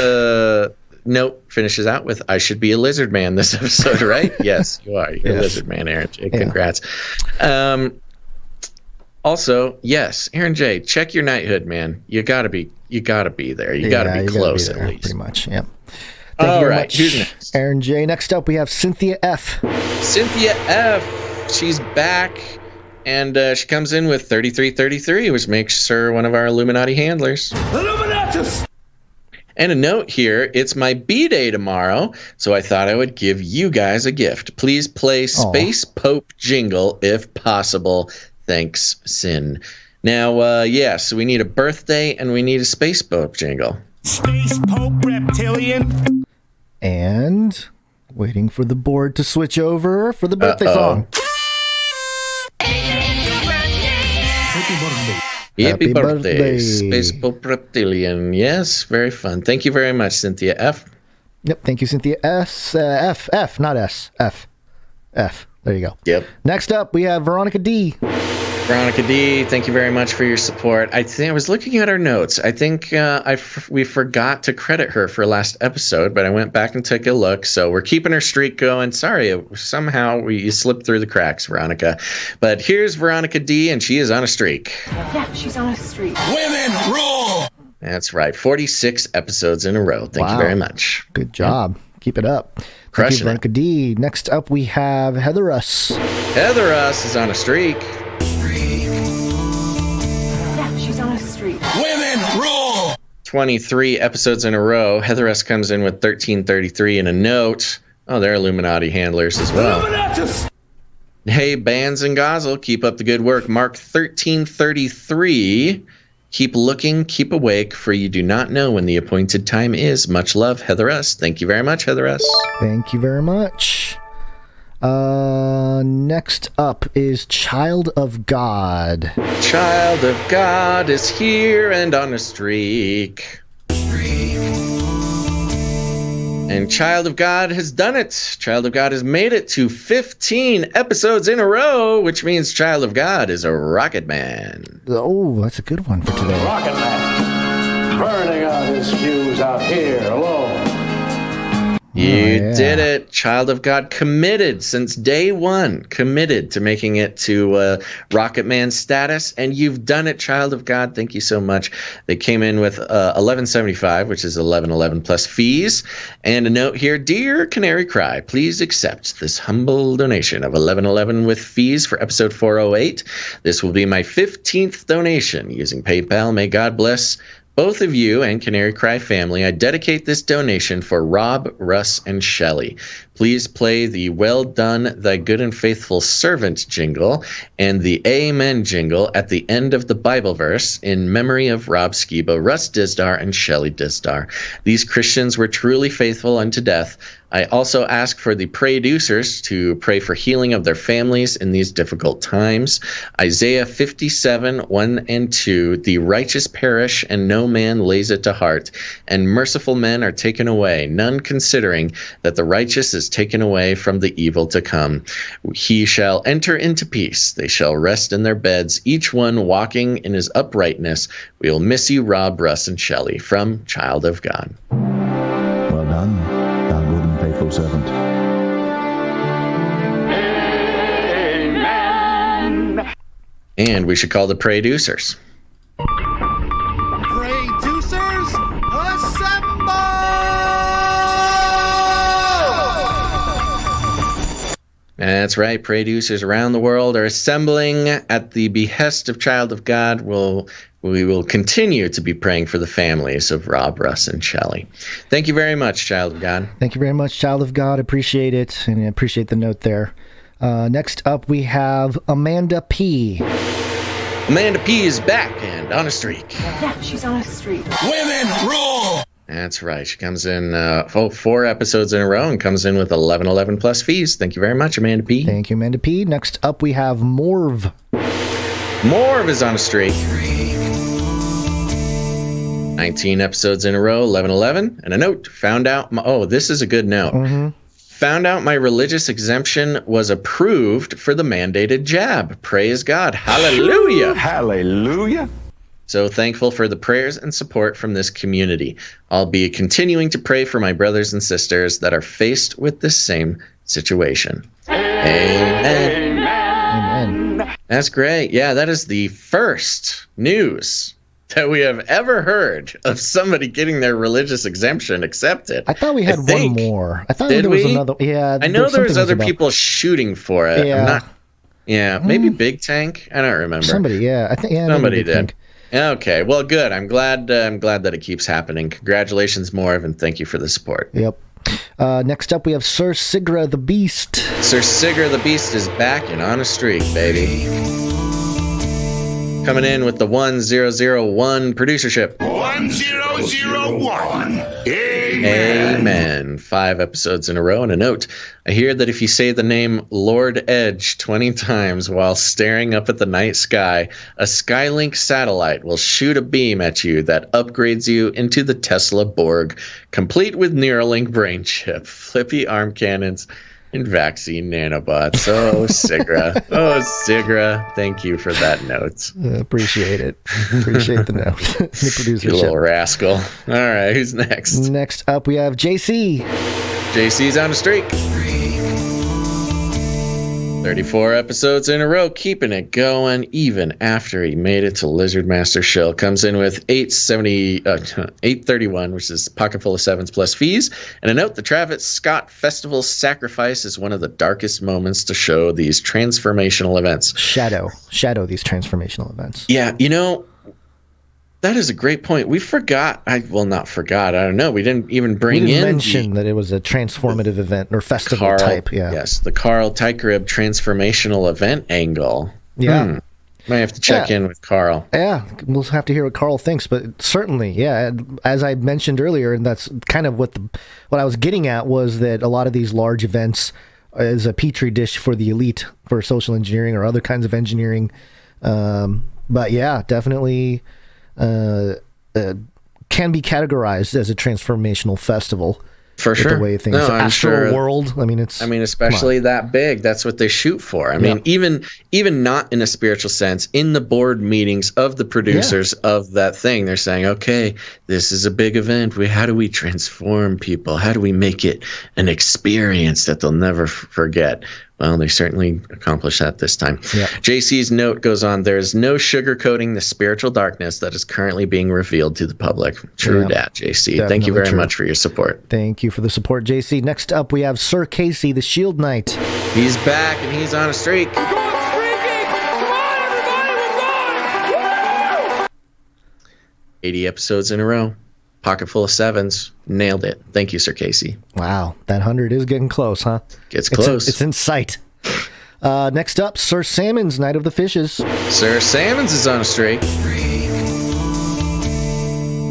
note finishes out with, "I should be a lizard man this episode, right?" Yes, you are. You're a lizard man, Aaron J. Congrats. Also, yes, Aaron J, check your knighthood, man. You gotta be there. You gotta be close at least. Pretty much, yeah. All right, who's next? Aaron J. Next up, we have Cynthia F. Cynthia F. She's back, and she comes in with 3333, which makes her one of our Illuminati handlers. Illuminatus! And a note here, it's my B-Day tomorrow, so I thought I would give you guys a gift. Please play Space Pope Jingle if possible. Thanks, Sin. Now, yes, we need a birthday and we need a Space Pope jingle. Space Pope Reptilian. And waiting for the board to switch over for the birthday song. Happy birthday, Space Pope Reptilian. Yes, very fun. Thank you very much, Cynthia F. Yep, thank you, Cynthia S. F, not S. F. There you go. Yep. Next up, we have Veronica D. Veronica D, thank you very much for your support. I think I was looking at our notes. I think we forgot to credit her for last episode, but I went back and took a look. So we're keeping her streak going. Sorry, somehow you slipped through the cracks, Veronica. But here's Veronica D, and she is on a streak. Yeah, she's on a streak. Women rule! That's right. 46 episodes in a row. Thank you very much. Good job. Keep it up. Crushing Thank you, Veronica D. Next up, we have Heather Russ. Heather Russ is on a streak. Yeah, she's on a streak. Women rule! 23 episodes in a row. Heather S. comes in with 1333 and a note. Oh, they're Illuminati handlers as well. Illuminatus! Hey, Bands and Gozel, keep up the good work. Mark 1333. Keep looking, keep awake, for you do not know when the appointed time is. Much love, Heather S. Thank you very much, Heather S. Thank you very much. Next up is Child of God. Child of God is here and on a streak. And Child of God has done it. Child of God has made it to 15 episodes in a row, which means Child of God is a Rocket Man. Oh, that's a good one for today. Rocket Man. Burning out his fuse out here alone. You did it. Child of God committed since day one. Committed to making it to Rocket Man status. And you've done it, Child of God. Thank you so much. They came in with $11.75, which is $11.11 plus fees. And a note here, dear Canary Cry, please accept this humble donation of $11.11 with fees for episode 408. This will be my 15th donation using PayPal. May God bless both of you and Canary Cry family. I dedicate this donation for Rob, Russ, and Shelley. Please play the Well Done, Thy Good and Faithful Servant jingle and the Amen jingle at the end of the Bible verse in memory of Rob Skiba, Russ Dizdar, and Shelley Dizdar. These Christians were truly faithful unto death. I also ask for the producers to pray for healing of their families in these difficult times. Isaiah 57, 1 and 2, the righteous perish and no man lays it to heart, and merciful men are taken away, none considering that the righteous is taken away from the evil to come. He shall enter into peace. They shall rest in their beds, each one walking in his uprightness. We will miss you, Rob, Russ, and Shelley. From Child of God. Well done, thou good and faithful servant. Amen. And we should call the producers. Producers, assemble! That's right. Producers around the world are assembling at the behest of Child of God. We will continue to be praying for the families of Rob, Russ, and Shelley. Thank you very much, Child of God. Thank you very much, Child of God. Appreciate it, and I appreciate the note there. Next up, we have Amanda P. Amanda P is back and on a streak. Yeah, she's on a streak. Women rule! That's right. She comes in 4 episodes in a row and comes in with 11 plus fees. Thank you very much, Amanda P. Thank you, Amanda P. Next up, we have Morv. Morv is on a streak. 19 episodes in a row, 11. And a note, found out, this is a good note. Mm-hmm. Found out my religious exemption was approved for the mandated jab. Praise God. Hallelujah. Hallelujah. So thankful for the prayers and support from this community. I'll be continuing to pray for my brothers and sisters that are faced with this same situation. Amen. Amen. That's great. Yeah, that is the first news that we have ever heard of somebody getting their religious exemption accepted. I thought we had one more. I thought Did there was we? another. Yeah, I know there was other people shooting for it. Yeah. Maybe Big Tank. I don't remember. Somebody, yeah, I think somebody did. Tank. Okay, well, good. I'm glad that it keeps happening. Congratulations, Morv, and thank you for the support. Yep. Next up, we have Sir Sigra the Beast. Sir Sigra the Beast is back and on a streak, baby. Coming in with the 1001 producership. 1001. Amen. 5 episodes in a row. And a note, I hear that if you say the name Lord Edge 20 times while staring up at the night sky, a Skylink satellite will shoot a beam at you that upgrades you into the Tesla Borg, complete with Neuralink brain chip, flippy arm cannons, and vaccine nanobots. Oh, Sigra. Oh, Sigra. Thank you for that note. Appreciate it. Appreciate the note. The producer. You little rascal. All right, who's next? Next up, we have JC. JC's on a streak. 34 episodes in a row, keeping it going even after he made it to Lizard Master Shill. Comes in with 831, which is a pocket full of 7s plus fees. And a note, the Travis Scott Festival sacrifice is one of the darkest moments to show these transformational events. Shadow these transformational events. Yeah, that is a great point. We forgot. Not forgot. I don't know. We didn't even mention that it was a transformative event or festival type. Yeah. Yes, the Carl Tykerib transformational event angle. Yeah. Might have to check in with Carl. Yeah, we'll have to hear what Carl thinks, but certainly, yeah. As I mentioned earlier, and that's kind of what I was getting at was that a lot of these large events is a petri dish for the elite for social engineering or other kinds of engineering. But yeah, definitely. Can be categorized as a transformational festival. For sure. The way things Astroworld. Especially that big. That's what they shoot for. I mean, even not in a spiritual sense, in the board meetings of the producers of that thing, they're saying, okay, this is a big event. How do we transform people? How do we make it an experience that they'll never forget? Well, they certainly accomplished that this time. Yeah. JC's note goes on, there is no sugarcoating the spiritual darkness that is currently being revealed to the public. True dat, JC. Definitely Thank you very much for your support. Thank you for the support, JC. Next up, we have Sir Casey, the Shield Knight. He's back, and he's on a streak. We're going streaking! Come on, everybody, we're going! 80 episodes in a row. Pocket full of 7s. Nailed it. Thank you, Sir Casey. Wow, that 100 is getting close, huh? Gets close. It's in sight. Next up, Sir Salmon's Night of the Fishes. Sir Salmon's is on a streak.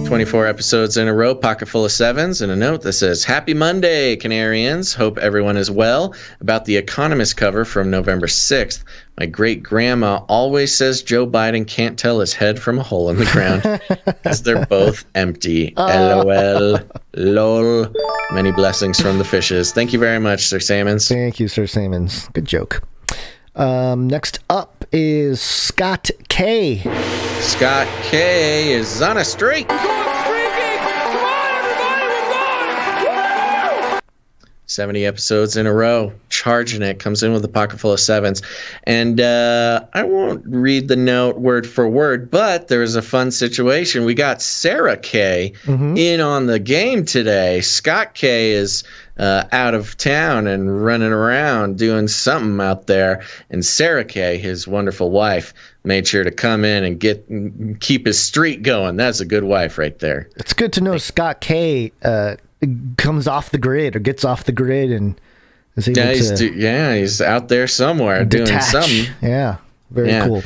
24 episodes in a row, pocket full of sevens, and a note that says, Happy Monday, Canarians. Hope everyone is well. About the Economist cover from November 6th, my great-grandma always says Joe Biden can't tell his head from a hole in the ground because they're both empty. LOL. LOL. Many blessings from the fishes. Thank you very much, Sir Salmons. Thank you, Sir Salmons. Good joke. Next up is Scott K. Scott K is on a streak. 70 episodes in a row, charging it, comes in with a pocket full of sevens. And I won't read the note word for word, but there was a fun situation. We got Sarah K in on the game today. Scott K is out of town and running around doing something out there. And Sarah K, his wonderful wife, made sure to come in and keep his streak going. That's a good wife right there. It's good to know Scott K comes off the grid or gets off the grid and is able he's out there somewhere doing something. Yeah, very cool.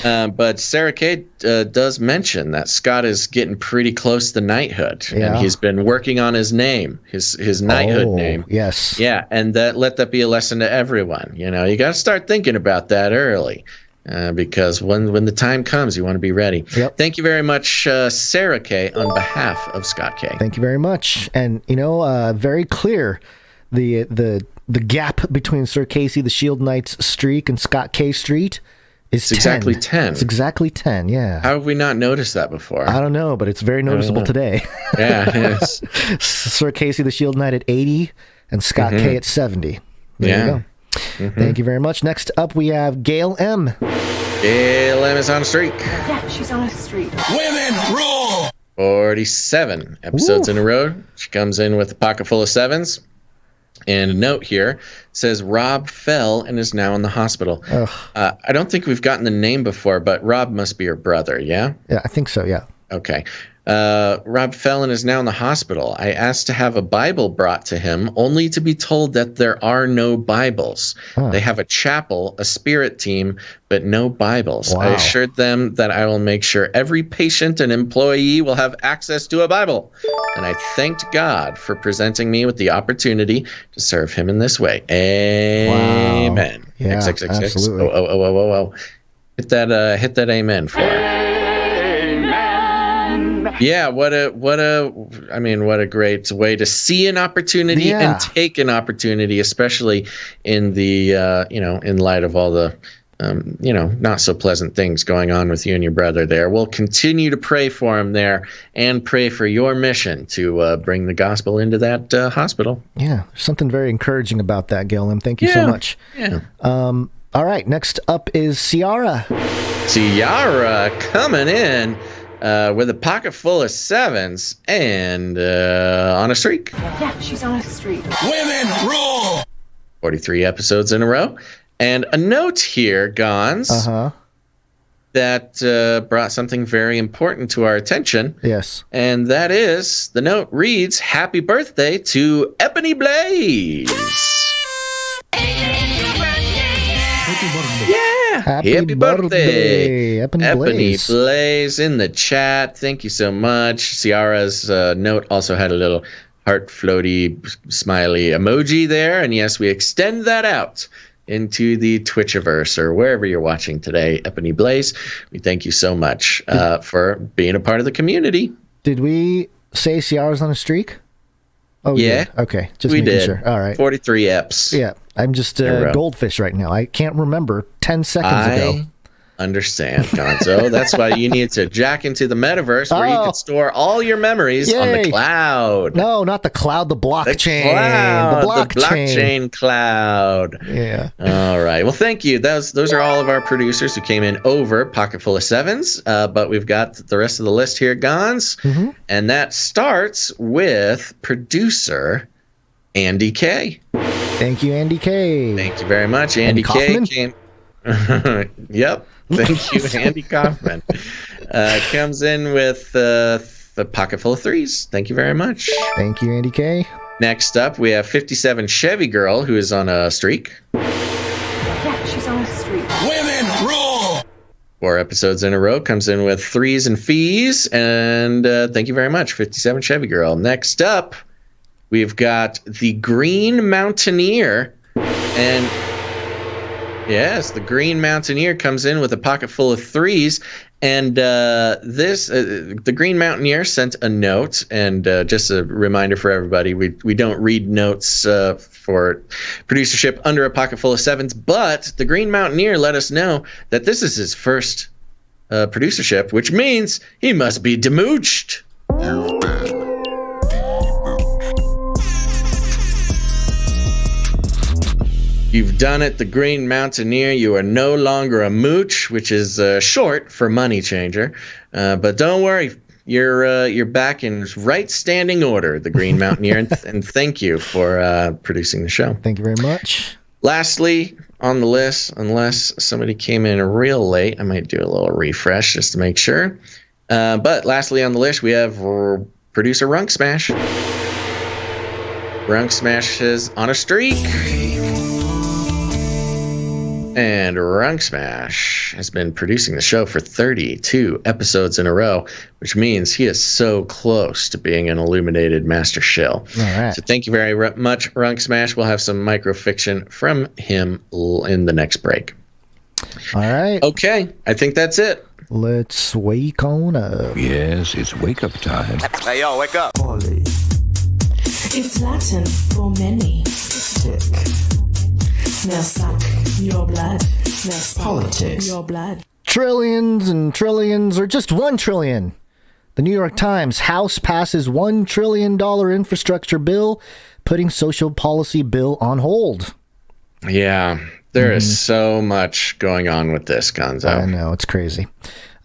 But Sarah K does mention that Scott is getting pretty close to knighthood, and he's been working on his name, his knighthood name. Yes. Yeah, and let that be a lesson to everyone. You know, you got to start thinking about that early. Because when the time comes, you want to be ready. Yep. Thank you very much, Sarah K, on behalf of Scott K. Thank you very much. And, very clear, the gap between Sir Casey the Shield Knight's streak and Scott K streak is 10. Exactly 10. It's exactly 10, yeah. How have we not noticed that before? I don't know, but it's very noticeable today. Yeah, it is. Sir Casey the Shield Knight at 80 and Scott K at 70. There you go. Thank you very much. Next up, we have Gail M. Gail M is on a streak. Yeah, she's on a streak. Women rule! 47 episodes in a row. She comes in with a pocket full of sevens. And a note here says Rob fell and is now in the hospital. I don't think we've gotten the name before, but Rob must be her brother, yeah? Yeah, I think so, yeah. Okay. Rob Fellon is now in the hospital. I asked to have a Bible brought to him, only to be told that there are no Bibles. They have a chapel, a spirit team, but no Bibles. Wow. I assured them that I will make sure every patient and employee will have access to a Bible. And I thanked God for presenting me with the opportunity to serve him in this way. Amen. Wow. Yeah, absolutely. Oh. Hit that amen for her. Yeah, what a great way to see an opportunity and take an opportunity, especially in the in light of all the not so pleasant things going on with you and your brother there. We'll continue to pray for him there and pray for your mission to bring the gospel into that hospital. Yeah, there's something very encouraging about that, Gilliam. Thank you so much. Yeah. All right, next up is Ciara. Ciara coming in with a pocket full of sevens and on a streak. Yeah, she's on a streak. Women rule! 43 episodes in a row. And a note here, Gonz, that brought something very important to our attention. Yes. And that is, the note reads, Happy birthday to Ebony Blaze. Yeah. Happy birthday. Ebony Blaze in the chat. Thank you so much. Ciara's note also had a little heart floaty smiley emoji there. And yes, we extend that out into the Twitchiverse or wherever you're watching today. Ebony Blaze, we thank you so much for being a part of the community. Did we say Ciara's on a streak? Oh, yeah. Okay. Just we making did. Sure. All right. 43 eps. Yeah. I'm just goldfish right now. I can't remember 10 seconds ago. Understand, Gonzo. That's why you need to jack into the metaverse where you can store all your memories on the cloud. No, not the cloud, the blockchain. The blockchain cloud. Yeah. All right. Well, thank you. Those are all of our producers who came in over pocket full of sevens. But we've got the rest of the list here, Gonz. And that starts with producer Andy K. Thank you, Andy K. Thank you very much. Andy K came. Yep. Thank you, Andy Kaufman. Comes in with the pocket full of threes. Thank you very much. Thank you, Andy K. Next up, we have 57 Chevy Girl, who is on a streak. Yeah, she's on a streak. Women rule! 4 episodes in a row. Comes in with 3s and fees. And thank you very much, 57 Chevy Girl. Next up, we've got the Green Mountaineer. And yes, the Green Mountaineer comes in with a pocket full of 3s. And the Green Mountaineer sent a note, and just a reminder for everybody, we don't read notes for producership under a pocket full of 7s, but the Green Mountaineer let us know that this is his first producership, which means he must be demooched. You've done it, the Green Mountaineer. You are no longer a mooch, which is short for money changer. But don't worry, you're back in right standing order, the Green Mountaineer, and thank you for producing the show. Thank you very much. Lastly, on the list, unless somebody came in real late, I might do a little refresh just to make sure. But lastly on the list, we have producer Runk Smash. Runk Smash is on a streak. And Runk Smash has been producing the show for 32 episodes in a row, which means he is so close to being an illuminated master shill. All right. So thank you very much, Runk Smash. We'll have some microfiction from him in the next break. All right. Okay, I think that's it. Let's wake on up. Yes, it's wake-up time. Hey, yo, wake up. It's Latin for many. Tick. Now suck your blood. Now suck politics. Your blood. Trillions and trillions, or just 1 trillion. The New York Times: House passes $1 trillion infrastructure bill, putting social policy bill on hold. Yeah, there is so much going on with this, Gonzo. I know, it's crazy.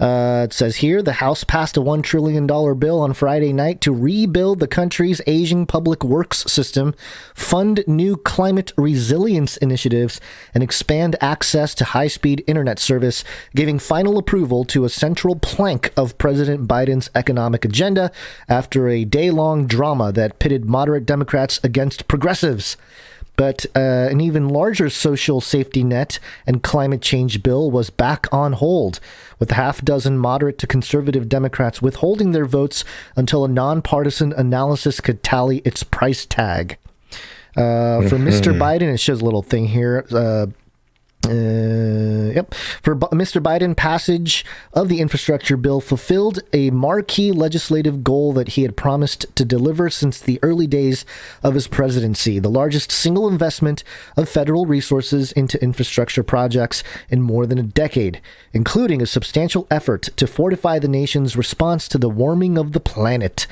It says here, the House passed a $1 trillion bill on Friday night to rebuild the country's aging public works system, fund new climate resilience initiatives, and expand access to high-speed internet service, giving final approval to a central plank of President Biden's economic agenda after a day-long drama that pitted moderate Democrats against progressives. But an even larger social safety net and climate change bill was back on hold, with a half dozen moderate to conservative Democrats withholding their votes until a nonpartisan analysis could tally its price tag. For Mr. Biden, it shows a little thing here. For Mr. Biden, passage of the infrastructure bill fulfilled a marquee legislative goal that he had promised to deliver since the early days of his presidency, the largest single investment of federal resources into infrastructure projects in more than a decade, including a substantial effort to fortify the nation's response to the warming of the planet.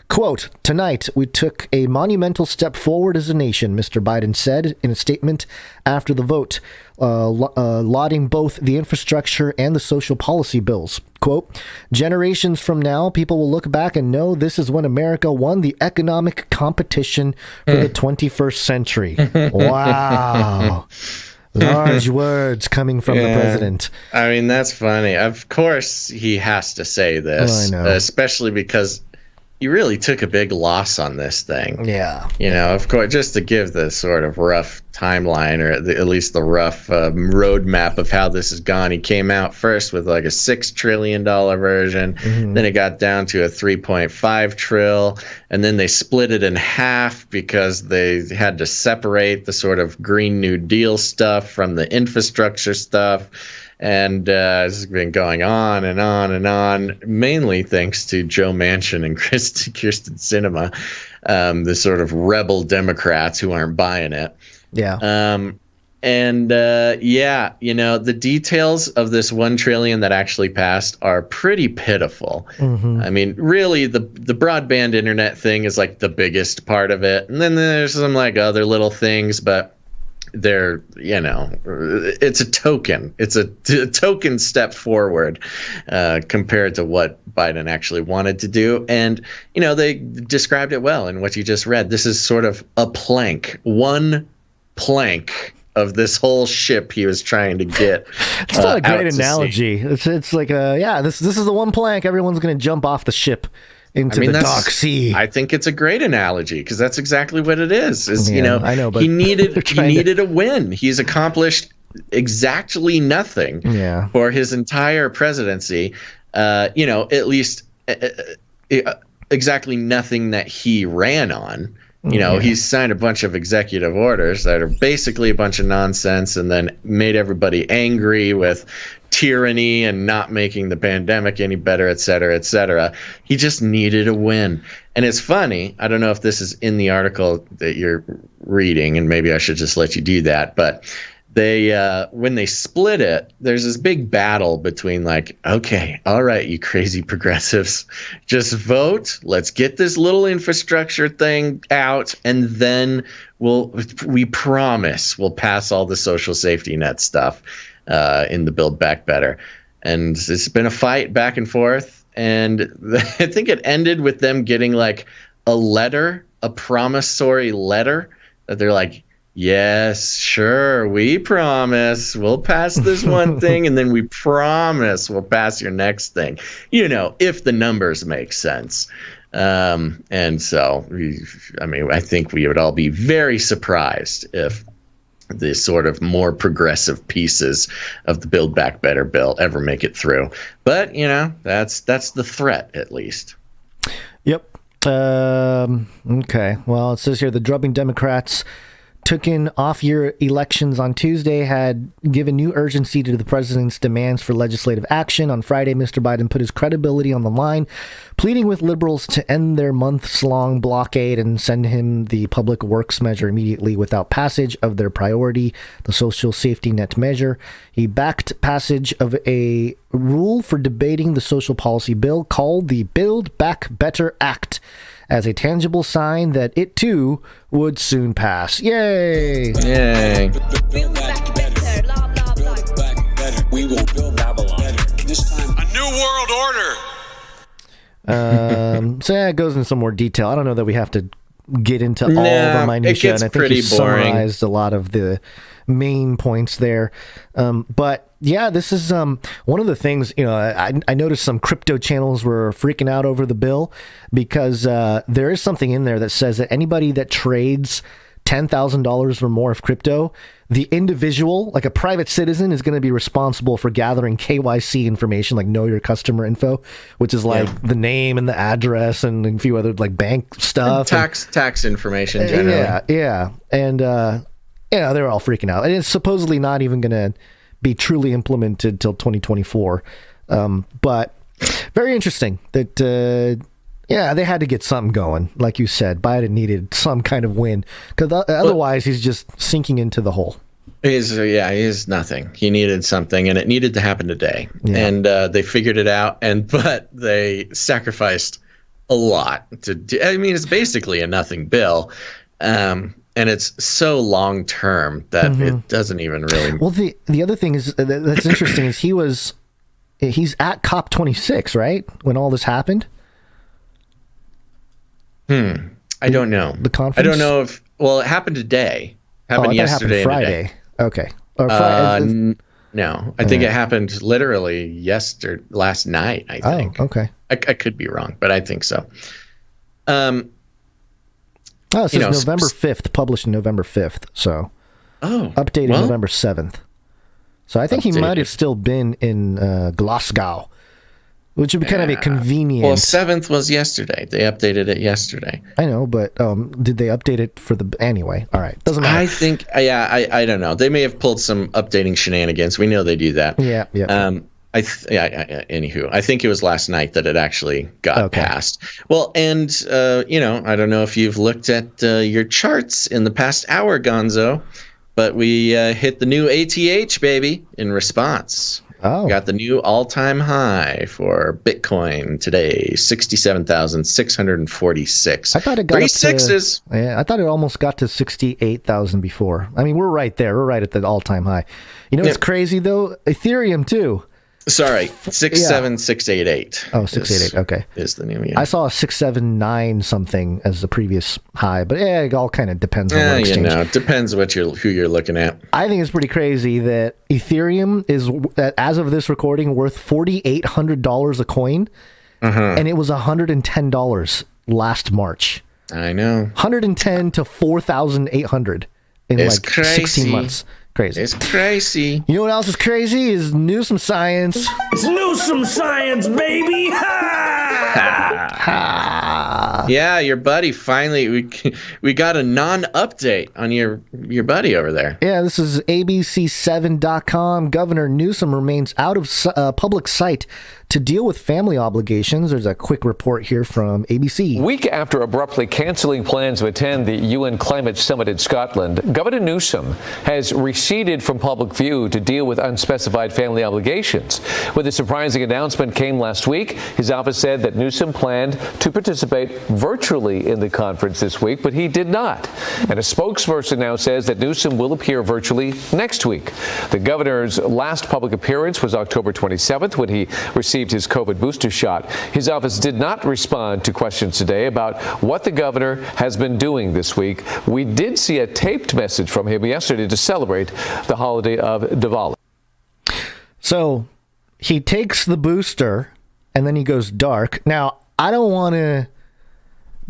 Quote, "Tonight, we took a monumental step forward as a nation," Mr. Biden said in a statement after the vote, lauding both the infrastructure and the social policy bills. Quote, "Generations from now, people will look back and know this is when America won the economic competition for the 21st century." Wow. Large words coming from the president. I mean, that's funny. Of course, he has to say this, I know. especially because you really took a big loss on this thing. Yeah. You know, of course, just to give the sort of rough timeline, or at least the rough roadmap of how this has gone. He came out first with like a $6 trillion version. Then it got down to a 3.5 trill. And then they split it in half because they had to separate the sort of Green New Deal stuff from the infrastructure stuff. And this has been going on and on and on, mainly thanks to Joe Manchin and Kyrsten Sinema, the sort of rebel Democrats who aren't buying it. Yeah. Yeah, you know, the details of this $1 trillion that actually passed are pretty pitiful. I mean, really, the broadband internet thing is like the biggest part of it. And then there's some like other little things, but they're, you know, it's a token. It's a token step forward compared to what Biden actually wanted to do. And, you know, they described it well in what you just read. This is sort of a plank, one plank of this whole ship he was trying to get. It's not a great analogy. It's like, this is the one plank. Everyone's going to jump off the ship into the dark sea. I think it's a great analogy because that's exactly what it is. Yeah, you know, I know, but he needed a win. He's accomplished exactly nothing for his entire presidency. At least exactly nothing that he ran on. He's signed a bunch of executive orders that are basically a bunch of nonsense, and then made everybody angry with tyranny and not making the pandemic any better, et cetera, et cetera. He just needed a win. And it's funny, I don't know if this is in the article that you're reading, and maybe I should just let you do that, but they when they split it, there's this big battle between like, okay, all right, you crazy progressives, just vote. Let's get this little infrastructure thing out, and then we promise we'll pass all the social safety net stuff in the Build Back Better. And it's been a fight back and forth, and I think it ended with them getting like a promissory letter that they're like, yes, sure, we promise we'll pass this one thing, and then we promise we'll pass your next thing, if the numbers make sense. And so, I think we would all be very surprised if the sort of more progressive pieces of the Build Back Better bill ever make it through. But, that's the threat, at least. Yep. Okay. Well, it says here the drubbing Democrats took in off-year elections on Tuesday had given new urgency to the president's demands for legislative action. On Friday, Mr. Biden put his credibility on the line, pleading with liberals to end their months-long blockade and send him the public works measure immediately without passage of their priority, the social safety net measure. He backed passage of a rule for debating the social policy bill called the Build Back Better Act, as a tangible sign that it, too, would soon pass. Yay! Yay. Build back better, blah, blah, blah. Build back better. We will build Babylon. This time, a new world order. So it goes into some more detail. I don't know that we have to get into all the minutiae, and I think you summarized a lot of the main points there. But yeah, this is one of the things, I noticed some crypto channels were freaking out over the bill because there is something in there that says that anybody that trades $10,000 or more of crypto, the individual, like a private citizen, is going to be responsible for gathering KYC information, like know your customer info, which is like the name and the address and a few other like bank stuff. And tax information generally. Yeah. And they're all freaking out. And it's supposedly not even going to be truly implemented till 2024. But very interesting that, they had to get something going. Like you said, Biden needed some kind of win because otherwise he's just sinking into the hole. He is nothing. He needed something, and it needed to happen today. Yeah. And they figured it out, but they sacrificed a lot it's basically a nothing bill. And it's so long term that it doesn't even really. Well, the other thing is that's interesting is he's at COP26, right? When all this happened. I don't know. The conference. I don't know if. Well, it happened today. Happened yesterday. It happened Friday. Today. Okay. Or Friday. No, I think it happened literally last night. I think. Oh, okay. I could be wrong, but I think so. It says November 5th, published in November 5th. So, updated November 7th. So I think he might have still been in Glasgow, which would be kind of a convenient. Well, 7th was yesterday. They updated it yesterday. I know, but did they update it for anyway? All right, doesn't matter. I think, I don't know. They may have pulled some updating shenanigans. We know they do that. Yeah. Anywho, I think it was last night that it actually got passed. Well, and I don't know if you've looked at your charts in the past hour, Gonzo, but we hit the new ATH, baby, in response. Oh. Got the new all-time high for Bitcoin today, 67,646. I thought it got 3 up sixes. I thought it almost got to 68,000 before. I mean, we're right there. We're right at the all-time high. It's crazy though. Ethereum too. Sorry, 67688. Oh, 688. Okay, is the new. I saw a 679 something as the previous high, but it all kind of depends on what exchange. It depends who you're looking at. I think it's pretty crazy that Ethereum is, as of this recording, worth $4,800 a coin, and it was $110 last March. I know. 110 to 4,800 in it's like crazy. 16 months. Crazy. It's crazy. You know what else is crazy? Is Newsome science. It's Newsome science, baby! Ha! Yeah, your buddy finally, we got a non-update on your buddy over there. Yeah, this is ABC7.com. Governor Newsom remains out of public sight to deal with family obligations. There's a quick report here from ABC. Week after abruptly canceling plans to attend the UN Climate Summit in Scotland, Governor Newsom has receded from public view to deal with unspecified family obligations. With a surprising announcement came last week, his office said that Newsom planned to participate virtually in the conference this week, but he did not. And a spokesperson now says that Newsom will appear virtually next week. The governor's last public appearance was October 27th when he received his COVID booster shot. His office did not respond to questions today about what the governor has been doing this week. We did see a taped message from him yesterday to celebrate the holiday of Diwali. So he takes the booster and then he goes dark. Now, I don't want to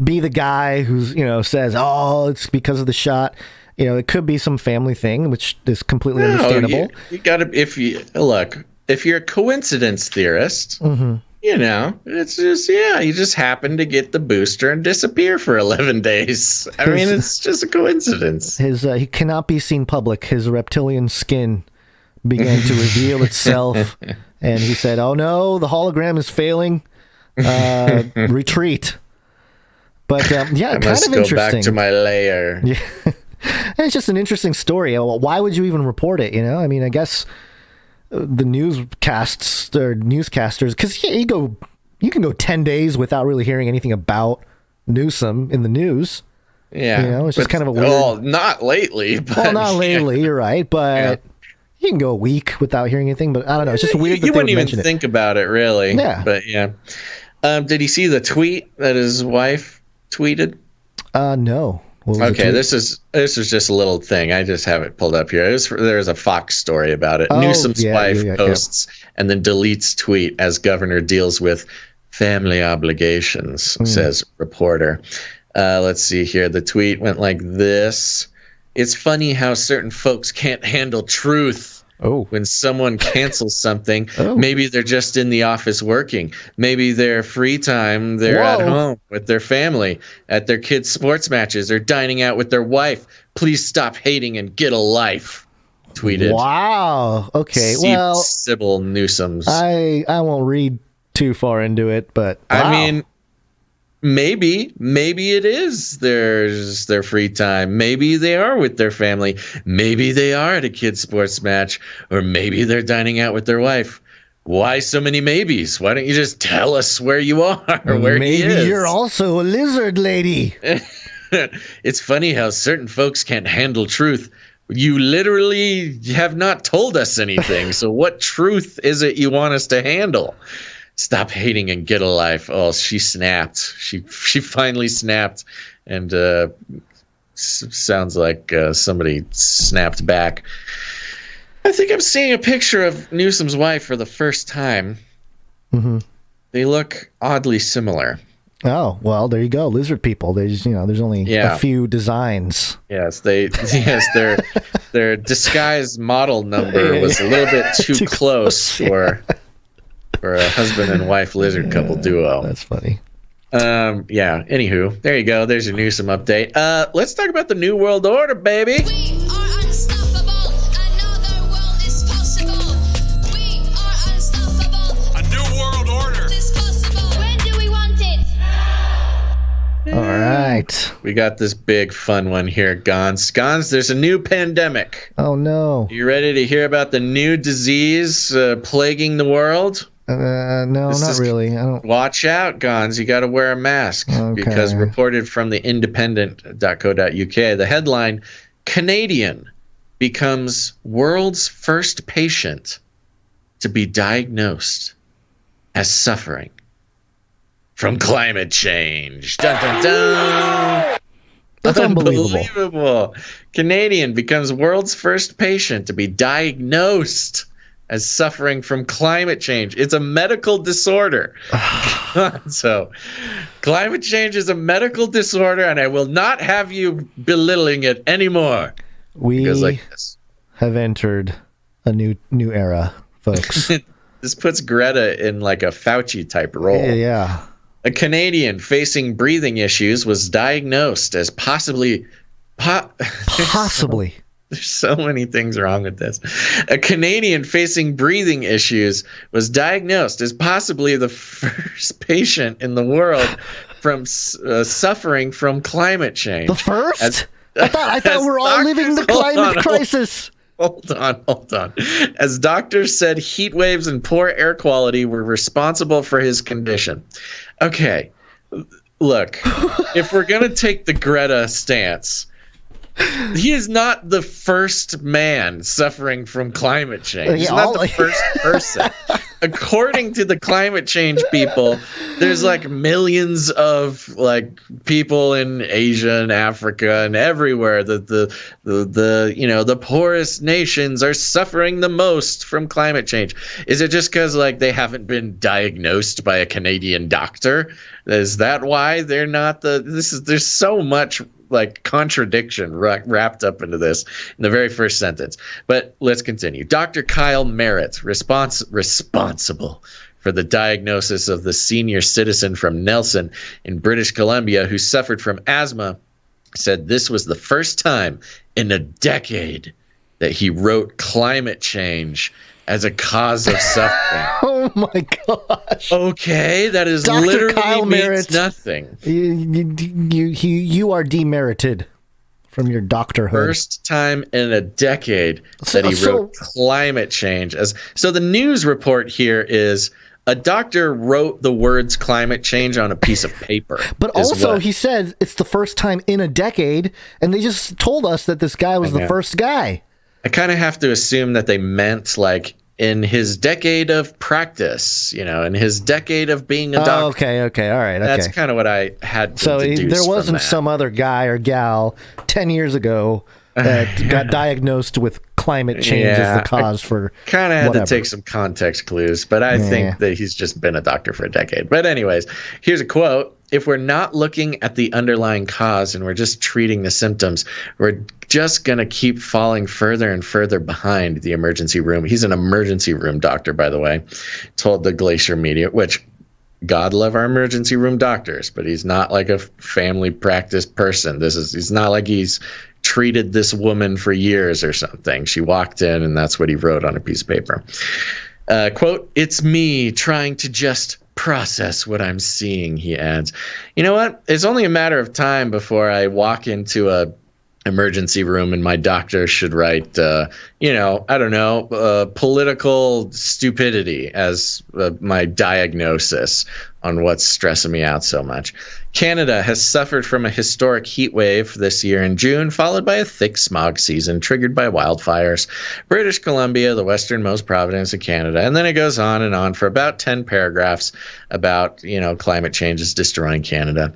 be the guy who's, says, oh, it's because of the shot. It could be some family thing, which is completely understandable. You gotta, if you're a coincidence theorist, it's just, you just happen to get the booster and disappear for 11 days. I mean, it's just a coincidence. He cannot be seen public. His reptilian skin began to reveal itself, and he said, oh no, the hologram is failing. Retreat. But I kind of must go interesting. back to my lair. Yeah. And it's just an interesting story. Why would you even report it? I mean, I guess the newscasters, because you can go 10 days without really hearing anything about Newsom in the news. Yeah, it's just kind of a weird. Oh, not lately. But not lately. You're right, but you can go a week without hearing anything. But I don't know. It's just weird. You wouldn't even mention think about it, really. Yeah, but yeah. Did he see the tweet that his wife tweeted? No. Okay, this is just a little thing. I just have it pulled up here. There's a Fox story about it. Newsom's wife posts and then deletes tweet as governor deals with family obligations, says reporter. Let's see here. The tweet went like this. It's funny how certain folks can't handle truth. When someone cancels something, maybe they're just in the office working. Maybe their free time, they're at home with their family, at their kids' sports matches, or dining out with their wife. Please stop hating and get a life. Tweeted. Wow. Okay. Sybil Newsom's. I won't read too far into it, but wow. I mean, maybe it is their free time. Maybe they are with their family. Maybe they are at a kid's sports match, or maybe they're dining out with their wife. Why so many maybes? Why don't you just tell us where you are, where he is? Maybe you're also a lizard lady. It's funny how certain folks can't handle truth. You literally have not told us anything. So what truth is it you want us to handle? Stop hating and get a life. Oh, she snapped. She finally snapped, and sounds like somebody snapped back. I think I'm seeing a picture of Newsom's wife for the first time. Mm-hmm. They look oddly similar. Oh, well, there you go. Lizard people. There's only a few designs. Yes, their disguise model number was a little bit too close for a husband and wife lizard couple duo. That's funny. Anywho, there you go. There's your Newsom update. Let's talk about the New World Order, baby. We are unstoppable. Another world is possible. We are unstoppable. A new world order is possible. When do we want it? All right. We got this big fun one here, Gonz. Gonz, there's a new pandemic. Oh, no. You ready to hear about the new disease plaguing the world? No, not really. I don't. Watch out, Gonz. You got to wear a mask. Because reported from the independent.co.uk, the headline, Canadian becomes world's first patient to be diagnosed as suffering from climate change. Dun, dun, dun. That's unbelievable. Canadian becomes world's first patient to be diagnosed as suffering from climate change. It's a medical disorder. So, climate change is a medical disorder, and I will not have you belittling it anymore. We goes like this. have entered a new era, folks. This puts Greta in like a Fauci type role. Yeah. A Canadian facing breathing issues was diagnosed as possibly. There's so many things wrong with this. A Canadian facing breathing issues was diagnosed as possibly the first patient in the world from suffering from climate change. The first? I thought we're all living the climate crisis. Hold on. As doctors said, heat waves and poor air quality were responsible for his condition. Okay, look, if we're going to take the Greta stance, he is not the first man suffering from climate change. He's not the first person. According to the climate change people, there's like millions of like people in Asia and Africa and everywhere that the poorest nations are suffering the most from climate change. Is it just because like they haven't been diagnosed by a Canadian doctor? Is that why they're not there's so much like contradiction wrapped up into this in the very first sentence. But let's continue. Dr. Kyle Merritt, responsible for the diagnosis of the senior citizen from Nelson in British Columbia who suffered from asthma, said this was the first time in a decade that he wrote climate change as a cause of suffering. Oh my gosh. Okay, that is Dr. literally Kyle means Merritt, nothing. You are demerited from your doctorhood. First time in a decade that he wrote climate change. So the news report here is a doctor wrote the words climate change on a piece of paper. But also he said it's the first time in a decade, and they just told us that this guy was the first guy. I kind of have to assume that they meant like in his decade of practice, in his decade of being a doctor. Okay, all right. Okay. That's kind of what I had to deduce. There wasn't some other guy or gal 10 years ago that got diagnosed with climate change as the cause for kind of had to take some context clues, but I think that he's just been a doctor for a decade. But anyways, here's a quote. If we're not looking at the underlying cause and we're just treating the symptoms, we're just going to keep falling further and further behind the emergency room. He's an emergency room doctor, by the way, told the Glacier Media, which God love our emergency room doctors, but he's not like a family practice person. He's not like he's treated this woman for years or something. She walked in and that's what he wrote on a piece of paper. Quote, "It's me trying to just process what I'm seeing," he adds. You know what? It's only a matter of time before I walk into a emergency room and my doctor should write, political stupidity as my diagnosis on what's stressing me out so much. Canada has suffered from a historic heat wave this year in June, followed by a thick smog season triggered by wildfires. British Columbia, the westernmost province of Canada. And then it goes on and on for about 10 paragraphs about, climate change is destroying Canada.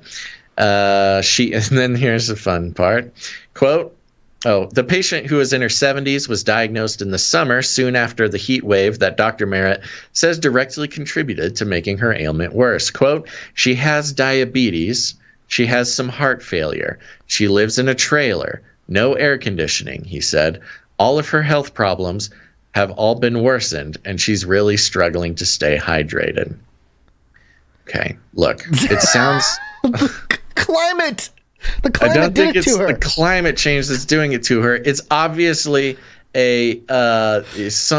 And then here's the fun part. Quote, the patient who was in her 70s was diagnosed in the summer soon after the heat wave that Dr. Merritt says directly contributed to making her ailment worse. Quote, she has diabetes. She has some heart failure. She lives in a trailer. No air conditioning, he said. All of her health problems have all been worsened, and she's really struggling to stay hydrated. Okay, look, it sounds... Climate! The I don't did think it it's to her. the climate change that's doing it to her. It's obviously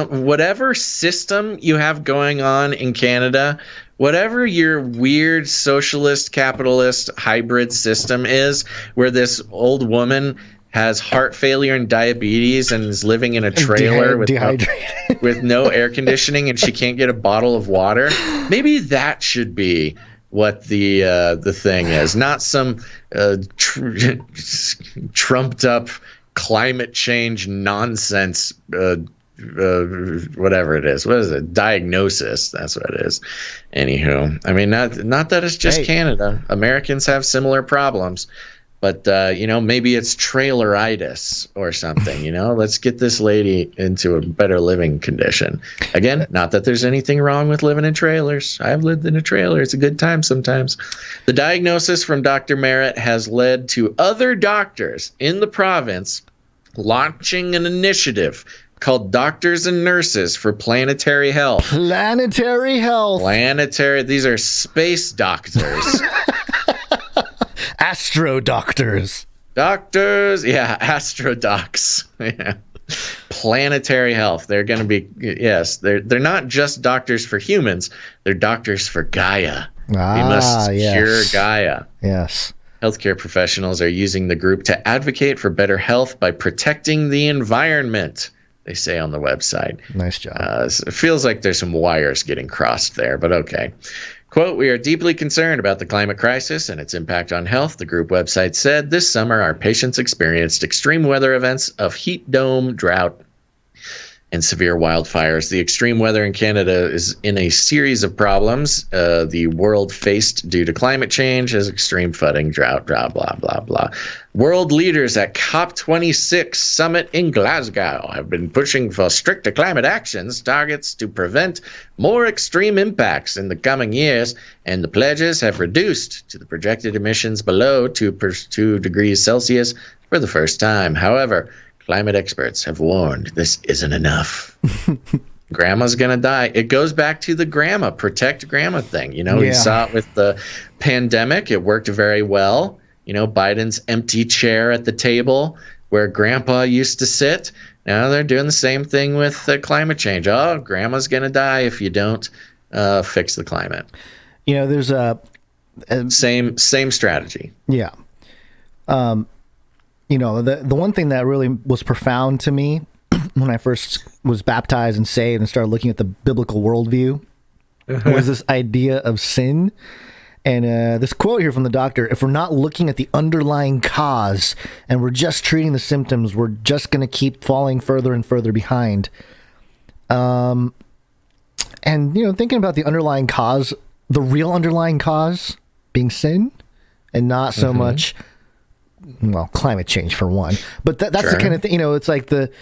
whatever system you have going on in Canada, whatever your weird socialist capitalist hybrid system is, where this old woman has heart failure and diabetes and is living in a trailer with no air conditioning and she can't get a bottle of water. Maybe that should be what the thing is, not some trumped up climate change nonsense, whatever it is. What is it? Diagnosis. That's what it is. Anywho, I mean, not that it's just Canada. Americans have similar problems. But, maybe it's traileritis or something, Let's get this lady into a better living condition. Again, not that there's anything wrong with living in trailers. I've lived in a trailer. It's a good time sometimes. The diagnosis from Dr. Merritt has led to other doctors in the province launching an initiative called Doctors and Nurses for Planetary Health. Planetary health. Planetary. These are space doctors. Astro doctors. Doctors. Yeah, astrodocs. Yeah. Planetary health. They're going to be, yes, they're not just doctors for humans. They're doctors for Gaia. We must cure Gaia. Yes. Healthcare professionals are using the group to advocate for better health by protecting the environment, they say on the website. Nice job. It feels like there's some wires getting crossed there, but okay. Quote, we are deeply concerned about the climate crisis and its impact on health, the group website said. This summer, our patients experienced extreme weather events of heat dome, drought, and severe wildfires. The extreme weather in Canada is in a series of problems the world faced due to climate change as extreme flooding, drought, blah, blah, blah, blah. World leaders at COP26 summit in Glasgow have been pushing for stricter climate actions, targets to prevent more extreme impacts in the coming years, and the pledges have reduced to the projected emissions below 2 degrees Celsius for the first time. However, climate experts have warned this isn't enough. Grandma's going to die. It goes back to the grandma, protect grandma thing. You know, we saw it with the pandemic. It worked very well. You know, Biden's empty chair at the table where grandpa used to sit. Now they're doing the same thing with climate change. Oh, grandma's going to die if you don't fix the climate. You know, there's a same strategy. Yeah. You know, the one thing that really was profound to me when I first was baptized and saved and started looking at the biblical worldview was this idea of sin. And this quote here from the doctor, if we're not looking at the underlying cause and we're just treating the symptoms, we're just going to keep falling further and further behind. And, you know, thinking about the underlying cause, the real underlying cause being sin and not so much, well, climate change for one. But that's the kind of thing, you know, it's like the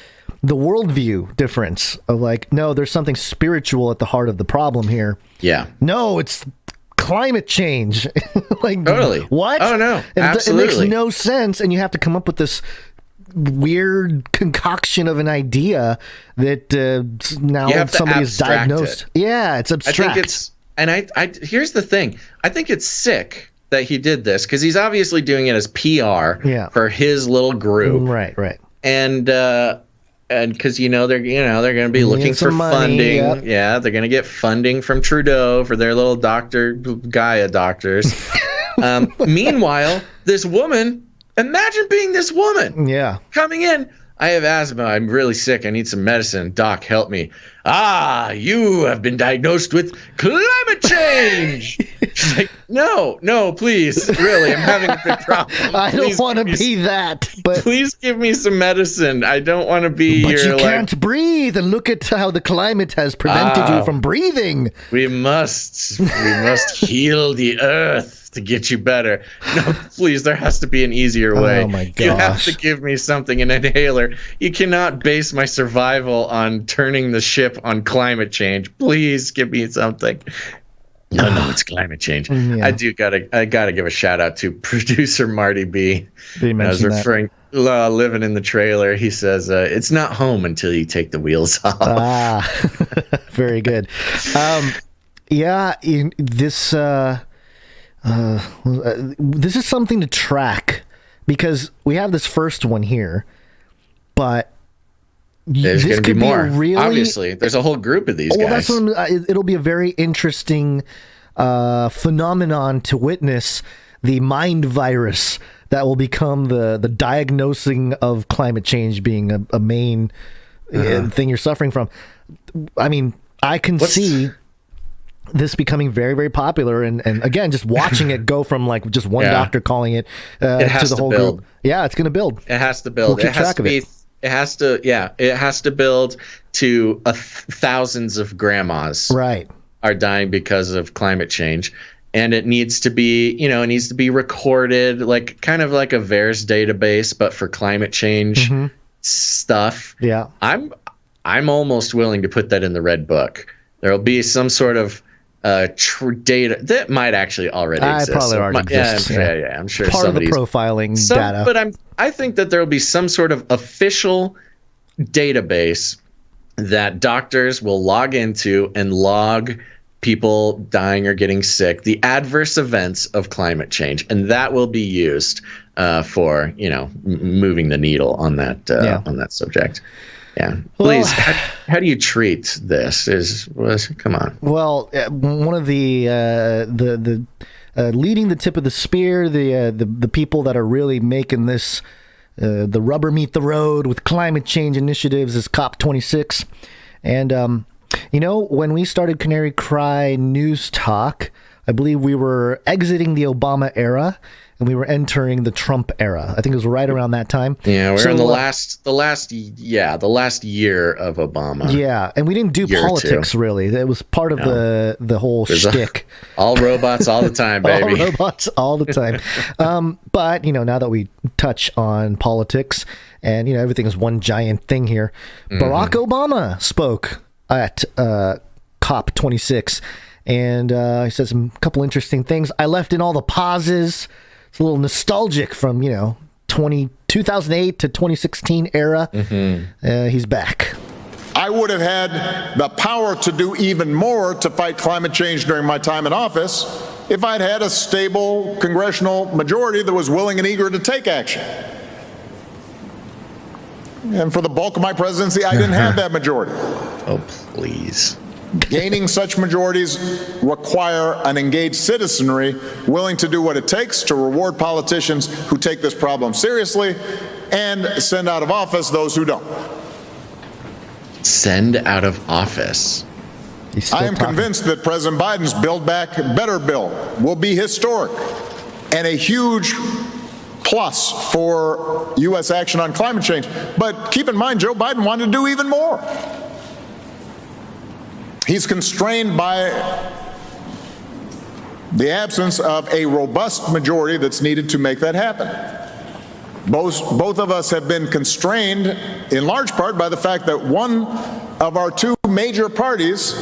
worldview difference of like, no, there's something spiritual at the heart of the problem here. Yeah. No, it's climate change. Like, totally. What? Oh, no. Absolutely. It makes no sense. And you have to come up with this weird concoction of an idea that now somebody is diagnosed. Yeah, it's abstract. I think it's, and I here's the thing. I think it's sick that he did this because he's obviously doing it as PR for his little group. Right. And because they're going to be looking for funding. Yep. Yeah, they're going to get funding from Trudeau for their little Gaia doctors. Meanwhile, this woman, imagine being this woman. Yeah. Coming in, I have asthma. I'm really sick. I need some medicine. Doc, help me. You have been diagnosed with climate change. She's like, no, please. Really, I'm having a big problem. I don't want to be that. But please give me some medicine. I don't want to be but your, you can't breathe, and look at how the climate has prevented you from breathing. We must heal the earth to get you better. No, please, there has to be an easier way. Oh my gosh. You have to give me something, an inhaler. You cannot base my survival on turning the ship on climate change. Please give me something. No, it's climate change. Yeah. I gotta give a shout out to producer Marty B. I was referring living in the trailer. He says it's not home until you take the wheels off. Very good. This is something to track because we have this first one here, but there's going to be more. Obviously, there's a whole group of these guys. It'll be a very interesting phenomenon to witness, the mind virus that will become the diagnosing of climate change being a main thing you're suffering from. I mean, I can see this becoming very, very popular, and again, just watching it go from like just one doctor calling it to the whole group. Yeah, it's going to build. It has to build. We'll keep track of it. It has to build to thousands of grandmas are dying because of climate change. And it needs to be, recorded like kind of like a VAERS database, but for climate change stuff. Yeah. I'm almost willing to put that in the Red Book. There'll be some sort of data that might actually already exist. Probably already exists. Yeah, I'm sure part of the profiling data. But I think that there will be some sort of official database that doctors will log into and log people dying or getting sick, the adverse events of climate change, and that will be used for moving the needle on that subject. Yeah, please. Well, how do you treat this? Come on. Well, one of the leading the tip of the spear, the people that are really making this the rubber meet the road with climate change initiatives is COP26, and when we started Canary Cry News Talk, I believe we were exiting the Obama era. And we were entering the Trump era. I think it was right around that time. Yeah, we're in the last year of Obama. Yeah, and we didn't do politics really. It was part of the whole shtick. All robots all the time, baby. All robots all the time. But now that we touch on politics, and everything is one giant thing here, Barack Obama spoke at COP26, and he said some couple interesting things. I left in all the pauses. It's a little nostalgic from 2008 to 2016 era. He's back. I would have had the power to do even more to fight climate change during my time in office if I'd had a stable congressional majority that was willing and eager to take action. And for the bulk of my presidency, I didn't have that majority. Oh, please. Gaining such majorities require an engaged citizenry willing to do what it takes to reward politicians who take this problem seriously and send out of office those who don't. Send out of office. I am convinced that President Biden's Build Back Better bill will be historic and a huge plus for U.S. action on climate change. But keep in mind, Joe Biden wanted to do even more. He's constrained by the absence of a robust majority that's needed to make that happen. Both of us have been constrained in large part by the fact that one of our two major parties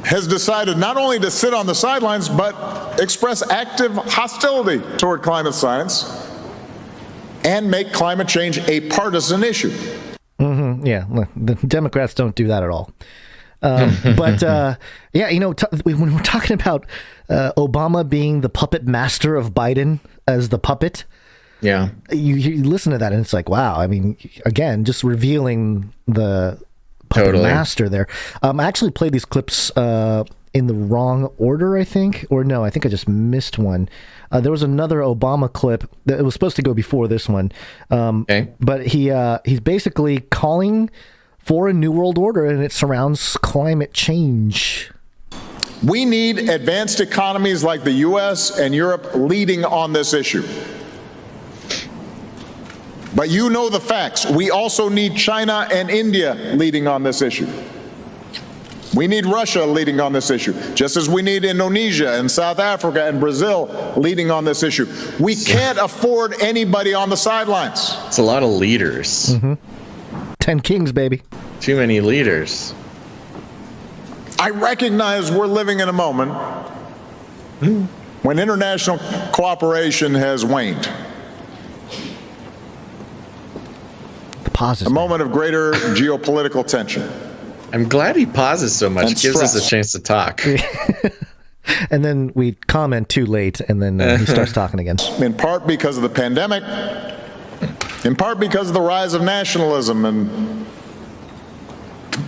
has decided not only to sit on the sidelines but express active hostility toward climate science and make climate change a partisan issue. Yeah, the Democrats don't do that at all. But when we're talking about Obama being the puppet master of Biden as the puppet, you listen to that and it's like, wow. I mean, again, just revealing the puppet master there. I actually played these clips in the wrong order, I think, or no, I think I just missed one. There was another Obama clip that was supposed to go before this one, but he's basically calling for a new world order, and it surrounds climate change. We need advanced economies like the U.S. and Europe leading on this issue. But you know the facts. We also need China and India leading on this issue. We need Russia leading on this issue, just as we need Indonesia and South Africa and Brazil leading on this issue. We can't afford anybody on the sidelines. It's a lot of leaders. 10 kings, baby. Too many leaders. I recognize we're living in a moment when international cooperation has waned. Pauses, a moment of greater geopolitical tension. I'm glad he pauses so much. It gives us a chance to talk. And then we comment too late, and then he starts talking again. In part because of the pandemic, in part because of the rise of nationalism and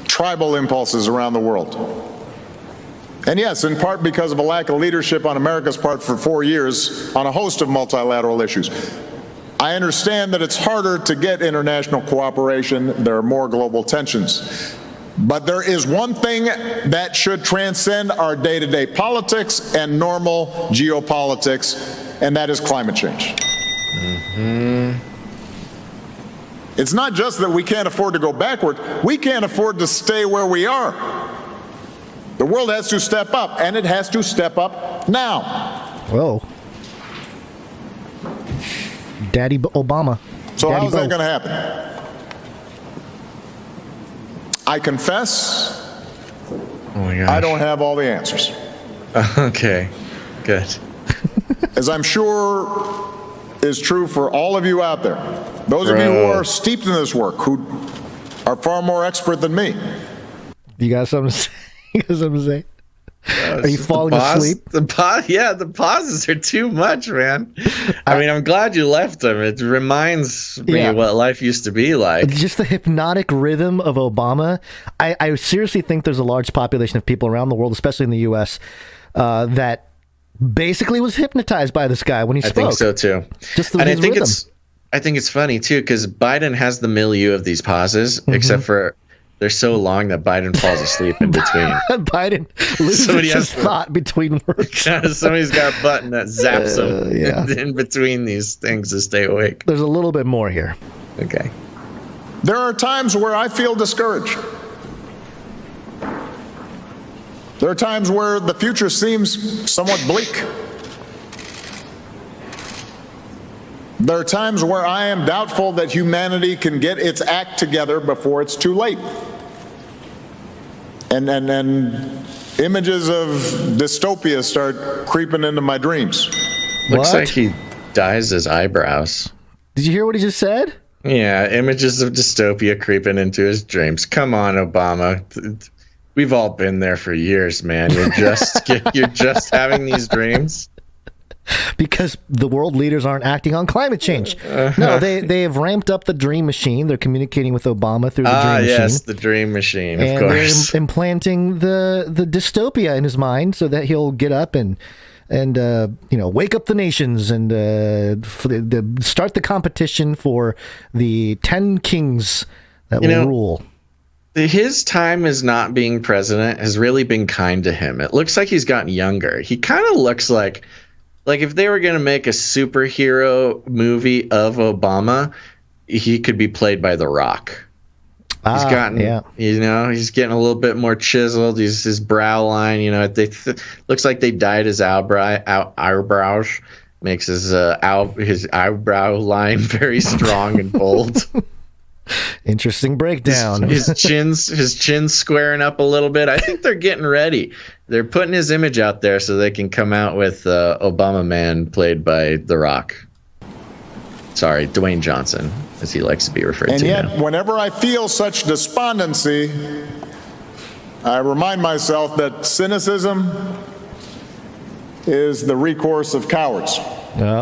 tribal impulses around the world. And yes, in part because of a lack of leadership on America's part for 4 years on a host of multilateral issues. I understand that it's harder to get international cooperation. There are more global tensions. But there is one thing that should transcend our day-to-day politics and normal geopolitics, and that is climate change. It's not just that we can't afford to go backward, we can't afford to stay where we are. The world has to step up, and it has to step up now. Whoa. Daddy Obama. So Daddy how's that going to happen? I confess Oh my gosh. I don't have all the answers. Okay, good. As I'm sure is true for all of you out there, those of you who are steeped in this work, who are far more expert than me. You got something to say? Are you falling asleep? The pauses are too much, man. I mean, I'm glad you left them. It reminds me what life used to be like. Just the hypnotic rhythm of Obama. I seriously think there's a large population of people around the world, especially in the U.S., that basically was hypnotized by this guy when he spoke. I think so too. Just and his rhythm. I think it's funny too because Biden has the milieu of these pauses, except for they're so long that Biden falls asleep in between. Biden loses his thought between words. Somebody's got a button that zaps him in between these things to stay awake. There's a little bit more here. Okay. There are times where I feel discouraged. There are times where the future seems somewhat bleak. There are times where I am doubtful that humanity can get its act together before it's too late. And images of dystopia start creeping into my dreams. Looks like he dyes his eyebrows. Did you hear what he just said? Yeah, images of dystopia creeping into his dreams. Come on, Obama. We've all been there for years, man. You're just having these dreams. Because the world leaders aren't acting on climate change. No, they have ramped up the dream machine. They're communicating with Obama through the dream machine. Yes, the dream machine, of course. They're implanting the dystopia in his mind so that he'll get up and wake up the nations and start the competition for the 10 kings that will rule. His time as not being president has really been kind to him. It looks like he's gotten younger. He kind of looks like if they were going to make a superhero movie of Obama, he could be played by The Rock. He's gotten, he's getting a little bit more chiseled. His brow line, looks like they dyed his eyebrows. Makes his eyebrow line very strong and bold. Interesting breakdown. His chin's squaring up a little bit. I think they're getting ready. They're putting his image out there so they can come out with Obama Man played by The Rock. Sorry, Dwayne Johnson, as he likes to be referred to. And yet, now. Whenever I feel such despondency, I remind myself that cynicism is the recourse of cowards.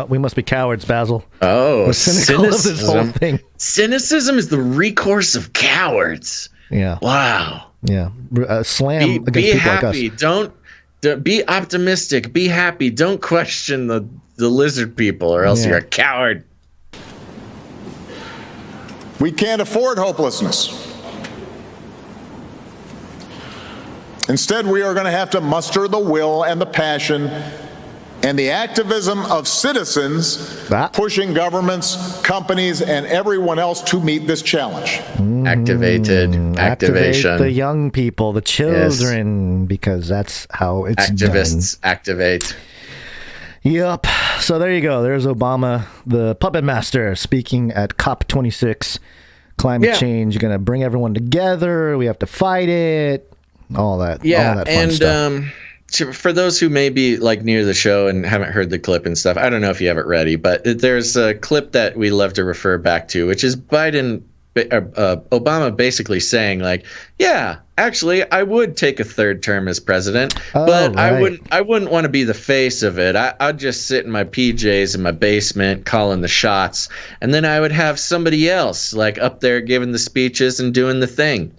We must be cowards, Basil. Oh, we're cynical of this whole thing. Cynicism is the recourse of cowards. Yeah. Wow. Yeah. Slam against be people happy. like us. Don't be optimistic. Be happy. Don't question the lizard people, or else you're a coward. We can't afford hopelessness. Instead, we are going to have to muster the will and the passion and the activism of citizens pushing governments, companies, and everyone else to meet this challenge. Activation. Activate the young people, the children, because that's how it's Activists activate. Yep. So there you go. There's Obama, the puppet master, speaking at COP26. Climate change, you're going to bring everyone together. We have to fight it. All that. Yeah, all that fun stuff. For those who may be near the show and haven't heard the clip and stuff, I don't know if you have it ready, but there's a clip that we love to refer back to, which is Obama basically saying actually, I would take a third term as president, but right. I wouldn't want to be the face of it. I'd just sit in my PJs in my basement calling the shots, and then I would have somebody else up there giving the speeches and doing the thing.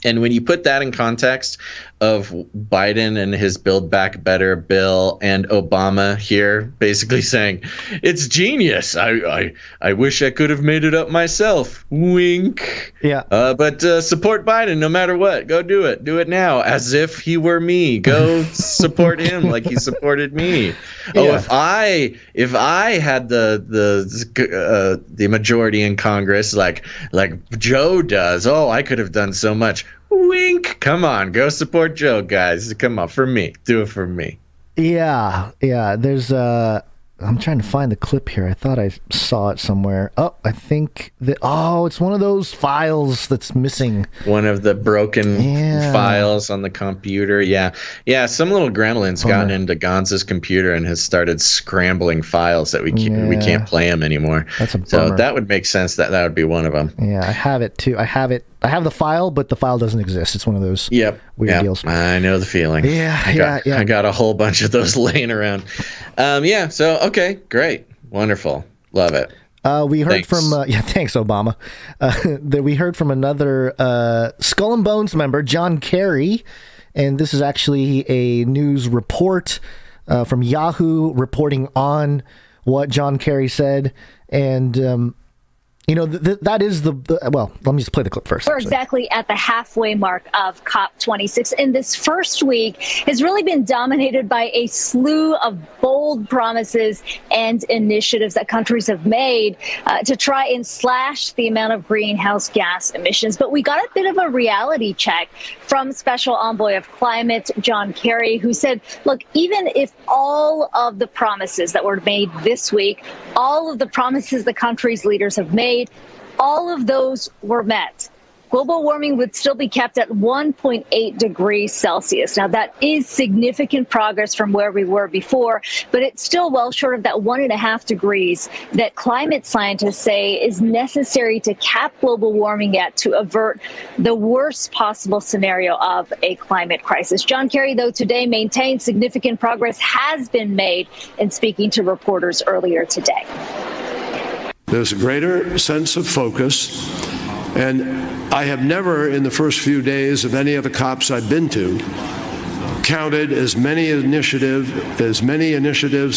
And when you put that in context of Biden and his Build Back Better bill and Obama here basically saying, it's genius. I wish I could have made it up myself. Wink. Yeah. But support Biden no matter what. Go do it. Do it now as if he were me. Go support him like he supported me. Yeah. Oh, if I had the majority in Congress like Joe does, I could have done so much. Wink. Come on, go support Joe, guys. Come on, for me. Do it for me. Yeah. There's I'm trying to find the clip here. I thought I saw it somewhere. Oh, I think that. Oh, it's one of those files that's missing. One of the broken files on the computer. Yeah. Some little gremlin's gotten into Gonz's computer and has started scrambling files that we can't play them anymore. That's a bummer. So that would make sense that would be one of them. Yeah, I have it too. I have the file, but the file doesn't exist. It's one of those weird deals. I know the feeling. Yeah. I got a whole bunch of those laying around. So, okay, great. Wonderful. Love it. We heard from thanks, Obama. We heard from another Skull and Bones member, John Kerry, and this is actually a news report from Yahoo reporting on what John Kerry said, and that is well, let me just play the clip first. We're exactly at the halfway mark of COP26, and this first week has really been dominated by a slew of bold promises and initiatives that countries have made to try and slash the amount of greenhouse gas emissions. But we got a bit of a reality check from Special Envoy of Climate, John Kerry, who said, look, even if all of the promises that were made this week, all of the promises the country's leaders have made, all of those were met, global warming would still be kept at 1.8 degrees Celsius. Now, that is significant progress from where we were before, but it's still well short of that 1.5 degrees that climate scientists say is necessary to cap global warming at to avert the worst possible scenario of a climate crisis. John Kerry, though, today maintained significant progress has been made in speaking to reporters earlier today. There's a greater sense of focus, and I have never, in the first few days of any of the COPs I've been to, counted as many initiatives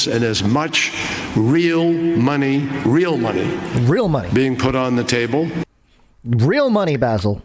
and as much real money being put on the table. Real money, Basil.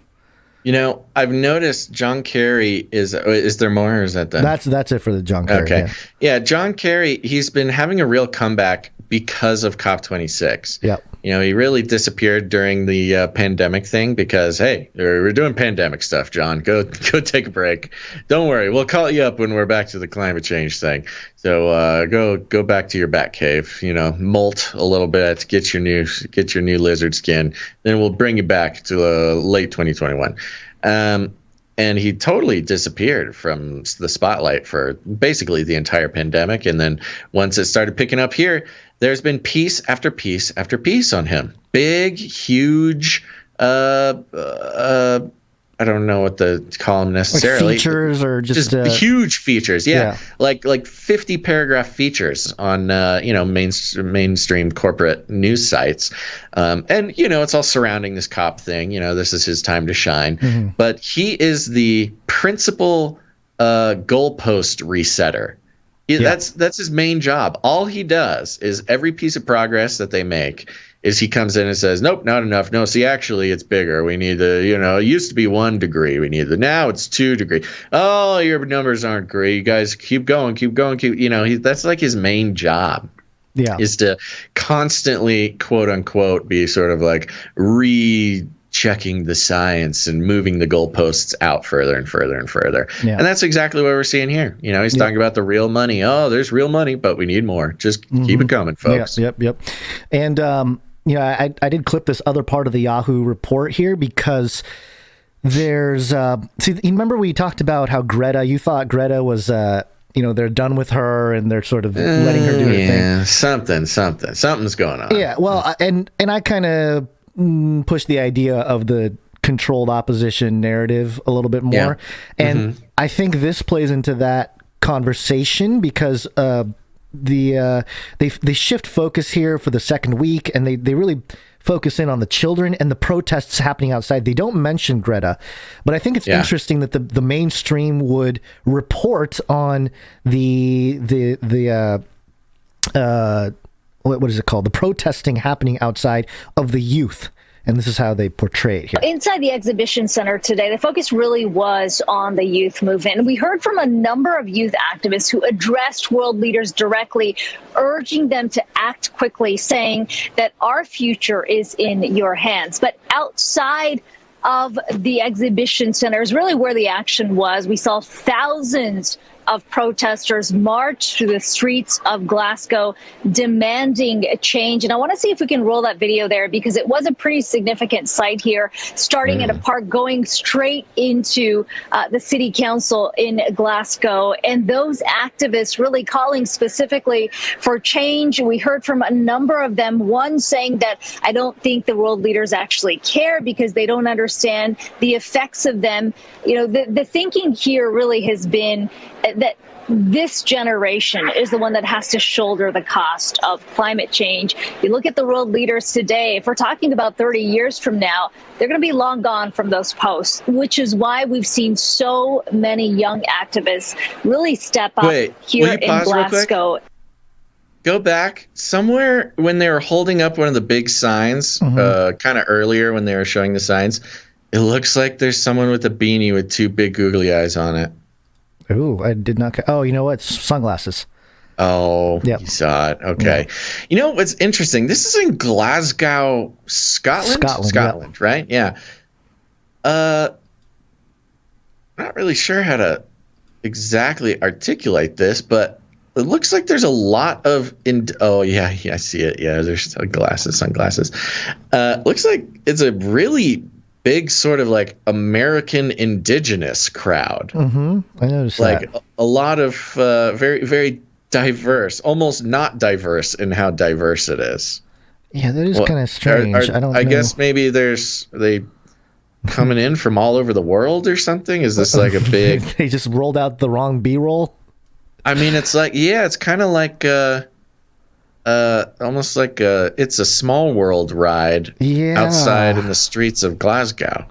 I've noticed John Kerry is there more, or is that done? That's it for the John Kerry. Okay. Yeah, John Kerry, he's been having a real comeback because of COP26. Yeah. He really disappeared during the pandemic thing because, hey, we're doing pandemic stuff, John. Go take a break. Don't worry. We'll call you up when we're back to the climate change thing. So go back to your bat cave, molt a little bit, get your new lizard skin. Then we'll bring you back to late 2021. And he totally disappeared from the spotlight for basically the entire pandemic. And then once it started picking up here, there's been piece after piece after piece on him. Big, huge, I don't know what to call them necessarily. Like features or just huge features. Yeah. Like 50 paragraph features on, mainstream corporate news sites. And, it's all surrounding this COP thing. This is his time to shine. Mm-hmm. But he is the principal goalpost resetter. That's his main job. All he does is every piece of progress that they make is he comes in and says, nope, not enough. No, see, actually, it's bigger. We need it used to be 1 degree. We need now it's 2 degrees. Oh, your numbers aren't great. You guys keep going. That's like his main job. Yeah. Is to constantly, quote unquote, be sort of like checking the science and moving the goalposts out further and further and further. Yeah. And that's exactly what we're seeing here. He's talking about the real money. Oh, there's real money, but we need more. Just keep it coming, folks. Yep. And, I did clip this other part of the Yahoo report here because there's, remember we talked about how you thought Greta was, they're done with her and they're sort of letting her do her thing. Yeah, something's going on. Yeah, well, and I kind of push the idea of the controlled opposition narrative a little bit more. Yeah. And I think this plays into that conversation because they shift focus here for the second week and they really focus in on the children and the protests happening outside. They don't mention Greta, but I think it's interesting that the mainstream would report on the what is it called? The protesting happening outside of the youth. And this is how they portray it here. Inside the exhibition center today, the focus really was on the youth movement. And we heard from a number of youth activists who addressed world leaders directly, urging them to act quickly, saying that our future is in your hands. But outside of the exhibition center is really where the action was. We saw thousands of protesters marched through the streets of Glasgow demanding a change. And I want to see if we can roll that video there, because it was a pretty significant sight here, starting at a park, going straight into the city council in Glasgow. And those activists really calling specifically for change. We heard from a number of them, one saying that I don't think the world leaders actually care because they don't understand the effects of them. You know, the thinking here really has been that this generation is the one that has to shoulder the cost of climate change. You look at the world leaders today, if we're talking about 30 years from now, they're going to be long gone from those posts, which is why we've seen so many young activists really step up here in Glasgow. Go back somewhere when they were holding up one of the big signs, kind of earlier when they were showing the signs. It looks like there's someone with a beanie with two big googly eyes on it. Ooh, I did not. Oh, you know what? Sunglasses. Oh, you saw it. Okay. Yeah. You know what's interesting? This is in Glasgow, Scotland, yep. Right? Yeah. Not really sure how to exactly articulate this, but it looks like there's a lot of I see it. Yeah, there's sunglasses. Looks like it's a really big sort of like American indigenous crowd. I noticed like a lot of very, very diverse, almost not diverse in how diverse it is. Yeah, that is kind of strange. I guess maybe they coming in from all over the world or something. Is this like a big? They just rolled out the wrong B-roll. I mean, it's like, it's kind of like almost like It's a Small World ride outside in the streets of Glasgow.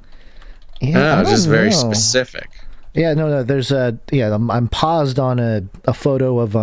Yeah, just very specific. Yeah, no, there's I'm paused on a photo of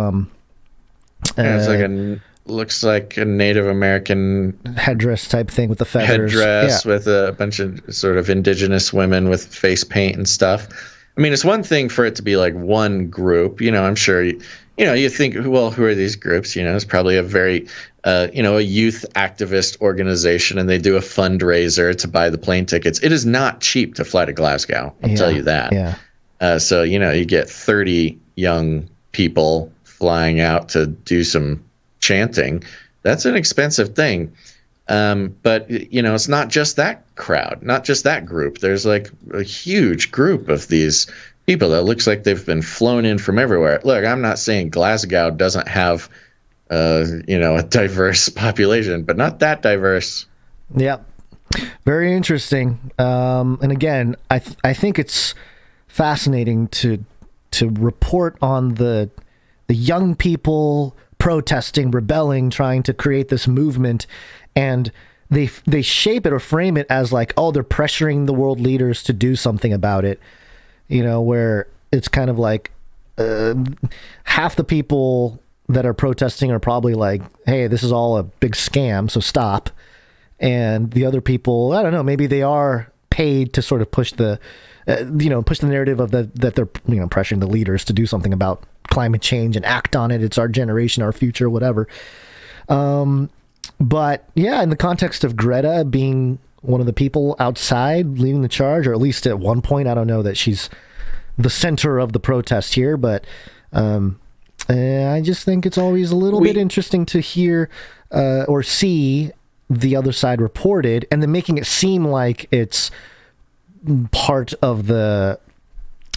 it's looks like a Native American headdress type thing with the feathers. Headdress with a bunch of sort of indigenous women with face paint and stuff. I mean, it's one thing for it to be like one group, I'm sure, you think, well, who are these groups? It's probably a very, a youth activist organization, and they do a fundraiser to buy the plane tickets. It is not cheap to fly to Glasgow. I'll tell you that. Yeah. So, you get 30 young people flying out to do some chanting. That's an expensive thing. But, it's not just that crowd, not just that group. There's like a huge group of these people that looks like they've been flown in from everywhere. Look, I'm not saying Glasgow doesn't have, a diverse population, but not that diverse. Yep. Very interesting. And again, I think it's fascinating to report on the young people protesting, rebelling, trying to create this movement. And they shape it or frame it as like, oh, they're pressuring the world leaders to do something about it. Where it's kind of like half the people that are protesting are probably like, hey, this is all a big scam, so stop. And the other people, I don't know, maybe they are paid to sort of push the narrative of that they're, pressuring the leaders to do something about climate change and act on it. It's our generation, our future, whatever. But yeah, in the context of Greta being one of the people outside leading the charge, or at least at one point, I don't know that she's the center of the protest here, but I just think it's always a little bit interesting to hear or see the other side reported, and then making it seem like it's part of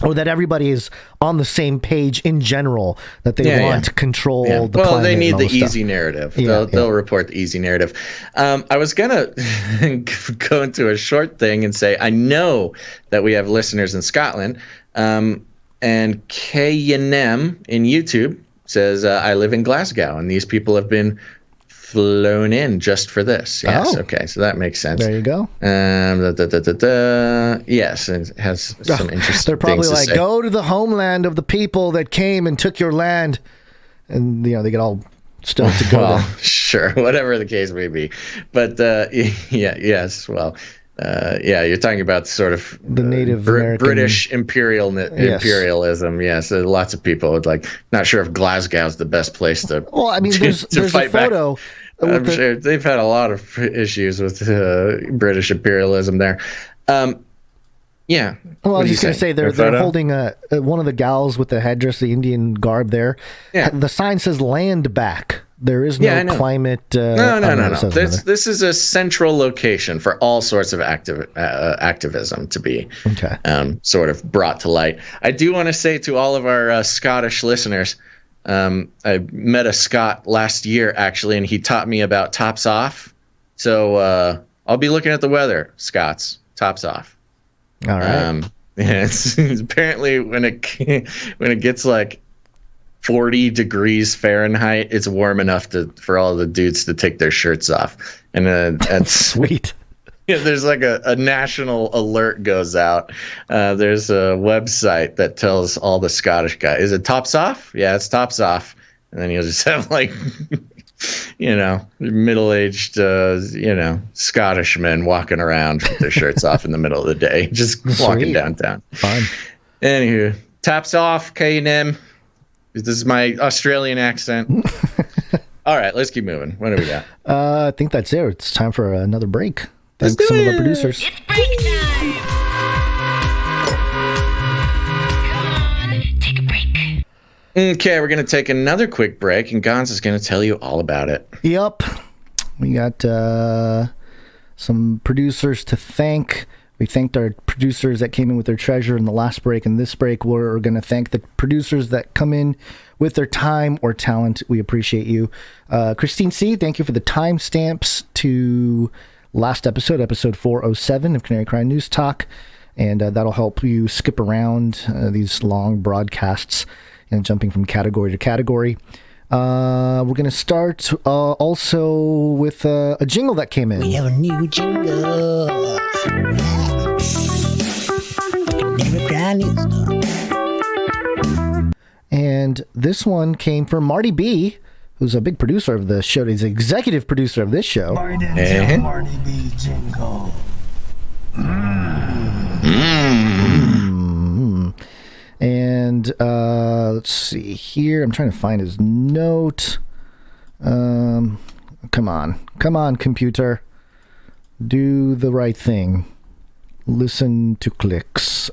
or that everybody is on the same page in general, that they want to control the climate. Well, they need the easy stuff. Narrative. They'll report the easy narrative. I was going to go into a short thing and say, I know that we have listeners in Scotland, and KNM in YouTube says, I live in Glasgow, and these people have been flown in just for this. Yes. Okay. So that makes sense. There you go. Yes. It has some interesting They're probably things like, to say. go to the homeland of the people that came and took your land. And, they get all stoked to go there. Sure. Whatever the case may be. But, yes. Well, you're talking about sort of the Native American British imperialism. Yes, lots of people would not sure if Glasgow's the best place to. Well, I mean, there's fight a photo. Back. I'm sure they've had a lot of issues with British imperialism there. Yeah. Well, I was just going to say they're holding one of the gals with the headdress, the Indian garb there. Yeah. The sign says "Land Back." There is no climate. No. This is a central location for all sorts of activism to be sort of brought to light. I do want to say to all of our Scottish listeners, I met a Scot last year, actually, and he taught me about tops off. So I'll be looking at the weather, Scots. Tops off. All right. It's apparently when it gets like 40 degrees Fahrenheit, it's warm enough for all the dudes to take their shirts off. And that's sweet. Yeah, there's like a national alert goes out. There's a website that tells all the Scottish guys, is it tops off? Yeah, it's tops off. And then you'll just have like, middle-aged, Scottish men walking around with their shirts off in the middle of the day, just walking downtown. Fine. Anywho, tops off, K&M. This is my Australian accent. All right, let's keep moving. What do we got? I think that's it. It's time for another break. Thanks some of our producers. It's break time! Come on, take a break. Okay, we're going to take another quick break, and Gonz is going to tell you all about it. Yep. We got some producers to thank. We thanked our producers that came in with their treasure in the last break. And this break, we're going to thank the producers that come in with their time or talent. We appreciate you. Christine C., thank you for the timestamps to last episode 407 of Canary Cry News Talk. And that'll help you skip around these long broadcasts and jumping from category to category. We're going to start also with a jingle that came in. We have a new jingle. And this one came from Marty B., who's a big producer of the show. He's the executive producer of this show. Marty B. jingle. And let's see here. I'm trying to find his note. Come on, computer. Do the right thing. Listen to clicks.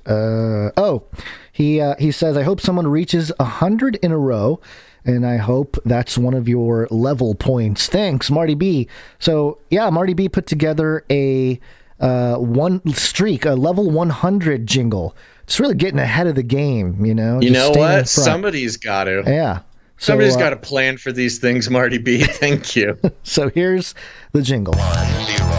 He says, I hope someone reaches 100 in a row, and I hope that's one of your level points. Thanks, Marty B. So, yeah, Marty B put together a level 100 jingle. It's really getting ahead of the game, You know what? Somebody's got to. Yeah. Somebody's got to plan for these things, Marty B. Thank you. So here's the jingle. 1, 0, 0.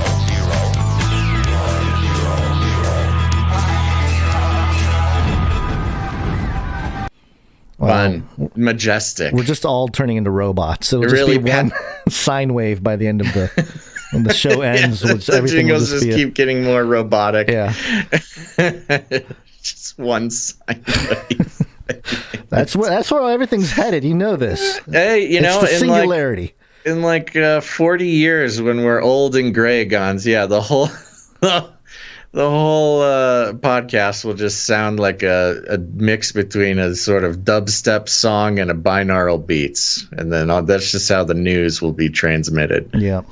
Fun, majestic. We're just all turning into robots. So it'll just be one sine wave by the end of when the show ends. The jingles just keep getting more robotic. Yeah. Just one sine wave. That's where everything's headed. You know this. Hey, it's the singularity. In 40 years, when we're old and gray, Gonz, the whole podcast will just sound like a mix between a sort of dubstep song and a binaural beats, and then that's just how the news will be transmitted. Yeah.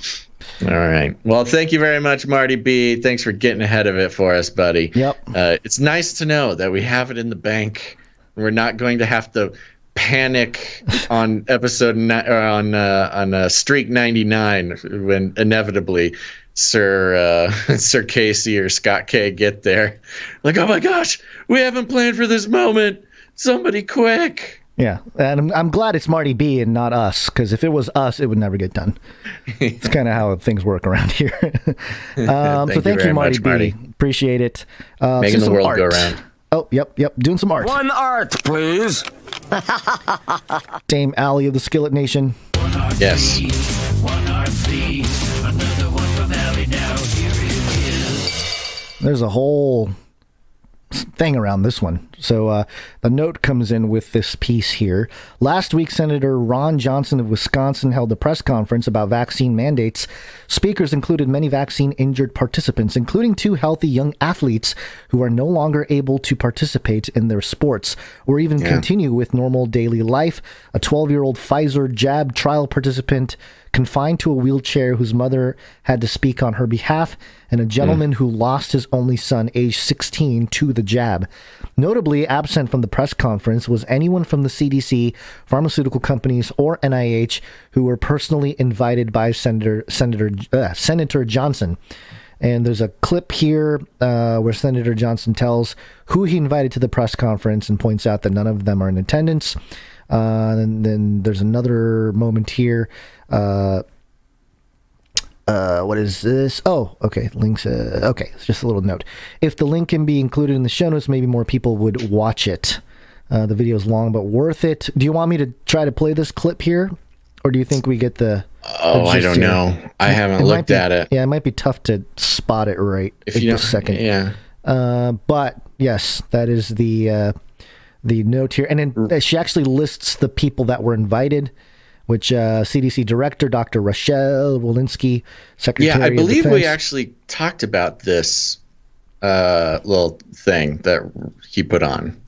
All right. Well, thank you very much, Marty B. Thanks for getting ahead of it for us, buddy. Yep. It's nice to know that we have it in the bank. We're not going to have to panic on on streak 99 when inevitably Sir Casey or Scott K get there. Like, oh my gosh, we haven't planned for this moment. Somebody quick. Yeah, and I'm glad it's Marty B and not us, because if it was us, it would never get done. It's kind of how things work around here. So thank you, Marty B. Appreciate it. Making the world go around. Oh, yep. Doing some art. One art, please. Dame Allie of the Skillet Nation. Yes. There's a whole thing around this one. So the note comes in with this piece here. Last week, Senator Ron Johnson of Wisconsin held a press conference about vaccine mandates. Speakers included many vaccine-injured participants, including 2 healthy young athletes who are no longer able to participate in their sports or even continue with normal daily life. A 12-year-old Pfizer jab trial participant confined to a wheelchair whose mother had to speak on her behalf, and a gentleman who lost his only son, age 16, to the jab. Notably absent from the press conference was anyone from the CDC, pharmaceutical companies, or NIH who were personally invited by Senator Johnson. And there's a clip here where Senator Johnson tells who he invited to the press conference and points out that none of them are in attendance. And then there's another moment here. What is this? Oh, okay. Links. Okay, it's just a little note. If the link can be included in the show notes, maybe more people would watch it. The video is long, but worth it. Do you want me to try to play this clip here? Or do you think we get the... I don't know. I haven't looked at it. Yeah, it might be tough to spot it right in a second. Yeah. But, yes, that is the note here. And then she actually lists the people that were invited, which CDC Director Dr. Rochelle Walensky, Secretary of Defense. Yeah, I believe we actually talked about this little thing that he put on.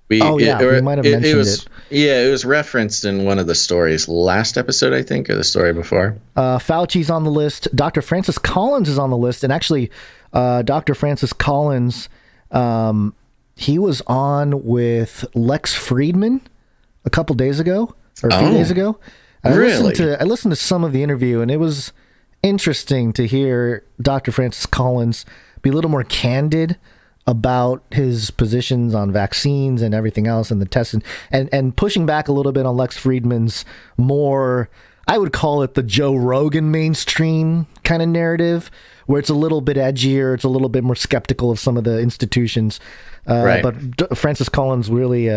We might have mentioned it. Yeah, it was referenced in one of the stories last episode, I think, or the story before. Fauci's on the list. Dr. Francis Collins is on the list. And actually, Dr. Francis Collins, he was on with Lex Friedman a couple days ago, or a few days ago. I listened to some of the interview, and it was interesting to hear Dr. Francis Collins be a little more candid about his positions on vaccines and everything else and the tests, and pushing back a little bit on Lex Friedman's more, I would call it the Joe Rogan mainstream kind of narrative, where it's a little bit edgier, it's a little bit more skeptical of some of the institutions. But Francis Collins really...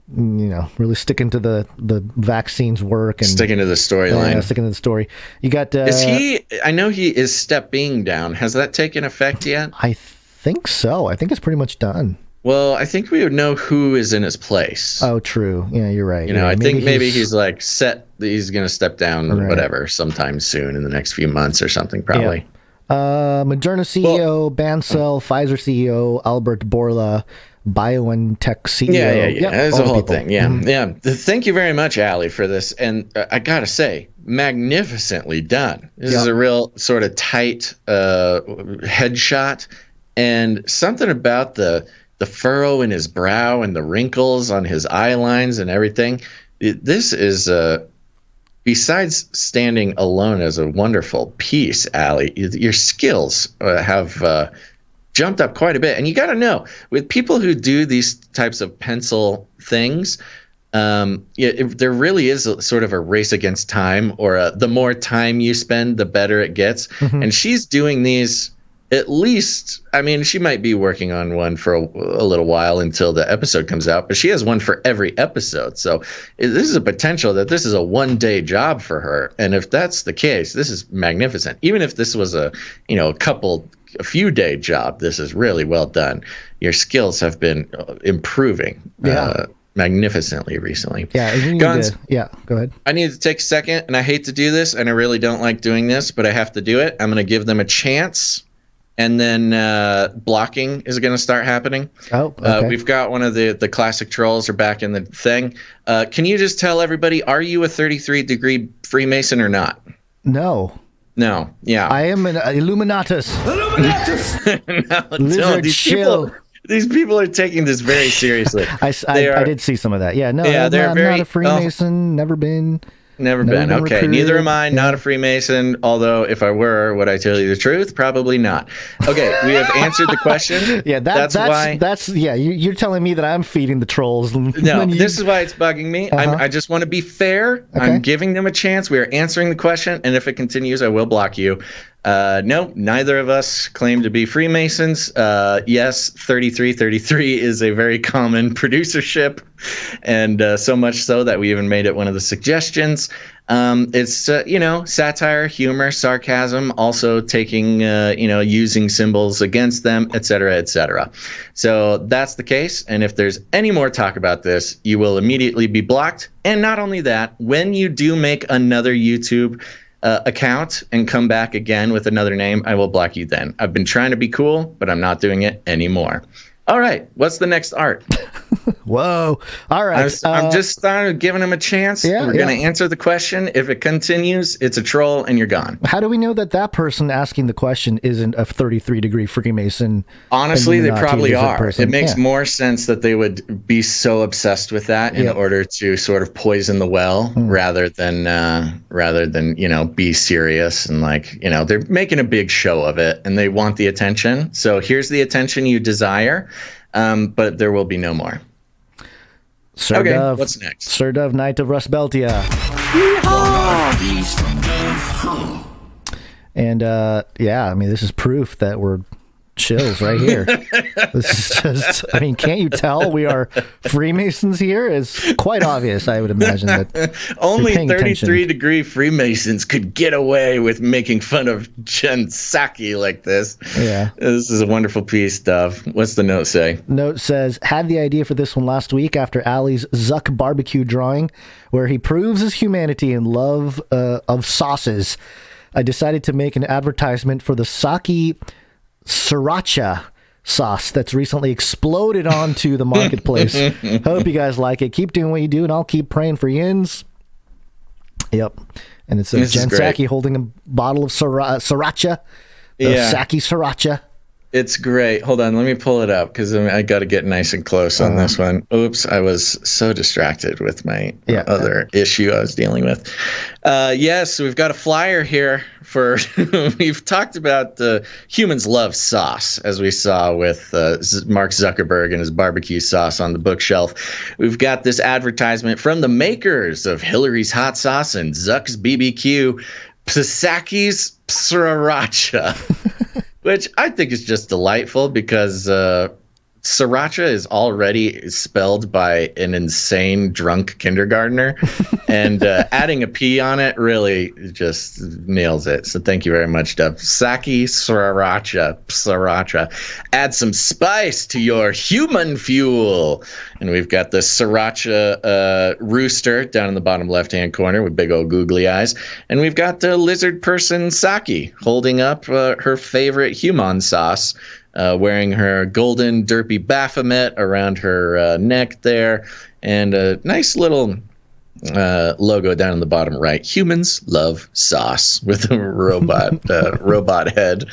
really sticking to the vaccines work and sticking to the storyline. Sticking to the story. You got. I know he is stepping down. Has that taken effect yet? I think so. I think it's pretty much done. Well, I think we would know who is in his place. Oh, true. Yeah, you're right. I think maybe he's like set. He's going to step down, whatever, sometime soon in the next few months or something, probably. Yeah. Moderna CEO Bancel, Pfizer CEO Albert Bourla, BioNTech CEO. Yeah. That's the whole thing. Yeah, yeah. Thank you very much, Allie, for this. And I gotta say, magnificently done. This is a real sort of tight headshot, and something about the furrow in his brow and the wrinkles on his eye lines and everything. This is besides standing alone as a wonderful piece, Allie, your skills have jumped up quite a bit. And you got to know, with people who do these types of pencil things, there really is sort of a race against time, or the more time you spend, the better it gets. And she's doing these at least, I mean, she might be working on one for a little while until the episode comes out, but she has one for every episode. So this is a potential that this is a one-day job for her. And if that's the case, this is magnificent. Even if this was a few day job, this is really well done. Your skills have been improving magnificently recently. Gonz, go ahead. I need to take a second, and I hate to do this, and I really don't like doing this, but I have to do it. I'm going to give them a chance, and then blocking is going to start happening. Oh, okay. We've got one of the classic trolls are back in the thing. Can you just tell everybody, are you a 33-degree Freemason or not? No. Yeah. I am an Illuminatus. No, Lizard shill. These people are taking this very seriously. I did see some of that. I'm not a Freemason, never been. Never been. Okay, recruited. Neither am I. Not a Freemason. Although, if I were, would I tell you the truth? Probably not. Okay, we have answered the question. That's why. You're telling me that I'm feeding the trolls. No, this is why it's bugging me. I just want to be fair. Okay. I'm giving them a chance. We are answering the question, and if it continues, I will block you. No, neither of us claim to be Freemasons. Yes, 3333 is a very common producership, and so much so that we even made it one of the suggestions. It's, satire, humor, sarcasm, also taking, using symbols against them, etc., etc. So that's the case. And if there's any more talk about this, you will immediately be blocked. And not only that, when you do make another YouTube account and come back again with another name, I will block you then. I've been trying to be cool, but I'm not doing it anymore. All right, what's the next art? Whoa. All right. I'm just started giving him a chance. Yeah, We're going to answer the question. If it continues, it's a troll and you're gone. How do we know that person asking the question isn't a 33-degree Freemason? Honestly, they probably are. Person? It makes more sense that they would be so obsessed with that in order to sort of poison the well rather than be serious and they're making a big show of it and they want the attention. So here's the attention you desire, but there will be no more. Sir Dove, what's next? Sir Dove, Knight of Rusbeltia. And this is proof that we're chills right here. This is just, can't you tell we are Freemasons here? It's quite obvious, I would imagine, that only 33-degree Freemasons could get away with making fun of Jen Psaki like this. Yeah. This is a wonderful piece, Dove. What's the note say? Note says, had the idea for this one last week after Ali's Zuck barbecue drawing, where he proves his humanity and love of sauces. I decided to make an advertisement for the Saki Sriracha sauce that's recently exploded onto the marketplace. Hope you guys like it. Keep doing what you do, and I'll keep praying for yins. Yep. And it's Jen Psaki holding a bottle of sriracha. Saki Sriracha. It's great. Hold on, let me pull it up because I got to get nice and close on this one. Oops, I was so distracted with my other issue I was dealing with. Yes, we've got a flyer here for. We've talked about humans love sauce, as we saw with Mark Zuckerberg and his barbecue sauce on the bookshelf. We've got this advertisement from the makers of Hillary's hot sauce and Zuck's BBQ, Psaki's Sriracha. Which I think is just delightful because sriracha is already spelled by an insane drunk kindergartner. And adding a P on it really just nails it. So thank you very much, Dub. Saki Sriracha. Add some spice to your human fuel. And we've got the sriracha rooster down in the bottom left-hand corner with big old googly eyes. And we've got the lizard person Saki holding up her favorite human sauce, wearing her golden derpy Baphomet around her neck there. And a nice little logo down in the bottom right. Humans love sauce with a robot head.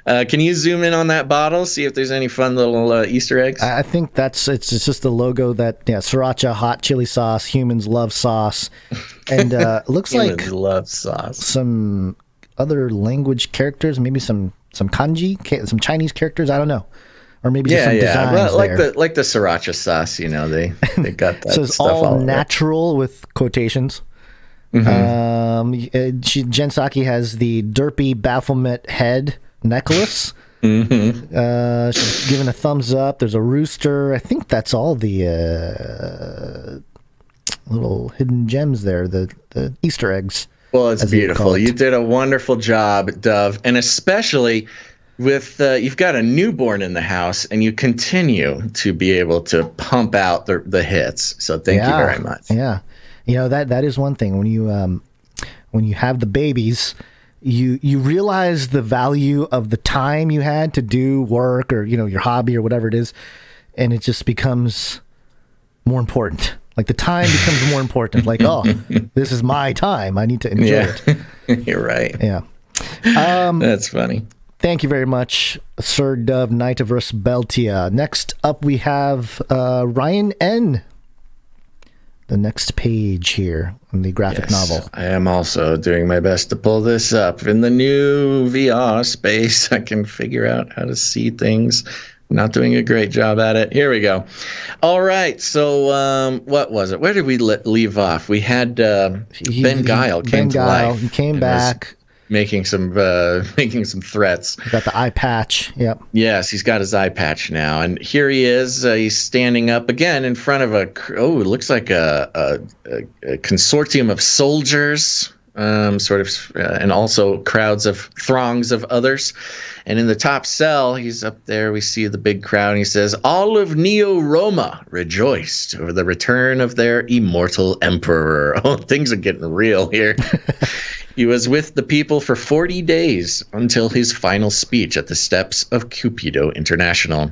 Can you zoom in on that bottle, see if there's any fun little Easter eggs? I think it's just a logo that sriracha, hot chili sauce, humans love sauce. And it looks like love sauce. Some other language characters, maybe some kanji, some Chinese characters, I don't know. Or maybe just some designs well, there. like the sriracha sauce, they got that so it's stuff all natural with quotations. Mm-hmm. Jen Psaki has the derpy Baphomet head necklace. Mm-hmm. She's giving a thumbs up. There's a rooster. I think that's all the little hidden gems there, the Easter eggs. Well, it's beautiful. You did a wonderful job, Dove, and especially with you've got a newborn in the house, and you continue to be able to pump out the hits. So thank you very much. Yeah, that is one thing when you have the babies, you realize the value of the time you had to do work or your hobby or whatever it is, and it just becomes more important. Like the time becomes more important. Like, oh, this is my time. I need to enjoy it. You're right. Yeah. That's funny. Thank you very much, Sir Dove, Knight of Rusbeltia. Next up, we have Ryan N. The next page here in the graphic novel. I am also doing my best to pull this up. In the new VR space, I can figure out how to see things. Not doing a great job at it. Here we go. All right. So what was it? Where did we leave off? We had Ben Guile came to life. He came back. making some threats. Got the eye patch. Yep. Yes, he's got his eye patch now, and here he is. He's standing up again in front of it looks like a consortium of soldiers, and also throngs of others. And in the top cell, he's up there. We see the big crowd, and he says, "All of Neo-Roma rejoiced over the return of their immortal emperor." Oh, things are getting real here. He was with the people for 40 days until his final speech at the steps of Cupido International.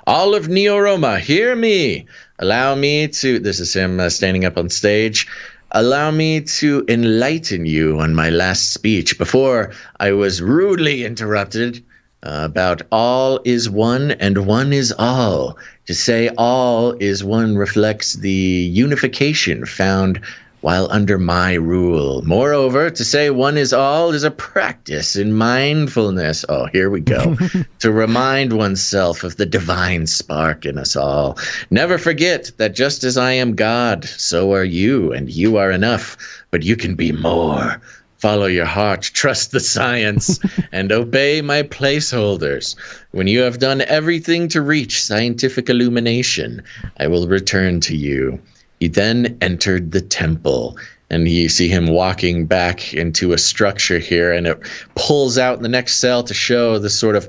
"All of Neo-Roma, hear me. Allow me to," this is him standing up on stage, "allow me to enlighten you on my last speech before I was rudely interrupted about all is one and one is all. To say all is one reflects the unification found while under my rule. Moreover, to say one is all is a practice in mindfulness." Oh, here we go. "To remind oneself of the divine spark in us all. Never forget that just as I am God, so are you, and you are enough, but you can be more. Follow your heart, trust the science, and obey my placeholders. When you have done everything to reach scientific illumination, I will return to you." He then entered the temple, and you see him walking back into a structure here, and it pulls out in the next cell to show the sort of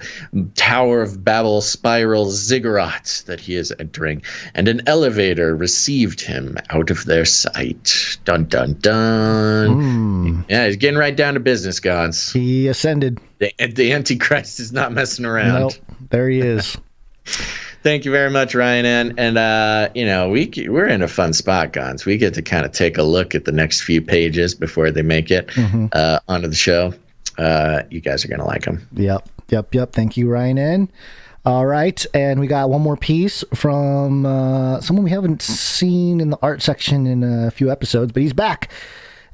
Tower of Babel spiral ziggurat that he is entering, and an elevator received him out of their sight. Dun, dun, dun. Yeah, he's getting right down to business, Gonz. He ascended. The Antichrist is not messing around. Nope, there he is. Thank you very much, Ryan. And we're in a fun spot, Gonz. We get to kind of take a look at the next few pages before they make it onto the show. You guys are going to like them. Yep. Thank you, Ryan N. All right. And we got one more piece from someone we haven't seen in the art section in a few episodes, but he's back.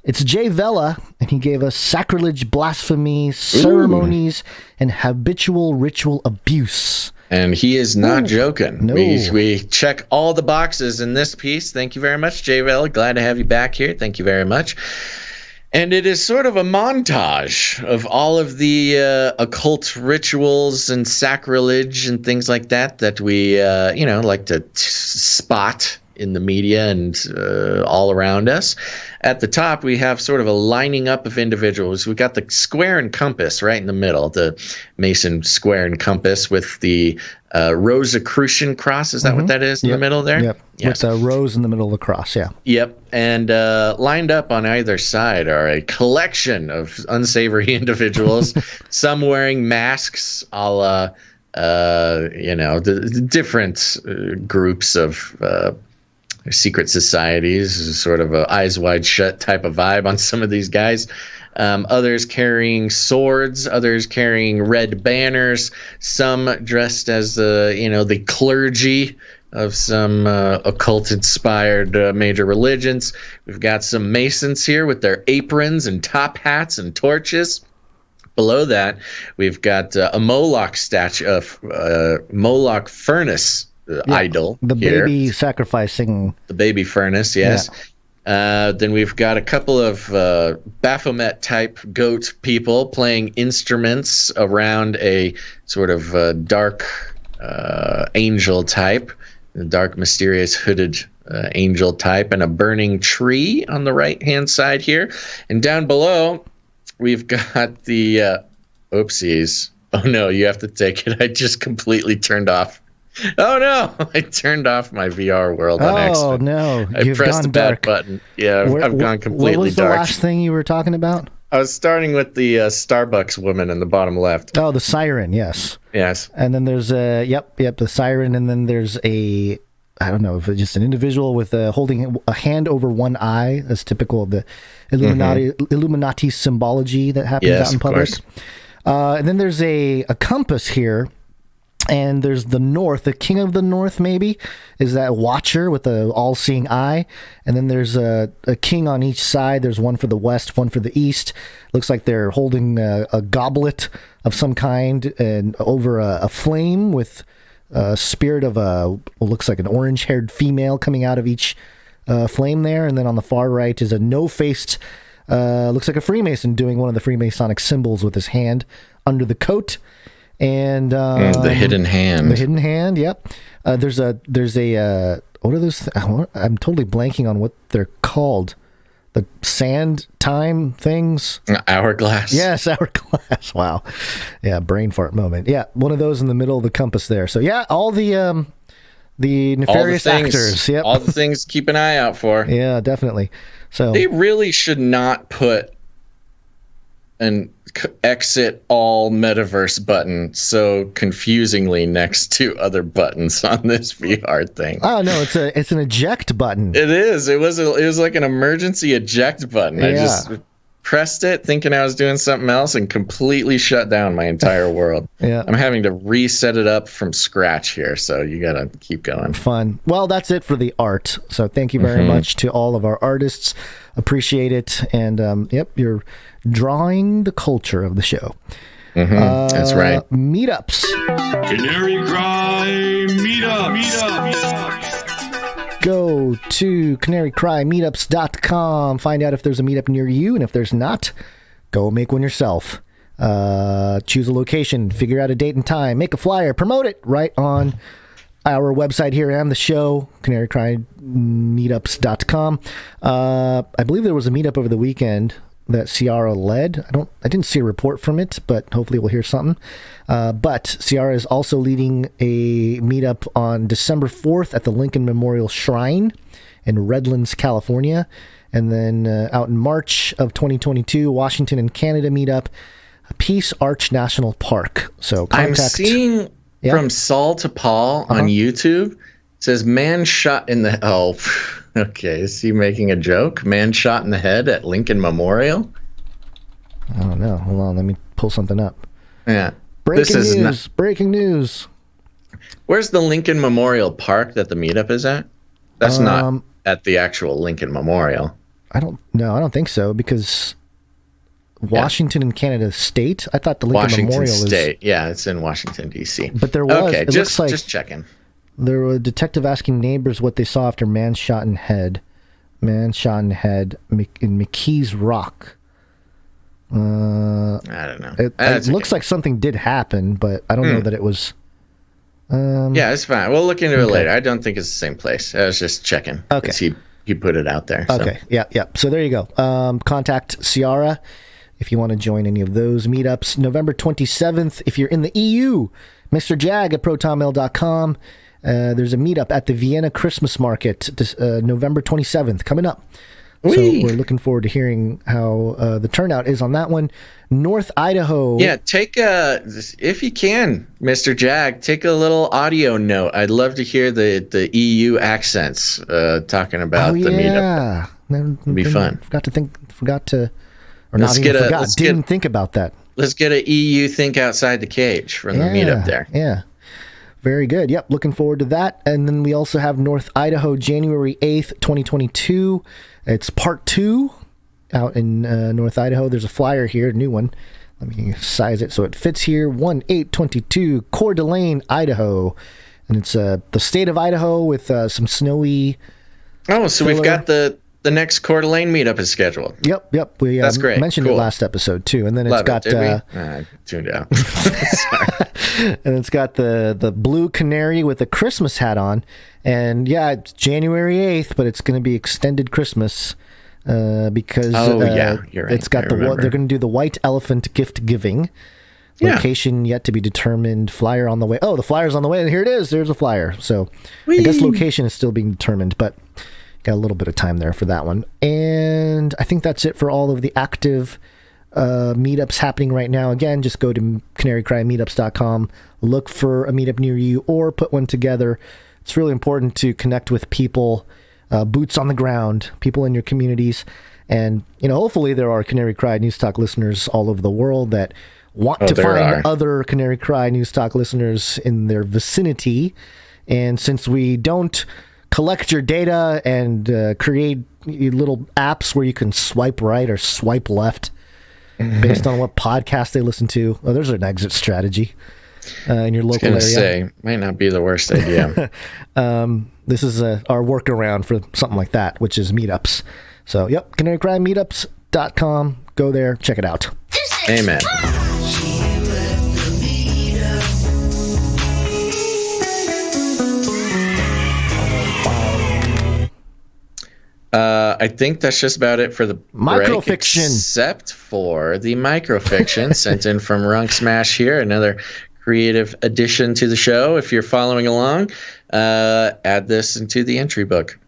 It's Jay Vela, and he gave us sacrilege, blasphemy, ceremonies, and habitual ritual abuse. And he is not joking. No. We check all the boxes in this piece. Thank you very much, Jay Vela. Glad to have you back here. Thank you very much. And it is sort of a montage of all of the occult rituals and sacrilege and things like that we, like to spot in the media and all around us. At the top, we have sort of a lining up of individuals. We've got the square and compass right in the middle, the Mason square and compass with the Rosicrucian cross. Is that what that is in the middle there? Yep. Yes. With the rose in the middle of the cross, yeah. Yep. And lined up on either side are a collection of unsavory individuals, some wearing masks a la, the different groups of secret societies, sort of a eyes wide shut type of vibe on some of these guys. Others carrying swords, others carrying red banners, some dressed as the clergy of some occult-inspired major religions. We've got some Masons here with their aprons and top hats and torches. Below that, we've got a Moloch statue, Moloch furnace idol. The here. baby sacrificing. The baby furnace, yes. Yeah. Then we've got a couple of Baphomet-type goat people playing instruments around a sort of dark angel type, a dark, mysterious, hooded angel type, and a burning tree on the right-hand side here. And down below, we've got the oopsies. Oh, no, you have to take it. I just completely turned off. Oh, no, I turned off my VR world on accident. Oh, no. I pressed the bad button. Yeah, I've gone completely dark. What was the last thing you were talking about? I was starting with the Starbucks woman in the bottom left. Oh, the siren, yes. Yes. And then there's the siren, and then there's I don't know, if it's just an individual with holding a hand over one eye, as typical of the Illuminati symbology that happens out in public. And then there's a compass here. And there's the North, the King of the North, maybe, is that Watcher with the all-seeing eye. And then there's a king on each side. There's one for the West, one for the East. Looks like they're holding a goblet of some kind and over a flame with a spirit of what looks like an orange-haired female coming out of each flame there. And then on the far right is a no-faced looks like a Freemason doing one of the Freemasonic symbols with his hand under the coat. And the hidden hand. The hidden hand, yep. There's a what are those? I'm totally blanking on what they're called. The sand time things. Hourglass. Yes, hourglass. Wow. Yeah, brain fart moment. Yeah, one of those in the middle of the compass there. So yeah, all the nefarious actors. Yep. All the things to keep an eye out for. Yeah, definitely. So they really should not put an exit all metaverse button so confusingly next to other buttons on this VR thing. Oh no, it's an eject button. It is. It was like an emergency eject button. Yeah. I just pressed it thinking I was doing something else and completely shut down my entire world. Yeah. I'm having to reset it up from scratch here, so you got to keep going. Fun. Well, that's it for the art. So thank you very much to all of our artists. Appreciate it. And yep, you're drawing the culture of the show. That's right. Meetups. Canary Cry Meetup. Go to CanaryCry.Meetups.com. Find out if there's a meetup near you, and if there's not, go make one yourself. Choose a location, figure out a date and time, make a flyer, promote it right on our website here and the show, CanaryCry.Meetups.com. I believe there was a meetup over the weekend that Ciara led. I didn't see a report from it, but hopefully we'll hear something. But Ciara is also leading a meetup on December 4th at the Lincoln Memorial Shrine in Redlands, California. And then out in March of 2022, Washington and Canada meetup, Peace Arch National Park. So I'm seeing from Saul to Paul on YouTube. It says man shot in the okay, is he making a joke? Man shot in the head at Lincoln Memorial? I don't know. Hold on, let me pull something up. Yeah. Breaking news. Where's the Lincoln Memorial Park that the meetup is at? That's not at the actual Lincoln Memorial. I don't think so, because Washington and Canada State? I thought the Lincoln Memorial State. Yeah, it's in Washington, D.C. But there was... Okay, just checking. There was a detective asking neighbors what they saw after man shot in head. Man shot in head in McKees Rock. I don't know. It looks like something did happen, but I don't know that it was... yeah, it's fine. We'll look into it later. I don't think it's the same place. I was just checking. Okay. He put it out there. Okay, so. Yeah. So there you go. Contact Ciara if you want to join any of those meetups. November 27th, if you're in the EU, Mr. Jag at protonmail.com. There's a meetup at the Vienna Christmas Market, November 27th, coming up. So we're looking forward to hearing how the turnout is on that one. North Idaho. Yeah, if you can, Mr. Jag, take a little audio note. I'd love to hear the EU accents talking about the meetup. It'd be fun. Didn't think about that. Let's get an EU think outside the cage from the meetup there. Yeah. Very good. Yep, looking forward to that. And then we also have North Idaho, January 8th, 2022. It's part 2 out in North Idaho. There's a flyer here, a new one. Let me size it so it fits here. 1822 Coeur d'Alene, Idaho. And it's the state of Idaho with some snowy... Oh, so we've got the next Coeur d'Alene meetup is scheduled. Yep. We That's great. mentioned it last episode, too. And then it's got... I tuned out. Sorry. And it's got the blue canary with a Christmas hat on. And yeah, it's January 8th, but it's going to be extended Christmas because you're right. It's got they're going to do the white elephant gift giving. Location yet to be determined. Flyer on the way. Oh, the flyer's on the way. And here it is. There's a flyer. So I guess location is still being determined, but got a little bit of time there for that one. And I think that's it for all of the active meetups happening right now. Again, just go to CanaryCry.Meetups.com, look for a meetup near you, or put one together. It's really important to connect with people, boots on the ground, people in your communities. And, hopefully there are Canary Cry News Talk listeners all over the world that want to find other Canary Cry News Talk listeners in their vicinity. And since we don't collect your data and create little apps where you can swipe right or swipe left based on what podcast they listen to, there's an exit strategy in your local area. Might not be the worst idea. This is our workaround for something like that, which is meetups. So, yep, CanaryCry Meetups AstroWorld.com. Go there, check it out. Amen. I think that's just about it for the microfiction, break, except for the microfiction sent in from Runk Smash here. Another creative addition to the show. If you're following along, add this into the entry book.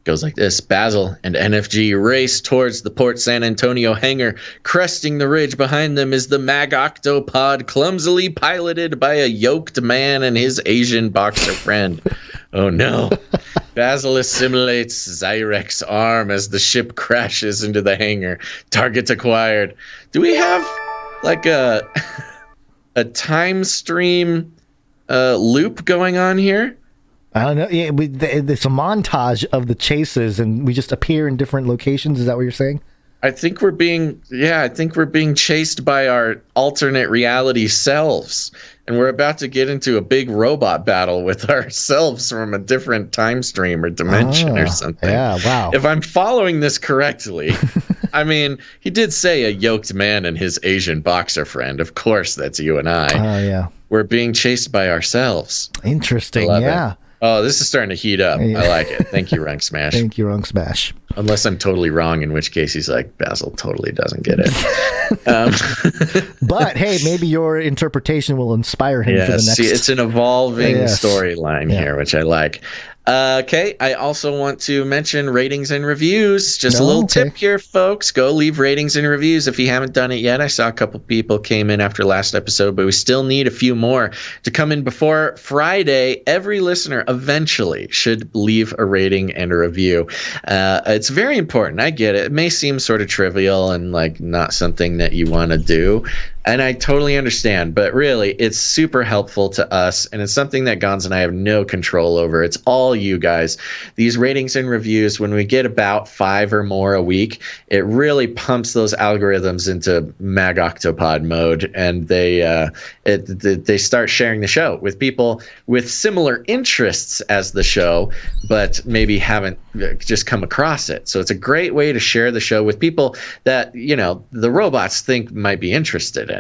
Goes like this. Basil and NFG race towards the Port San Antonio hangar. Cresting the ridge behind them is the Mag Octopod, clumsily piloted by a yoked man and his Asian boxer friend. Oh no. Basil assimilates Zyrek's arm as the ship crashes into the hangar. Target acquired. Do we have like a time stream loop going on here? I don't know. Yeah, it's a montage of the chases, and we just appear in different locations. Is that what you're saying? I think we're being chased by our alternate reality selves, and we're about to get into a big robot battle with ourselves from a different time stream or dimension or something. Yeah, wow. If I'm following this correctly, I mean, he did say a yoked man and his Asian boxer friend. Of course, that's you and I. Oh, yeah. We're being chased by ourselves. Interesting, yeah. Oh, this is starting to heat up. I like it. Thank you, Runk Smash. Thank you, Runk Smash. Unless I'm totally wrong, in which case he's like, Basil totally doesn't get it. But hey, maybe your interpretation will inspire him for the next. See, it's an evolving storyline here, which I like. Okay, I also want to mention ratings and reviews. Just a little tip here, folks. Go leave ratings and reviews if you haven't done it yet. I saw a couple people came in after last episode, but we still need a few more to come in before Friday. Every listener eventually should leave a rating and a review. It's very important. I get it. It may seem sort of trivial and like not something that you want to do. And I totally understand, but really, it's super helpful to us, and it's something that Gonz and I have no control over. It's all you guys. These ratings and reviews, when we get about 5 or more a week, it really pumps those algorithms into Mag Octopod mode, and they start sharing the show with people with similar interests as the show, but maybe haven't just come across it. So it's a great way to share the show with people that, you know, the robots think might be interested in.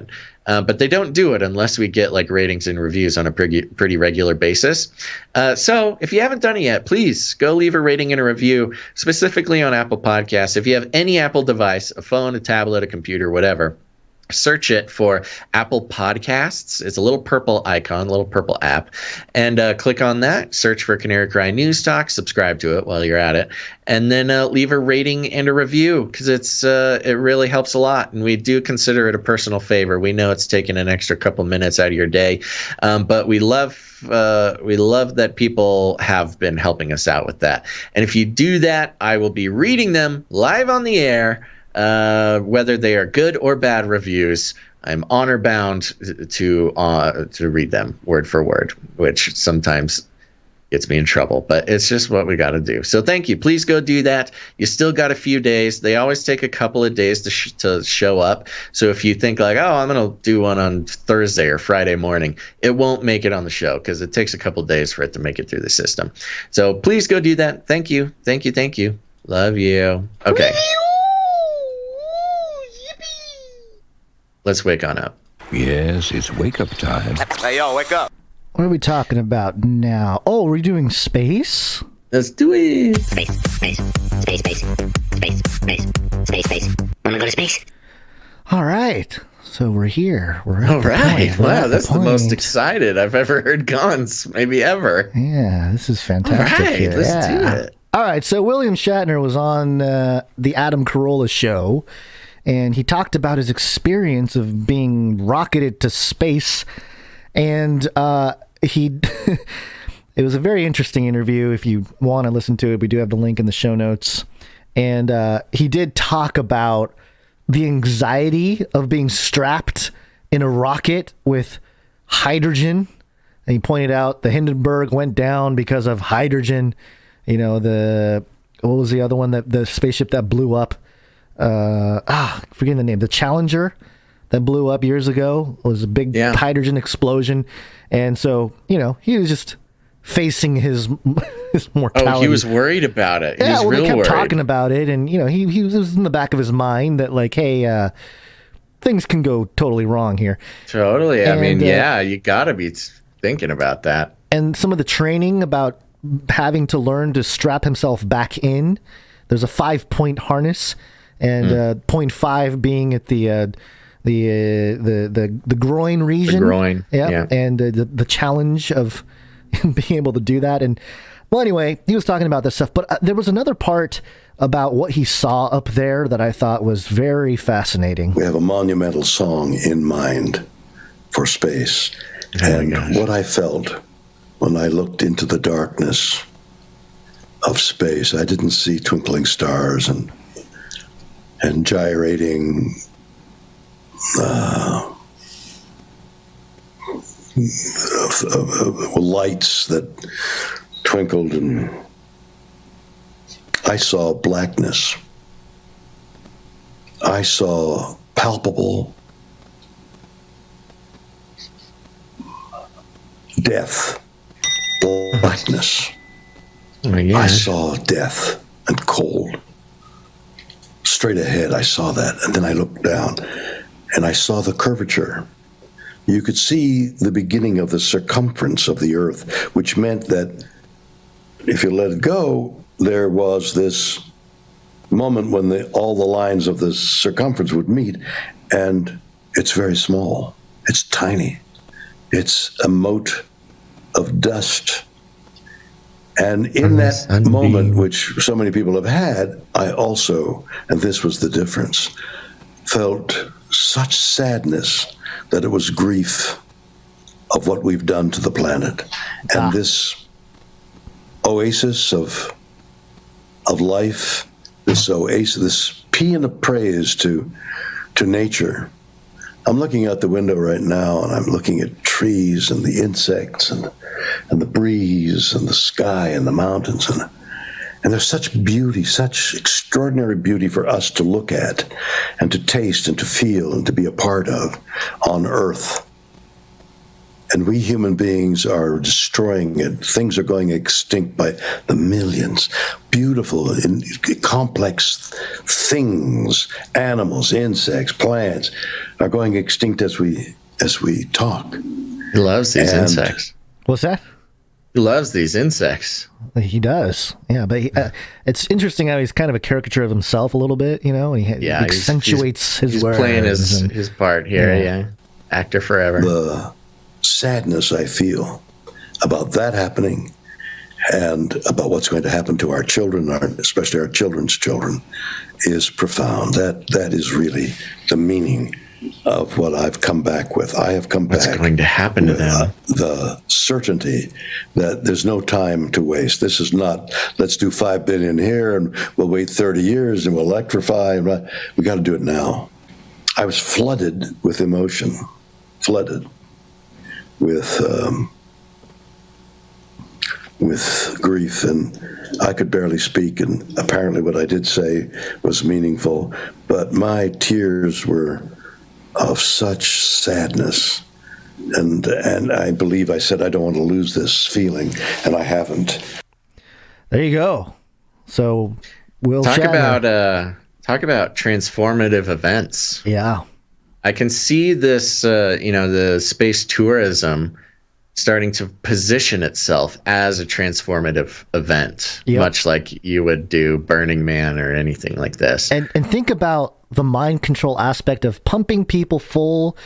But they don't do it unless we get like ratings and reviews on a pretty regular basis. So if you haven't done it yet, please go leave a rating and a review, specifically on Apple Podcasts. If you have any Apple device, a phone, a tablet, a computer, whatever, search it for Apple Podcasts. It's a little purple icon, little purple app, and click on that. Search for Canary Cry News Talk. Subscribe to it while you're at it, and then leave a rating and a review, because it really helps a lot, and we do consider it a personal favor. We know it's taken an extra couple minutes out of your day, but we love that people have been helping us out with that. And if you do that, I will be reading them live on the air. Whether they are good or bad reviews, I'm honor bound to read them word for word, which sometimes gets me in trouble, but it's just what we got to do. So thank you. Please go do that. You still got a few days. They always take a couple of days to show up. So if you think like, oh, I'm going to do one on Thursday or Friday morning, it won't make it on the show because it takes a couple of days for it to make it through the system. So please go do that. Thank you. Thank you. Thank you. Love you. Okay. Let's wake on up. Yes, it's wake-up time. Hey, yo, wake up. What are we talking about now? Oh, we're doing space? Let's do it. Space. Wanna go to space? All right. So we're here. We're all right. Wow, that's the most excited I've ever heard Gonz, maybe ever. Yeah, this is fantastic. All right, here. let's do it. All right, so William Shatner was on the Adam Carolla show, and he talked about his experience of being rocketed to space, and it was a very interesting interview. If you want to listen to it, we do have the link in the show notes. And he did talk about the anxiety of being strapped in a rocket with hydrogen. And he pointed out the Hindenburg went down because of hydrogen. You know, what was the other one, the spaceship that blew up? Forgetting the name. The Challenger that blew up years ago was a big hydrogen explosion. And so, you know, he was just facing his mortality. Oh, he was worried about it. Yeah, He was they kept worried. talking about it, and he was in the back of his mind that like, hey, things can go totally wrong here. Totally. I mean, you got to be thinking about that. And some of the training about having to learn to strap himself back in. There's a 5-point harness, and point 5 being at the groin region. The groin. Yeah. And the challenge of being able to do that. And well, anyway, he was talking about this stuff, but there was another part about what he saw up there that I thought was very fascinating. We have a monumental song in mind for space. And what I felt when I looked into the darkness of space, I didn't see twinkling stars and gyrating lights that twinkled, and I saw blackness. I saw palpable death, blackness. I saw death and cold. Straight ahead, I saw that. And then I looked down and I saw the curvature. You could see the beginning of the circumference of the Earth, which meant that if you let it go, there was this moment when all the lines of the circumference would meet, and it's very small. It's tiny. It's a mote of dust. And in that moment, which so many people have had, I also, and this was the difference, felt such sadness that it was grief of what we've done to the planet. And this oasis of life, this oasis, this paean of praise to nature. I'm looking out the window right now, and I'm looking at trees and the insects and the breeze and the sky and the mountains. And there's such beauty, such extraordinary beauty for us to look at and to taste and to feel and to be a part of on Earth. And we human beings are destroying it. Things are going extinct by the millions. Beautiful, complex things, animals, insects, plants are going extinct as we talk. He loves these insects. What's that? He loves these insects. He does. Yeah, but it's interesting how he's kind of a caricature of himself a little bit, He accentuates his words. He's playing his part here, yeah. Actor forever. The sadness I feel about that happening and about what's going to happen to our children, especially our children's children, is profound. That is really the meaning of what I've come back with. I have come what's back going to happen to them. The certainty that there's no time to waste. This is not, let's do 5 billion here and we'll wait 30 years and we'll electrify. We got to do it now. I was flooded with emotion, flooded with grief, and I could barely speak, and apparently what I did say was meaningful, but my tears were of such sadness, and I believe I said I don't want to lose this feeling, and I haven't. There you go. So we'll talk about transformative events. Yeah. I can see this, the space tourism starting to position itself as a transformative event, much like you would do Burning Man or anything like this. And think about the mind control aspect of pumping people full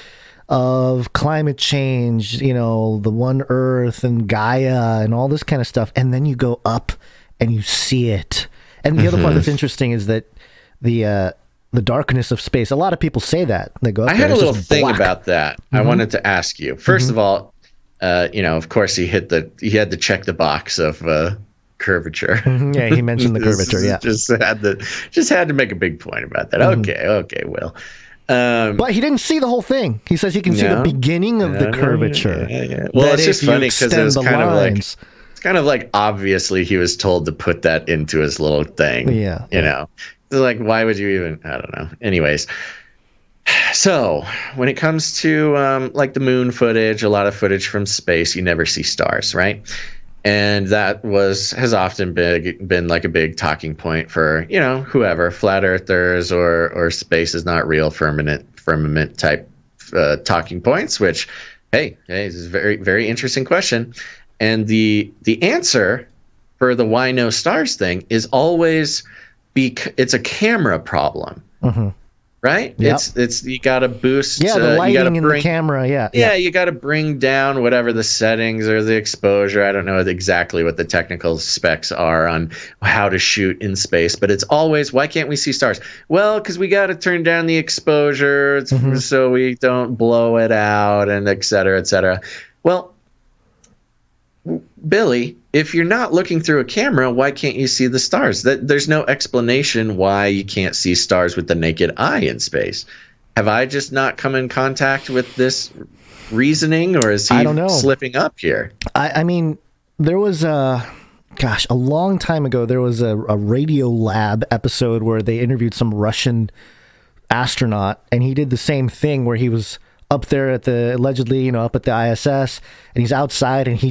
of climate change, the one Earth and Gaia and all this kind of stuff. And then you go up and you see it. And the other part that's interesting is that the darkness of space. A lot of people say that. They go up I there, had a little thing black. about that. I wanted to ask you. First of all, of course he had to check the box of curvature. Yeah, he mentioned the curvature. Yeah, just had to make a big point about that. Okay, Will. But he didn't see the whole thing. He says he can see the beginning of the curvature. Yeah. Well, it's just funny because it was kind of like obviously he was told to put that into his little thing. Yeah, Like, why would you even? I don't know. Anyways, so when it comes to like the moon footage, a lot of footage from space, you never see stars, right? And that has often been like a big talking point for, whoever, flat earthers or space is not real firmament type talking points, which, hey, this is a very, very interesting question. And the answer for the why no stars thing is always it's a camera problem. Mm-hmm. Right? Yep. It's you got to boost. The lighting in the camera. Yeah. You got to bring down whatever the settings or the exposure. I don't know exactly what the technical specs are on how to shoot in space, but it's always, why can't we see stars? Well, because we got to turn down the exposure so we don't blow it out, and et cetera, et cetera. Well, Billy, if you're not looking through a camera, why can't you see the stars? There's no explanation why you can't see stars with the naked eye in space. Have I just not come in contact with this reasoning, or is he slipping up here? I mean, there was a long time ago, there was a Radio Lab episode where they interviewed some Russian astronaut, and he did the same thing where he was up there allegedly, up at the ISS, and he's outside, and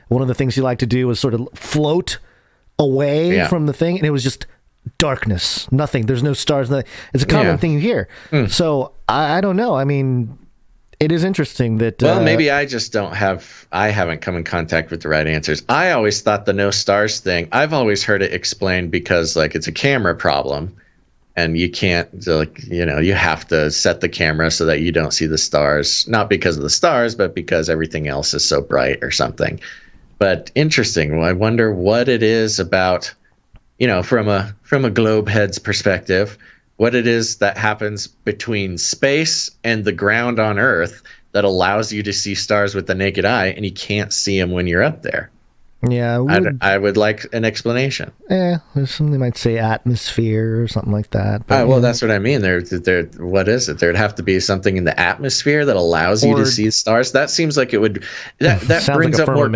one of the things he liked to do was sort of float away from the thing, and it was just darkness, nothing. There's no stars. Nothing. It's a common thing you hear. So I don't know. I mean, it is interesting that. Well, maybe I just I haven't come in contact with the right answers. I always thought the no stars thing, I've always heard it explained because it's a camera problem. And you can't, you have to set the camera so that you don't see the stars, not because of the stars, but because everything else is so bright or something. But interesting. Well, I wonder what it is about, from a globe head's perspective, what it is that happens between space and the ground on Earth that allows you to see stars with the naked eye, and you can't see them when you're up there. Yeah, I would like an explanation. Somebody might say atmosphere or something like that. But, well, that's what I mean. What is it? There'd have to be something in the atmosphere that allows you to see stars. That seems like it would. That brings like up more.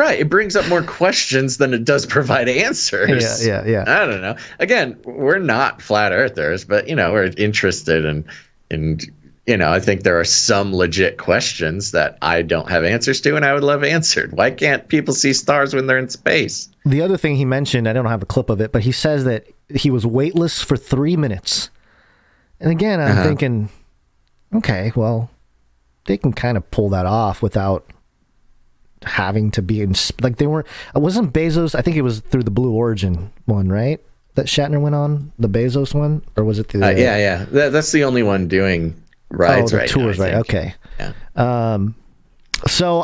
It brings up more questions than it does provide answers. Yeah. I don't know. Again, we're not flat earthers, but we're interested in. I think there are some legit questions that I don't have answers to, and I would love answered. Why can't people see stars when they're in space? The other thing he mentioned, I don't have a clip of it, but he says that he was weightless for 3 minutes. And again, I'm thinking, okay, well, they can kind of pull that off without having to be in, they weren't, wasn't Bezos, I think it was through the Blue Origin one, right? That Shatner went on, the Bezos one? Or was it the... yeah. That's the only one doing... rides right tours, now, right? Okay. Yeah. So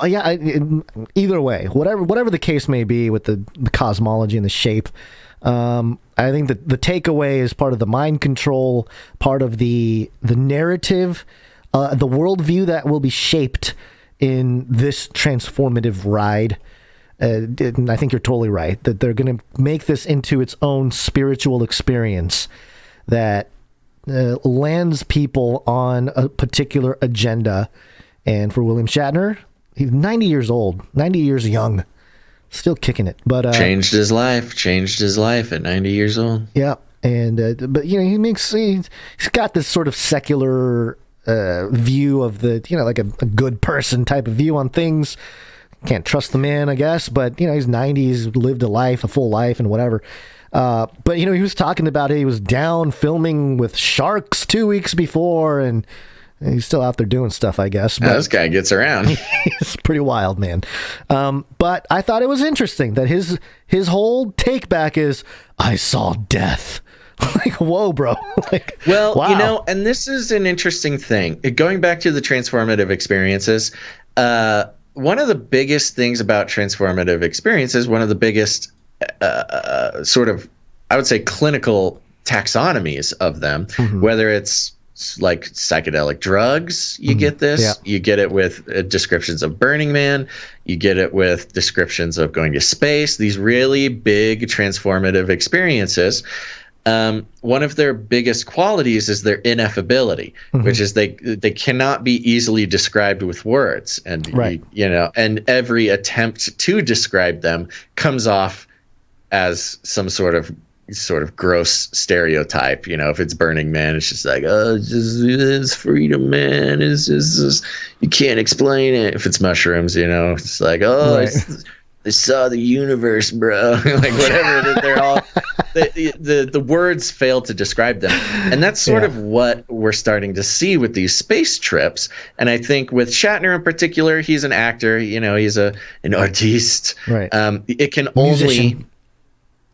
either way, whatever the case may be with the cosmology and the shape, I think that the takeaway is part of the mind control, part of the narrative, the worldview that will be shaped in this transformative ride. And I think you're totally right that they're going to make this into its own spiritual experience that lands people on a particular agenda. And for William Shatner, he's 90 years old, 90 years young, still kicking it. But changed his life at 90 years old. Yeah, and but he's got this sort of secular view of the like a good person type of view on things. Can't trust the man, I guess, but he's 90, he's lived a full life, and whatever. But he was talking about it. He was down filming with sharks 2 weeks before, and he's still out there doing stuff, I guess. But this guy gets around. He's pretty wild, man. But I thought it was interesting that his whole take back is, I saw death. Like, whoa, bro. Well, wow. And this is an interesting thing. Going back to the transformative experiences, one of the biggest things about transformative experiences, one of the biggest sort of, I would say, clinical taxonomies of them, whether it's like psychedelic drugs, you get this, you get it with descriptions of Burning Man, you get it with descriptions of going to space, these really big transformative experiences. One of their biggest qualities is their ineffability, which is they cannot be easily described with words, and and every attempt to describe them comes off as some sort of sort of gross stereotype. If it's Burning Man, it's just like, oh, it's freedom, man. It's you can't explain it. If it's mushrooms, it's like, oh, right. I saw the universe, bro. Like whatever it is, they're all the words fail to describe them, and that's sort of what we're starting to see with these space trips. And I think with Shatner in particular, he's an actor. He's an artiste. Right.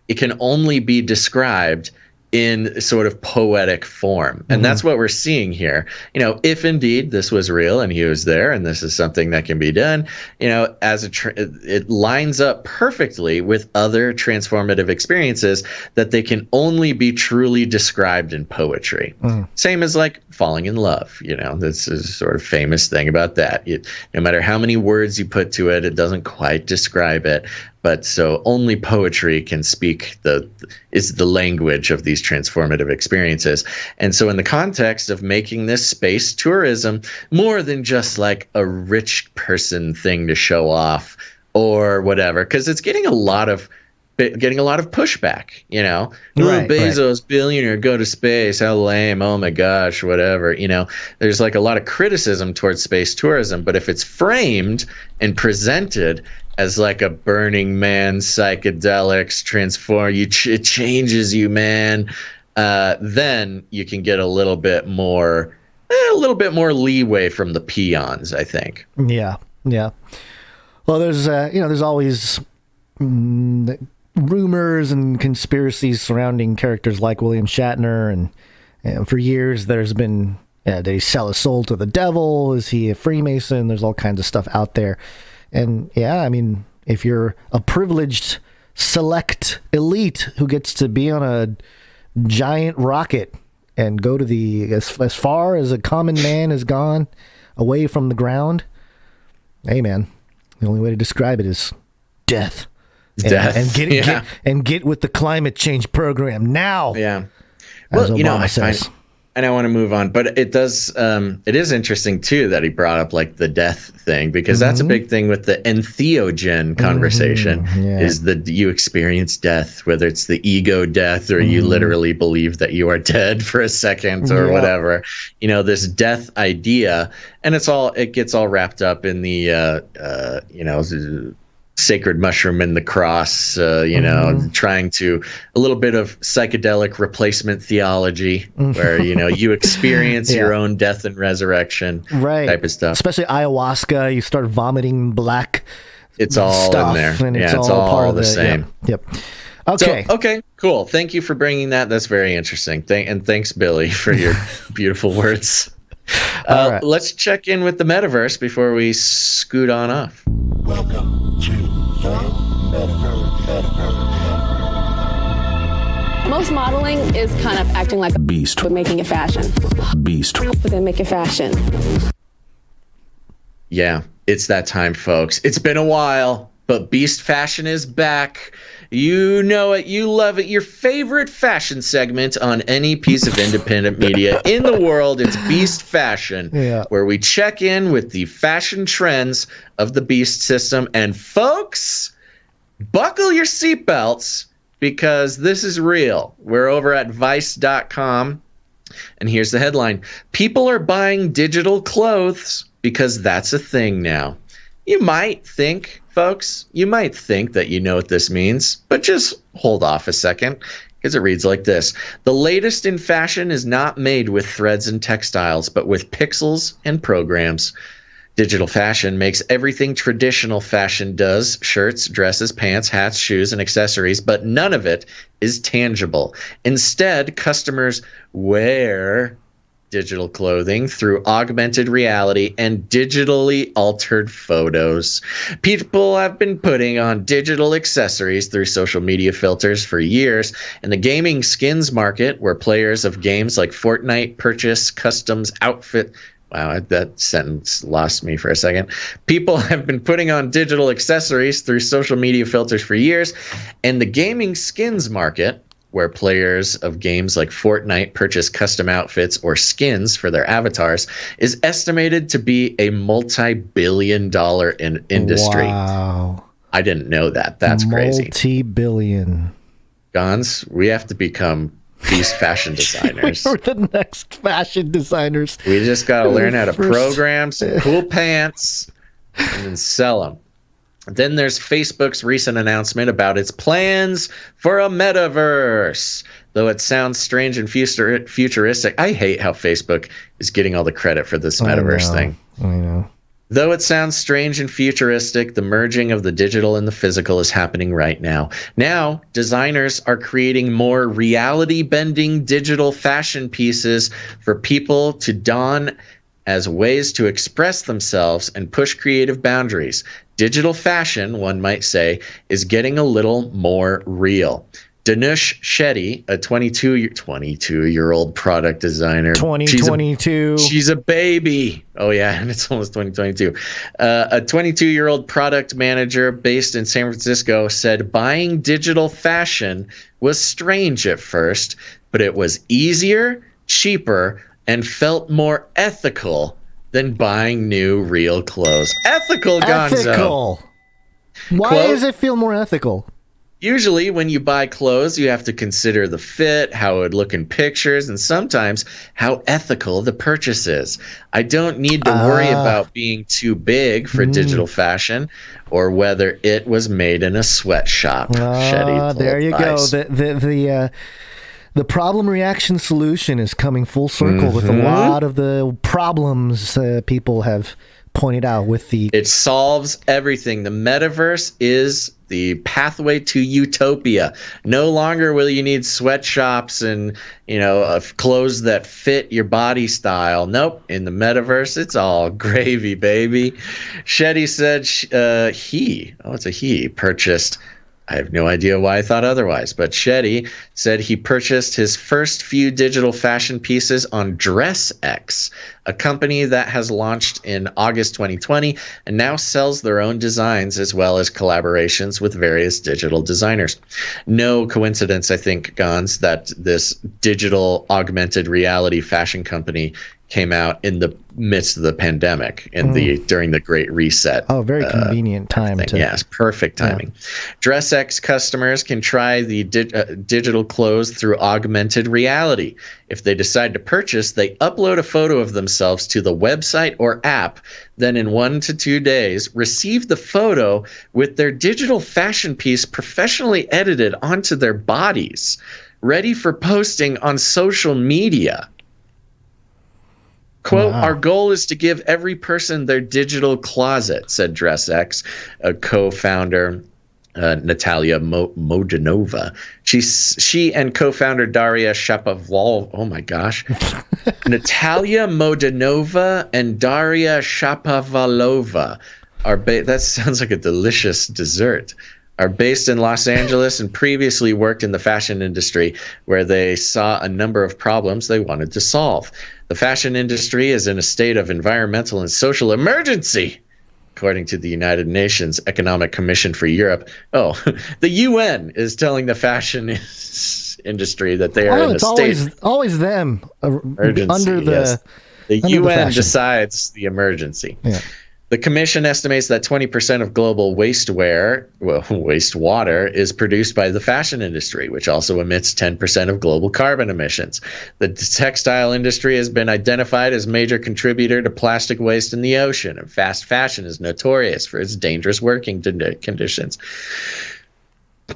It can only be described in sort of poetic form. And that's what we're seeing here. If indeed this was real and he was there and this is something that can be done, it lines up perfectly with other transformative experiences that they can only be truly described in poetry. Same as like falling in love. This is a sort of famous thing about that. No matter how many words you put to it, it doesn't quite describe it. But so only poetry can speak is the language of these transformative experiences. And so in the context of making this space tourism more than just like a rich person thing to show off or whatever, because it's getting a lot of pushback, Bezos, billionaire, go to space, how lame, oh my gosh, whatever, there's like a lot of criticism towards space tourism. But if it's framed and presented as like a Burning Man, psychedelics, it changes you, man, then you can get a little bit more leeway from the peons, I think. Yeah. Well, there's always rumors and conspiracies surrounding characters like William Shatner, and for years there's been, did he sell his soul to the devil? Is he a Freemason? There's all kinds of stuff out there. And if you're a privileged select elite who gets to be on a giant rocket and go to as far as a common man has gone away from the ground, hey man, the only way to describe it is death. And get with the climate change program now. Yeah. Well, Obama says. And I want to move on, but it is interesting too that he brought up like the death thing, because that's a big thing with the entheogen conversation, is that you experience death, whether it's the ego death or you literally believe that you are dead for a second or whatever, this death idea. And it gets all wrapped up in the, sacred mushroom and the cross, trying to a little bit of psychedelic replacement theology where, you experience your own death and resurrection type of stuff. Especially ayahuasca, you start vomiting black. It's all stuff, in there. And it's all part of the same. Yep. Okay. Okay, cool. Thank you for bringing that. That's very interesting. And thanks, Billy, for your beautiful words. Right. Let's check in with the metaverse before we scoot on off. Welcome to the metaverse. Most modeling is kind of acting like a beast, but making it fashion. Beast, but then make it fashion. Yeah, it's that time, folks. It's been a while, but beast fashion is back. You know it. You love it. Your favorite fashion segment on any piece of independent media in the world. It's Beast Fashion, where we check in with the fashion trends of the Beast system. And folks, buckle your seatbelts because this is real. We're over at Vice.com. And here's the headline. People are buying digital clothes because that's a thing now. You might think, folks, that you know what this means, but just hold off a second, because it reads like this. The latest in fashion is not made with threads and textiles, but with pixels and programs. Digital fashion makes everything traditional fashion does: shirts, dresses, pants, hats, shoes, and accessories, but none of it is tangible. Instead, customers wear digital clothing through augmented reality and digitally altered photos. People have been putting on digital accessories through social media filters for years. In the gaming skins market, where players of games like Fortnite purchase customs outfit. Wow, that sentence lost me for a second. People have been putting on digital accessories through social media filters for years. And the gaming skins market, where players of games like Fortnite purchase custom outfits or skins for their avatars, is estimated to be a multi-billion-dollar industry. Wow. I didn't know that. That's crazy. Multi-billion. Gonz, we have to become beast fashion designers. We're the next fashion designers. We just got to learn how to program some cool pants and then sell them. Then there's Facebook's recent announcement about its plans for a metaverse. Though it sounds strange and futuristic, I hate how Facebook is getting all the credit for this metaverse thing. I know. Though it sounds strange and futuristic, the merging of the digital and the physical is happening right now. Now, designers are creating more reality-bending digital fashion pieces for people to don as ways to express themselves and push creative boundaries. Digital fashion, one might say, is getting a little more real. Danush Shetty, a 22-year-old product designer. 2022. She's a baby. Oh, yeah, and it's almost 2022. A 22-year-old product manager based in San Francisco said buying digital fashion was strange at first, but it was easier, cheaper, and felt more ethical than buying new real clothes. Ethical, Gonzo. Ethical. Why does it feel more ethical? Usually when you buy clothes, you have to consider the fit, how it would look in pictures, and sometimes how ethical the purchase is. I don't need to worry about being too big for digital fashion or whether it was made in a sweatshop. There you go. The problem reaction solution is coming full circle with a lot of the problems people have pointed out with the... It solves everything. The metaverse is the pathway to utopia. No longer will you need sweatshops and, clothes that fit your body style. Nope. In the metaverse, it's all gravy, baby. Shetty said he purchased... I have no idea why I thought otherwise, but Shetty said he purchased his first few digital fashion pieces on DressX, a company that has launched in August 2020 and now sells their own designs as well as collaborations with various digital designers. No coincidence, I think, Gonz, that this digital augmented reality fashion company came out in the midst of the pandemic during the Great Reset. Oh, very convenient time. Yes, perfect timing. Yeah. DressX customers can try the digital clothes through augmented reality. If they decide to purchase, they upload a photo of themselves to the website or app, then in 1 to 2 days, receive the photo with their digital fashion piece professionally edited onto their bodies, ready for posting on social media. Quote, Our goal is to give every person their digital closet, said DressX, a co-founder, Natalia Modanova. She and co-founder Daria Shapovalova, oh my gosh. Natalia Modanova and Daria Shapovalova that sounds like a delicious dessert. Are based in Los Angeles and previously worked in the fashion industry where they saw a number of problems they wanted to solve. The fashion industry is in a state of environmental and social emergency, according to the United Nations Economic Commission for Europe. Oh, the UN is telling the fashion industry that they are in a state always them emergency. Under the UN decides the emergency. Yeah. The commission estimates that 20% of global wastewater is produced by the fashion industry, which also emits 10% of global carbon emissions. The textile industry has been identified as a major contributor to plastic waste in the ocean, and fast fashion is notorious for its dangerous working conditions.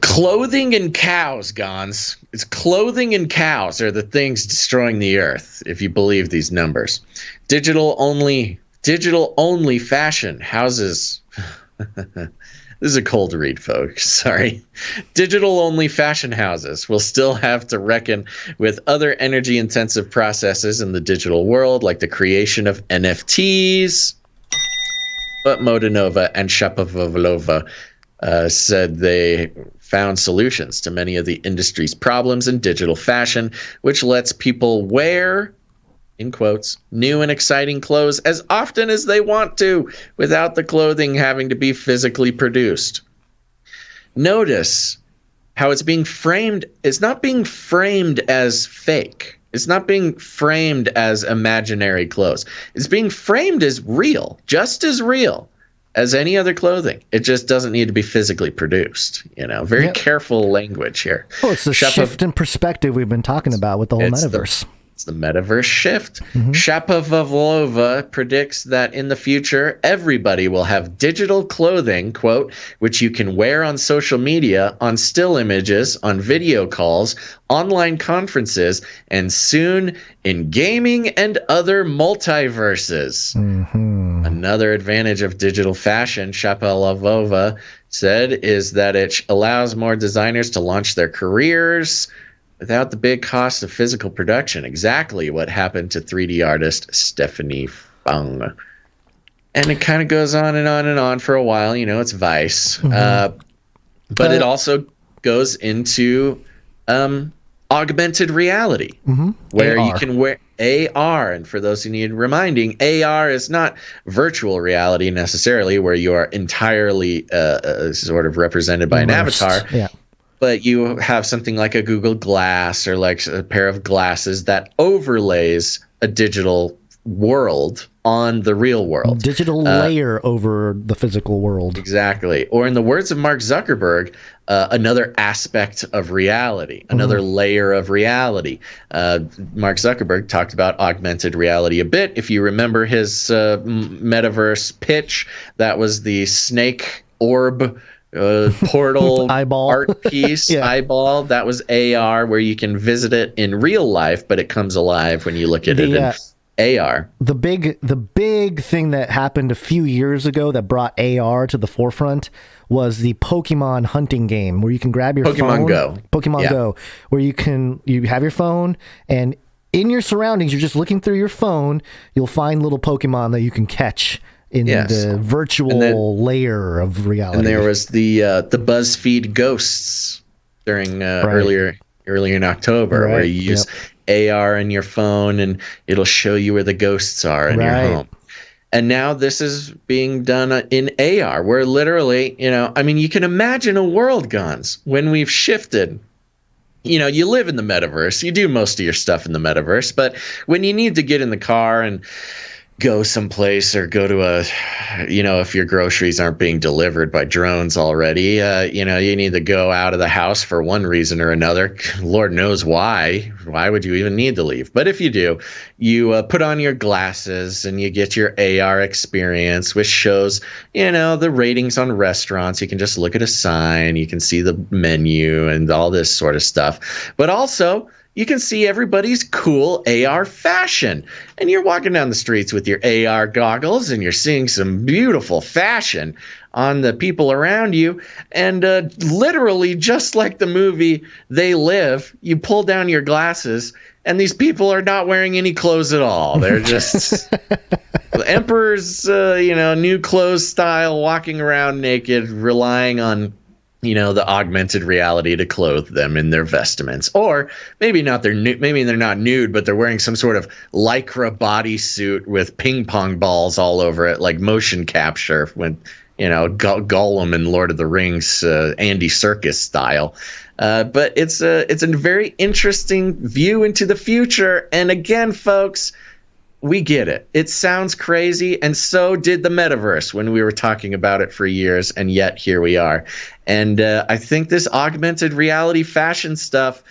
Clothing and cows, Gonz. It's clothing and cows are the things destroying the earth, if you believe these numbers. Digital only fashion houses. This is a cold read, folks. Sorry. Digital only fashion houses will still have to reckon with other energy intensive processes in the digital world, like the creation of NFTs. But Modanova and Shapovalova said they found solutions to many of the industry's problems in digital fashion, which lets people wear, in quotes, new and exciting clothes as often as they want to without the clothing having to be physically produced. Notice how it's being framed. It's not being framed as fake. It's not being framed as imaginary clothes. It's being framed as real, just as real. as any other clothing. It just doesn't need to be physically produced. Very careful language here. Well, it's the shift in perspective we've been talking about with the whole metaverse. It's the metaverse shift. Shapovalova predicts that in the future, everybody will have digital clothing, quote, which you can wear on social media, on still images, on video calls, online conferences, and soon in gaming and other multiverses. Another advantage of digital fashion, Shapovalova said, is that it allows more designers to launch their careers without the big cost of physical production. Exactly what happened to 3D artist Stephanie Fung. And it kind of goes on and on and on for a while. It's Vice. But it also goes into augmented reality, where you can wear AR. And for those who need reminding, AR is not virtual reality necessarily, where you are entirely sort of represented by an avatar. Yeah. But you have something like a Google Glass or like a pair of glasses that overlays a digital world on the real world. Digital layer over the physical world. Exactly. Or in the words of Mark Zuckerberg, another aspect of reality, another layer of reality. Mark Zuckerberg talked about augmented reality a bit. If you remember his metaverse pitch, that was the snake orb portal eyeball art piece. Eyeball, that was AR, where you can visit it in real life, but it comes alive when you look at it in AR. The big thing that happened a few years ago that brought AR to the forefront was the Pokemon hunting game, where you can grab your phone. Pokemon Go, where you have your phone, and in your surroundings, you're just looking through your phone, you'll find little Pokemon that you can catch in the virtual layer of reality. And there was the BuzzFeed Ghosts during earlier in October, where you use AR in your phone and it'll show you where the ghosts are in your home. And now this is being done in AR, where literally, you can imagine a world, Gonz, when we've shifted. You live in the metaverse, you do most of your stuff in the metaverse, but when you need to get in the car and go someplace or go to if your groceries aren't being delivered by drones already, you need to go out of the house for one reason or another. Lord knows why. Why would you even need to leave? But if you do, you put on your glasses and you get your AR experience, which shows, the ratings on restaurants. You can just look at a sign. You can see the menu and all this sort of stuff. But also, you can see everybody's cool AR fashion. And you're walking down the streets with your AR goggles and you're seeing some beautiful fashion on the people around you. And literally, just like the movie They Live, you pull down your glasses and these people are not wearing any clothes at all. They're just the Emperor's, new clothes style, walking around naked, relying on the augmented reality to clothe them in their vestments. Or maybe not maybe they're not nude, but they're wearing some sort of lycra bodysuit with ping pong balls all over it, like motion capture when, Gollum in Lord of the Rings, Andy Serkis style. But it's a very interesting view into the future. And again, folks, we get it. It sounds crazy, and so did the metaverse when we were talking about it for years, and yet here we are. And I think this augmented reality fashion stuff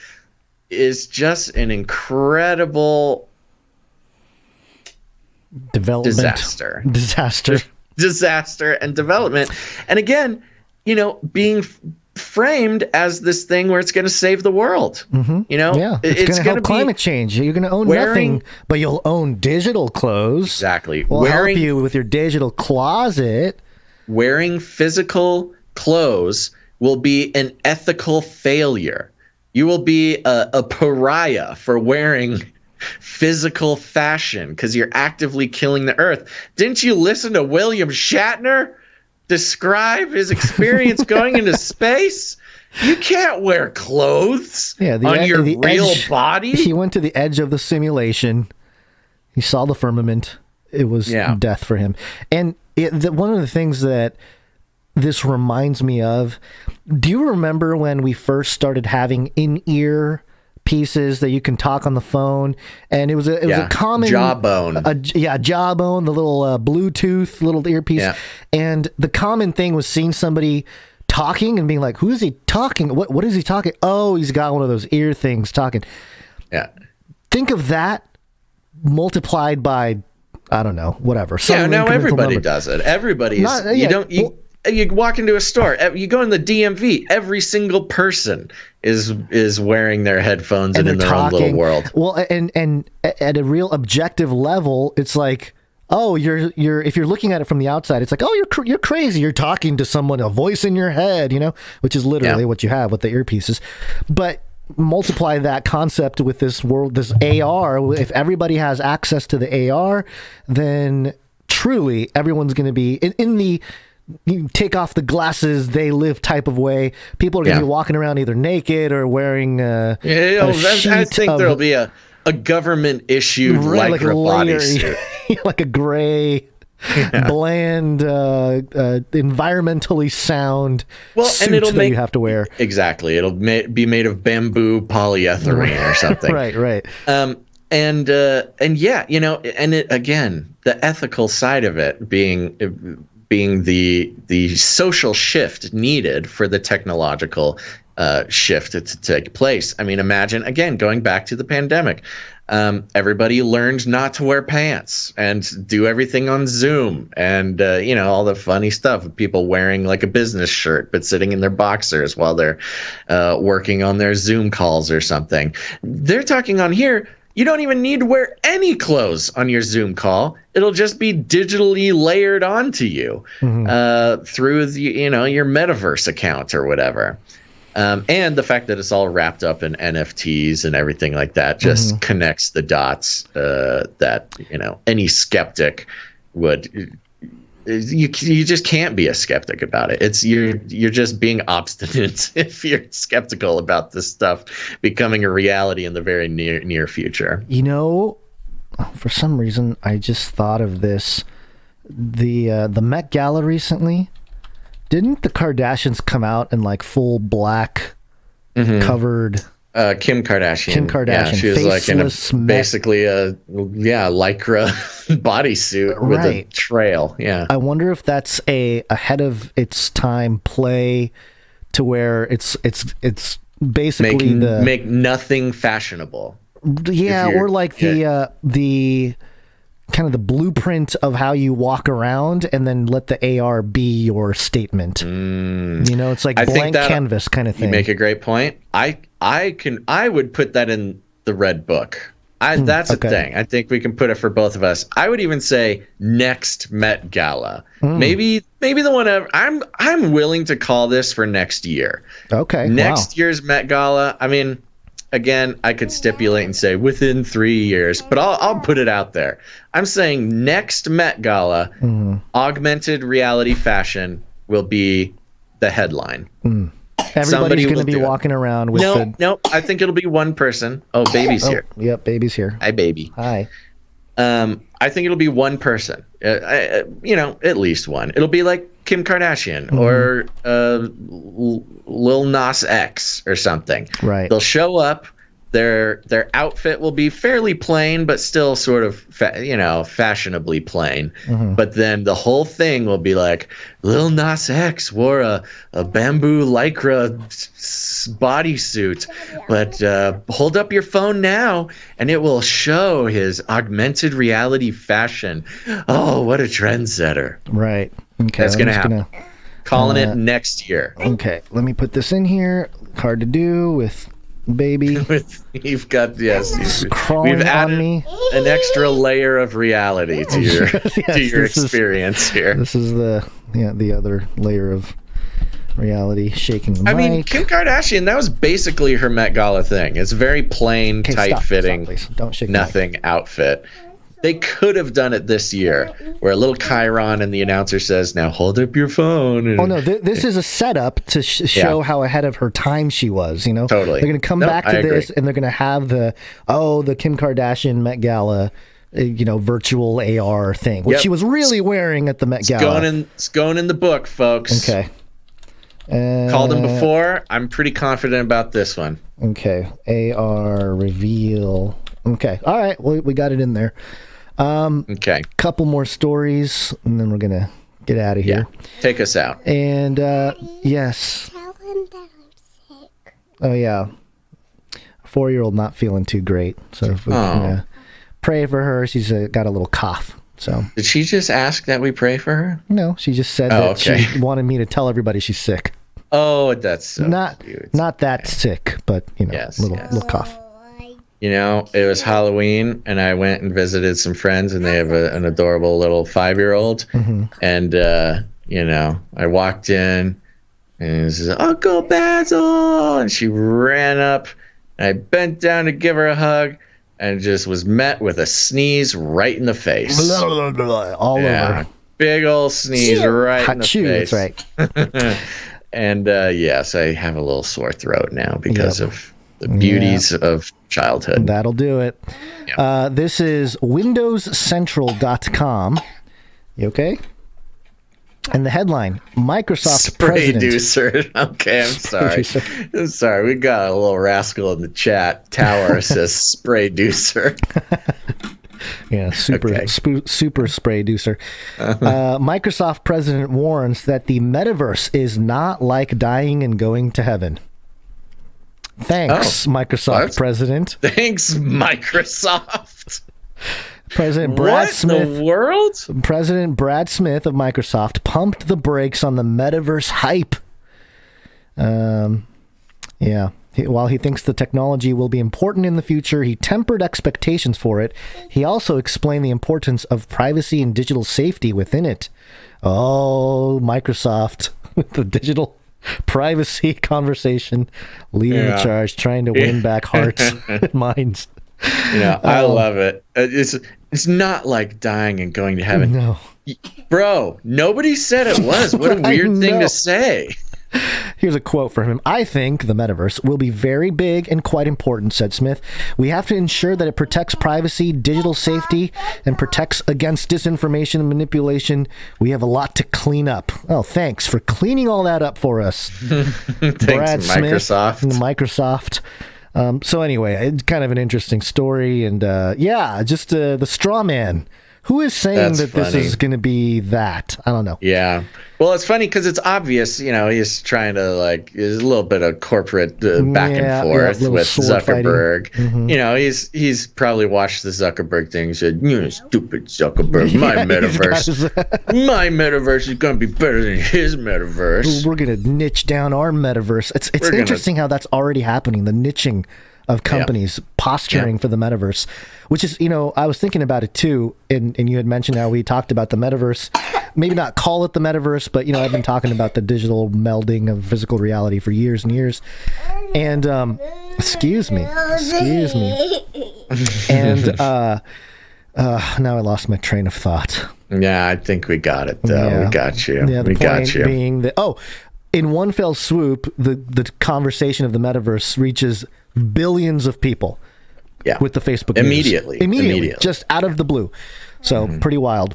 is just an incredible disaster and development. And again, being framed as this thing where it's going to save the world. It's going to help climate change. You're going to own nothing, but you'll own digital clothes. Exactly. We'll help you with your digital closet. Wearing physical clothes will be an ethical failure. You will be a pariah for wearing physical fashion because you're actively killing the earth. Didn't you listen to William Shatner describe his experience going into space? You can't wear clothes on your real body. He went to the edge of the simulation. He saw the firmament. It was death for him. And one of the things that this reminds me of, do you remember when we first started having in-ear earpieces that you can talk on the phone, and it was a common Jawbone. Jawbone, the little Bluetooth little earpiece, and the common thing was seeing somebody talking and being like, "Who is he talking? What is he talking? Oh, he's got one of those ear things talking." Yeah. Think of that multiplied by, I don't know, whatever. Now everybody does it. Everybody's. You walk into a store, you go in the DMV, every single person is wearing their headphones and in their own little world. Well, and at a real objective level, it's like, oh, you're if you're looking at it from the outside, it's like, oh, you're crazy. You're talking to someone, a voice in your head, which is literally what you have with the earpieces. But multiply that concept with this AR. If everybody has access to the AR, then truly everyone's going to be in the you take off the glasses, they live type of way. People are going to be walking around either naked or wearing I think there'll be a government issued lycra bodysuit. Like a gray, bland, environmentally sound suit that you have to wear. Exactly. It'll be made of bamboo polyethylene or something. Right. And again, the ethical side of it being the social shift needed for the technological shift to take place. I mean, imagine, again, going back to the pandemic, everybody learned not to wear pants and do everything on Zoom and, all the funny stuff of people wearing like a business shirt but sitting in their boxers while they're working on their Zoom calls or something. They're talking on here. You don't even need to wear any clothes on your Zoom call. It'll just be digitally layered onto you through your metaverse account or whatever. And the fact that it's all wrapped up in NFTs and everything like that just connects the dots that any skeptic would. You just can't be a skeptic about it. You're just being obstinate if you're skeptical about this stuff becoming a reality in the very near future. For some reason, I just thought of this. The Met Gala recently. Didn't the Kardashians come out in like full black covered? Kim Kardashian. Yeah, she was like in basically a lycra bodysuit with a trail. Yeah. I wonder if that's a ahead of its time play to where it's basically make nothing fashionable. Yeah, or like the kind of the blueprint of how you walk around and then let the AR be your statement. It's like blank canvas kind of thing. You make a great point. I would put that in the red book. That's a thing. I think we can put it for both of us. I would even say next Met Gala. Maybe the one I'm willing to call this for next year. Okay. Next year's Met Gala. I mean, again, I could stipulate and say within 3 years, but I'll put it out there. I'm saying next Met Gala, augmented reality fashion will be the headline. Everybody's going to be walking around with No, I think it'll be one person. Oh, baby's here. Yep, baby's here. Hi, baby. Hi. I think it'll be one person. At least one. It'll be like Kim Kardashian or Lil Nas X or something. Right. They'll show up. Their outfit will be fairly plain, but still sort of fashionably plain. But then the whole thing will be like Lil Nas X wore a bamboo lycra bodysuit, but hold up your phone now and it will show his augmented reality fashion. Oh, what a trendsetter! Right. Okay. That's gonna happen. Calling it next year. Okay. Let me put this in here. Hard to do with. Baby, you've got we've added an extra layer of reality to your experience here. This is the other layer of reality shaking the mic. I mean, Kim Kardashian, that was basically her Met Gala thing. It's very plain, tight-fitting, don't shake nothing outfit. They could have done it this year, where a little chyron and the announcer says, "Now hold up your phone." And, oh no, this is a setup to show how ahead of her time she was. Totally. They're going to come back to this, and they're going to have the Kim Kardashian Met Gala, virtual AR thing, which she was really wearing at the Met Gala. It's going in the book, folks. Okay. Called him before. I'm pretty confident about this one. Okay. AR reveal. Okay. All right. Well, we got it in there. Okay. Couple more stories, and then we're going to get out of here. Yeah. Take us out. And, yes. Tell him that I'm sick. Oh, yeah. 4-year-old not feeling too great. So if we can pray for her. She's got a little cough. So did she just ask that we pray for her? No, she just said that she wanted me to tell everybody she's sick. Oh, that's so not cute. Not that sick, but little cough. You know, it was Halloween, and I went and visited some friends, and they have an adorable little 5-year-old. Mm-hmm. And I walked in, and it says, "Uncle Basil," and she ran up, and I bent down to give her a hug, and just was met with a sneeze right in the face. All over. Big old sneeze right in the face. That's right. And yes, I have a little sore throat now because of the beauties of childhood. That'll do it. Yep. This is WindowsCentral.com. You okay? And the headline, Microsoft president. Spray-ducer. Okay, I'm sorry. I'm sorry. We got a little rascal in the chat. Tower says spray-ducer. Yeah, super spray-ducer. Microsoft president warns that the metaverse is not like dying and going to heaven. Thanks, Microsoft president. Thanks, Microsoft. President Brad Smith. What in the world? President Brad Smith of Microsoft pumped the brakes on the metaverse hype. While he thinks the technology will be important in the future, he tempered expectations for it. He also explained the importance of privacy and digital safety within it. Oh, Microsoft with the digital privacy conversation, leading the charge, trying to win back hearts and minds. I love it. It's not like dying and going to heaven. No. Bro, nobody said it was. What a weird thing to say. Here's a quote from him. "I think the metaverse will be very big and quite important," said Smith. "We have to ensure that it protects privacy, digital safety, and protects against disinformation and manipulation. We have a lot to clean up." Oh, thanks for cleaning all that up for us. Thanks, Brad Microsoft. Smith, Microsoft. So anyway, it's kind of an interesting story. And just the straw man. Who is saying that this is going to be that? I don't know. Yeah. Well, it's funny because it's obvious, he's trying to there's a little bit of corporate back and forth with Zuckerberg. Mm-hmm. He's probably watched the Zuckerberg thing and said, "Stupid Zuckerberg, my metaverse is going to be better than his metaverse. We're going to niche down our metaverse." It's interesting how that's already happening, the niching of companies posturing for the metaverse, which is, I was thinking about it too. And you had mentioned how we talked about the metaverse, maybe not call it the metaverse, but I've been talking about the digital melding of physical reality for years and years. And, excuse me. And, now I lost my train of thought. Yeah, I think we got it though. Yeah. We got you. Yeah, the point being that, in one fell swoop, the conversation of the metaverse reaches billions of people with the Facebook news. Immediately, just out of the blue. So pretty wild.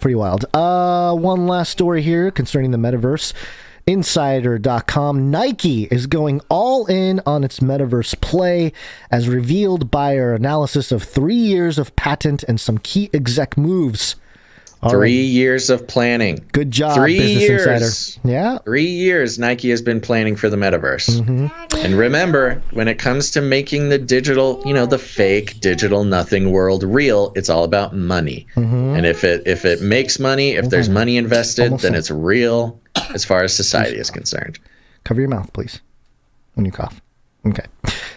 One last story here concerning the metaverse. Insider.com. Nike is going all in on its metaverse play, as revealed by our analysis of 3 years of patent and some key exec moves. 3 years of planning. Good job, 3 Business years. Insider. Yeah. 3 years Nike has been planning for the metaverse. Mm-hmm. And remember, when it comes to making the digital, the fake digital nothing world real, it's all about money. Mm-hmm. And if it makes money, if there's money invested, then it's real as far as society is concerned. Cover your mouth, please, when you cough. Okay.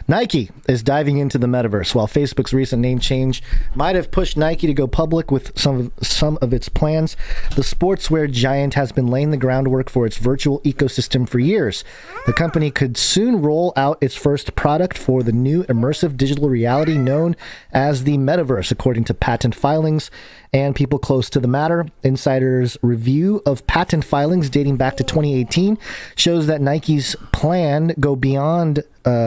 Nike is diving into the metaverse. While Facebook's recent name change might have pushed Nike to go public with some of its plans, the sportswear giant has been laying the groundwork for its virtual ecosystem for years. The company could soon roll out its first product for the new immersive digital reality known as the metaverse, according to patent filings and people close to the matter. Insider's review of patent filings dating back to 2018 shows that Nike's plan go beyond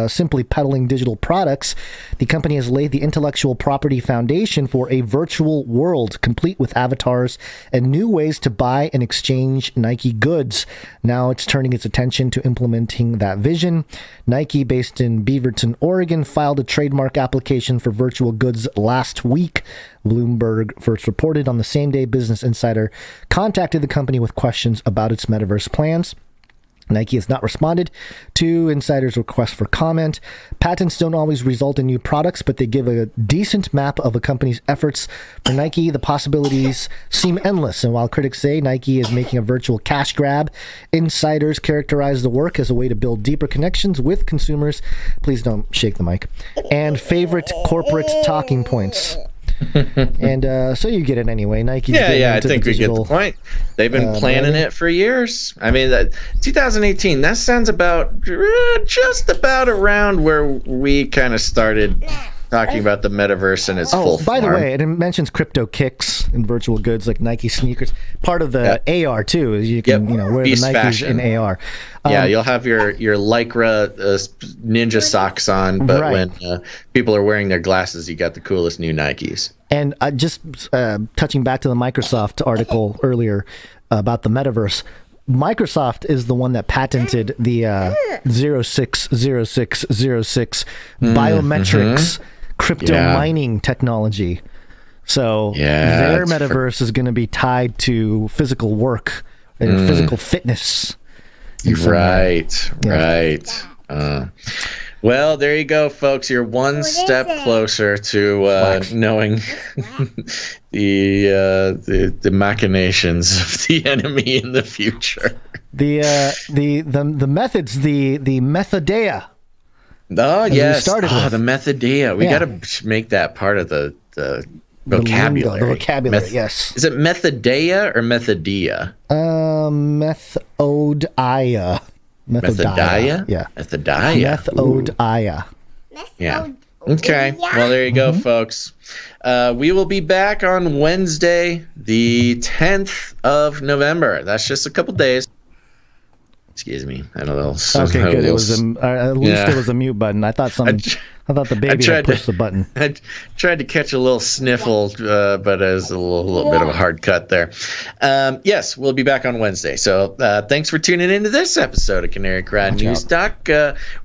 simply peddling digital products, the company has laid the intellectual property foundation for a virtual world complete with avatars and new ways to buy and exchange Nike goods. Now it's turning its attention to implementing that vision. Nike, based in Beaverton, Oregon, filed a trademark application for virtual goods last week. Bloomberg first reported on the same day Business Insider contacted the company with questions about its metaverse plans. Nike has not responded to Insider's request for comment. Patents don't always result in new products, but they give a decent map of a company's efforts. For Nike, the possibilities seem endless, and while critics say Nike is making a virtual cash grab, insiders characterize the work as a way to build deeper connections with consumers. Please don't shake the mic. And favorite corporate talking points. And so you get it anyway. Nike's I think we get the point. They've been planning it for years. I mean, 2018, that sounds about just about around where we kind of started talking about the metaverse and its full form. By the way, it mentions crypto kicks and virtual goods like Nike sneakers. Part of the AR too is you can wear Beast the Nikes fashion. in AR. You'll have your Lycra ninja socks on, but when people are wearing their glasses, you got the coolest new Nikes. And just touching back to the Microsoft article earlier about the metaverse, Microsoft is the one that patented the 060606 biometrics crypto mining technology. So their metaverse is going to be tied to physical work and physical fitness. Right. Well, there you go, folks. You're one step closer to knowing the machinations of the enemy in the future. The methods, the Methodeia. Oh yes, the Methodeia. We got to make that part of the vocabulary. The vocabulary, yes. Is it Methodeia or Methodeia? Methodeia. Methodeia? Yeah. Methodeia. Methodeia. Yeah. Okay. Well, there you go, folks. We will be back on Wednesday, the 10th of November. That's just a couple days. Excuse me. I had a little. Okay, good. It was at least it was a mute button. I thought I thought the baby had pushed the button. I tried to catch a little sniffle, but it was a little bit of a hard cut there. Yes, we'll be back on Wednesday. So thanks for tuning into this episode of Canary Cry News Doc.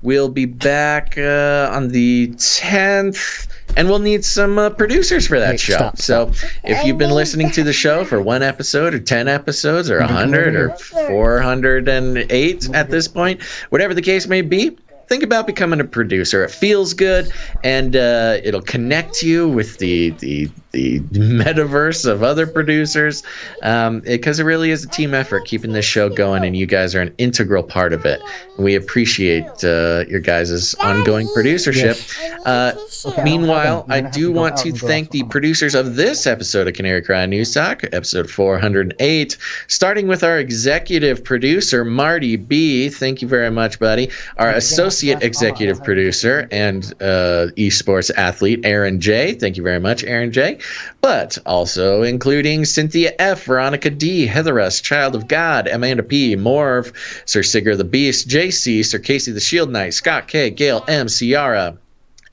We'll be back on the 10th. And we'll need some producers for that show. So if you've been listening to the show for 1 episode or 10 episodes or 100 or 408 at this point, whatever the case may be, think about becoming a producer. It feels good, and it'll connect you with the metaverse of other producers, because it really is a team effort keeping this show going, and you guys are an integral part of it. We appreciate your guys' ongoing producership. Meanwhile, I do want to thank the producers of this episode of Canary Cry News Talk, episode 408, starting with our executive producer, Marty B. Thank you very much, buddy. Our associate executive producer and esports athlete, Aaron J. Thank you very much, Aaron J. But also including Cynthia F., Veronica D., Heather S., Child of God, Amanda P., Morv, Sir Sigurd the Beast, JC, Sir Casey the Shield Knight, Scott K., Gail M., Ciara,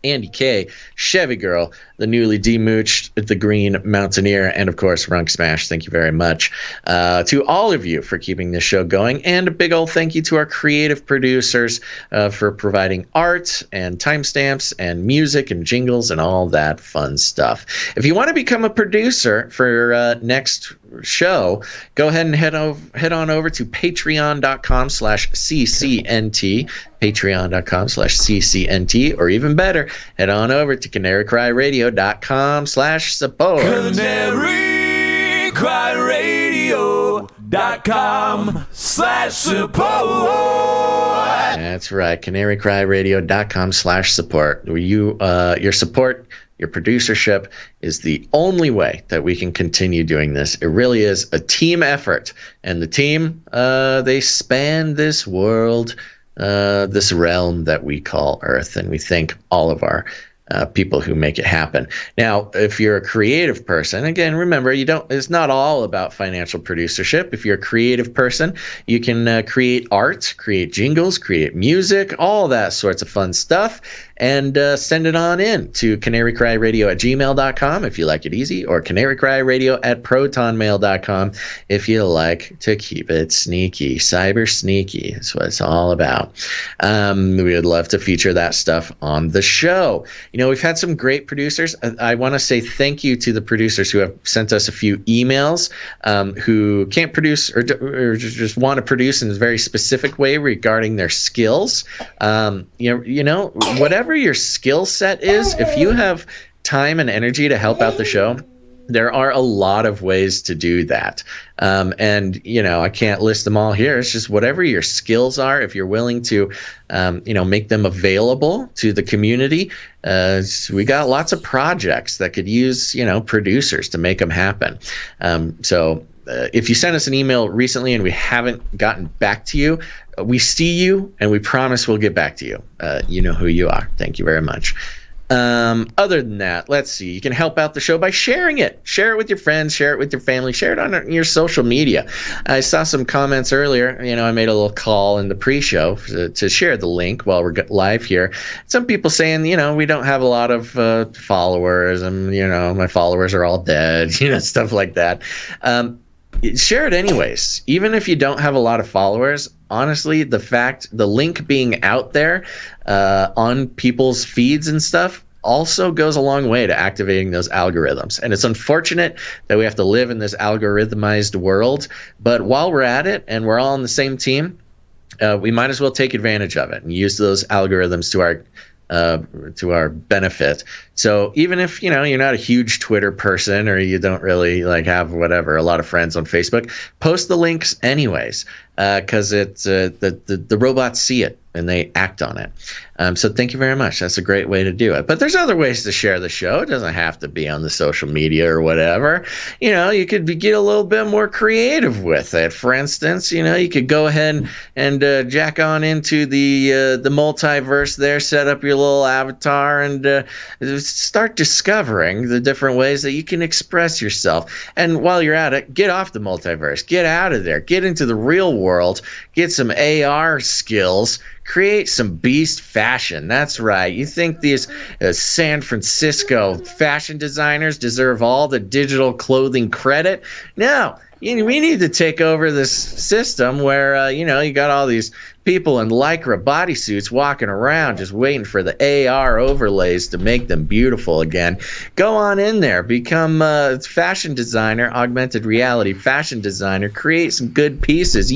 Andy K., Chevy Girl, the newly demooched, the Green Mountaineer, and of course, Runk Smash. Thank you very much to all of you for keeping this show going, and a big old thank you to our creative producers for providing art and timestamps and music and jingles and all that fun stuff. If you want to become a producer for next show, go ahead and head on over to patreon.com/CCNT, patreon.com/CCNT, or even better, head on over to CanaryCry.Radio.com/support. CanaryCry.Radio.com/support. That's right, CanaryCry.Radio.com/support. Where your support, your producership is the only way that we can continue doing this. It really is a team effort, and the team, they span this world, this realm that we call Earth, and we thank all of our people who make it happen. Now, if you're a creative person, again, remember, it's not all about financial producership. If you're a creative person, you can create art, create jingles, create music, all that sorts of fun stuff, and send it on in to canarycryradio@gmail.com if you like it easy, or canarycryradio@protonmail.com if you like to keep it sneaky. Cyber sneaky is what it's all about. We would love to feature that stuff on the show. We've had some great producers. I want to say thank you to the producers who have sent us a few emails, who can't produce or just want to produce in a very specific way regarding their skills. Whatever your skill set is, if you have time and energy to help out the show, there are a lot of ways to do that. I can't list them all here. It's just whatever your skills are, if you're willing to, make them available to the community. We got lots of projects that could use, producers to make them happen. If you sent us an email recently and we haven't gotten back to you, we see you and we promise we'll get back to you. You know who you are. Thank you very much. Other than that, let's see. You can help out the show by sharing it. Share it with your friends. Share it with your family. Share it on your social media. I saw some comments earlier. I made a little call in the pre-show to share the link while we're live here. Some people saying, we don't have a lot of followers, and my followers are all dead. Stuff like that. Share it anyways. Even if you don't have a lot of followers, honestly, the link being out there on people's feeds and stuff also goes a long way to activating those algorithms. And it's unfortunate that we have to live in this algorithmized world, but while we're at it and we're all on the same team, we might as well take advantage of it and use those algorithms to our benefit. So even if you're not a huge Twitter person, or you don't really have a lot of friends on Facebook, post the links anyways, because it's the robots see it and they act on it. So thank you very much. That's a great way to do it. But there's other ways to share the show. It doesn't have to be on the social media or whatever. You could get a little bit more creative with it. For instance, you could go ahead and jack on into the multiverse there, set up your little avatar, and start discovering the different ways that you can express yourself. And while you're at it, get off the multiverse. Get out of there. Get into the real world. Get some AR skills. Create some beast fashion. That's right. You think these San Francisco fashion designers deserve all the digital clothing credit? No. We need to take over this system where, you got all these people in Lycra bodysuits walking around just waiting for the AR overlays to make them beautiful again. Go on in there. Become a fashion designer, augmented reality fashion designer. Create some good pieces.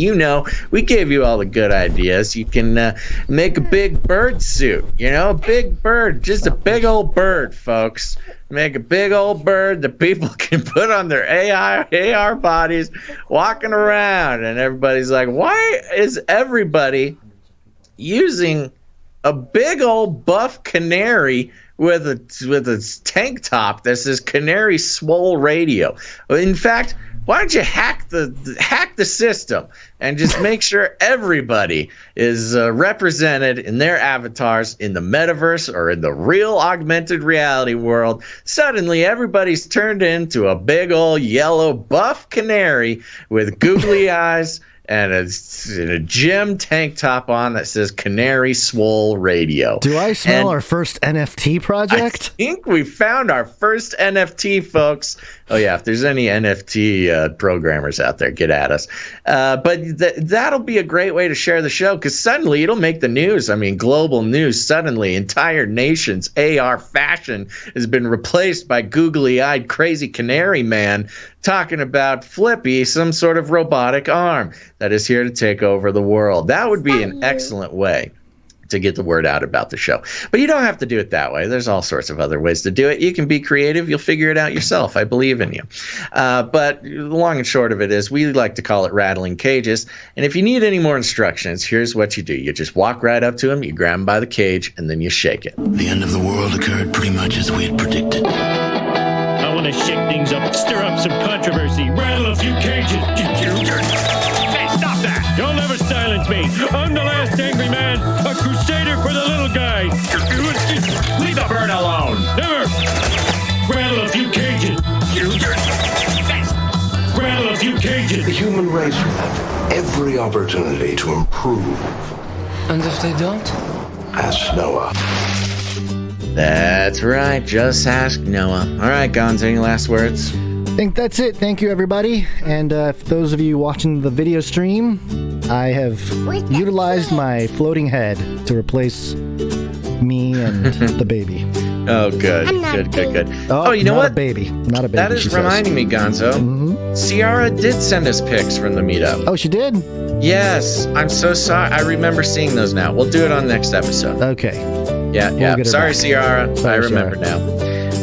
We gave you all the good ideas. You can make a big bird suit. A big bird. Just a big old bird, folks. Make a big old bird that people can put on their AR bodies walking around. And everybody's like, why is everybody using a big old buff canary with a tank top that says Canary Swole Radio? In fact, why don't you hack the system and just make sure everybody is represented in their avatars in the metaverse or in the real augmented reality world? Suddenly, everybody's turned into a big old yellow buff canary with googly eyes and a gym tank top on that says Canary Swole Radio. Do I smell our first NFT project? I think we found our first NFT, folks. Oh, yeah, if there's any NFT programmers out there, get at us. But that'll be a great way to share the show, because suddenly it'll make the news. I mean, global news. Suddenly, entire nations' AR fashion has been replaced by googly-eyed crazy canary man talking about FLIPPY, some sort of robotic arm that is here to take over the world. That would be an excellent way to get the word out about the show. But you don't have to do it that way. There's all sorts of other ways to do it. You can be creative. You'll figure it out yourself. I believe in you. But the long and short of it is, we like to call it rattling cages. And if you need any more instructions, here's what you do. You just walk right up to him, you grab him by the cage, and then you shake it. The end of the world occurred pretty much as we had predicted. I want to shake things up, stir up some controversy, rattle a few cages. Hey, stop that! You'll never silence me. I'm the last angry man, a crusader for the little guy. Leave the bird alone. Never. Rattle a few cages. Rattle a few cages. The human race will have every opportunity to improve. And if they don't? Ask Noah. That's right. Just ask Noah. All right, Gonz, any last words? I think that's it. Thank you, everybody. And for those of you watching the video stream, I have utilized my floating head to replace me and the baby. Oh, good. Good. Oh, you know not what? A baby. Not a baby. That is reminding me, Gonzo. Ciara did send us pics from the meetup. Oh, she did? Yes. I'm so sorry. I remember seeing those now. We'll do it on next episode. Okay. Yeah. Sorry, Ciara. I remember now.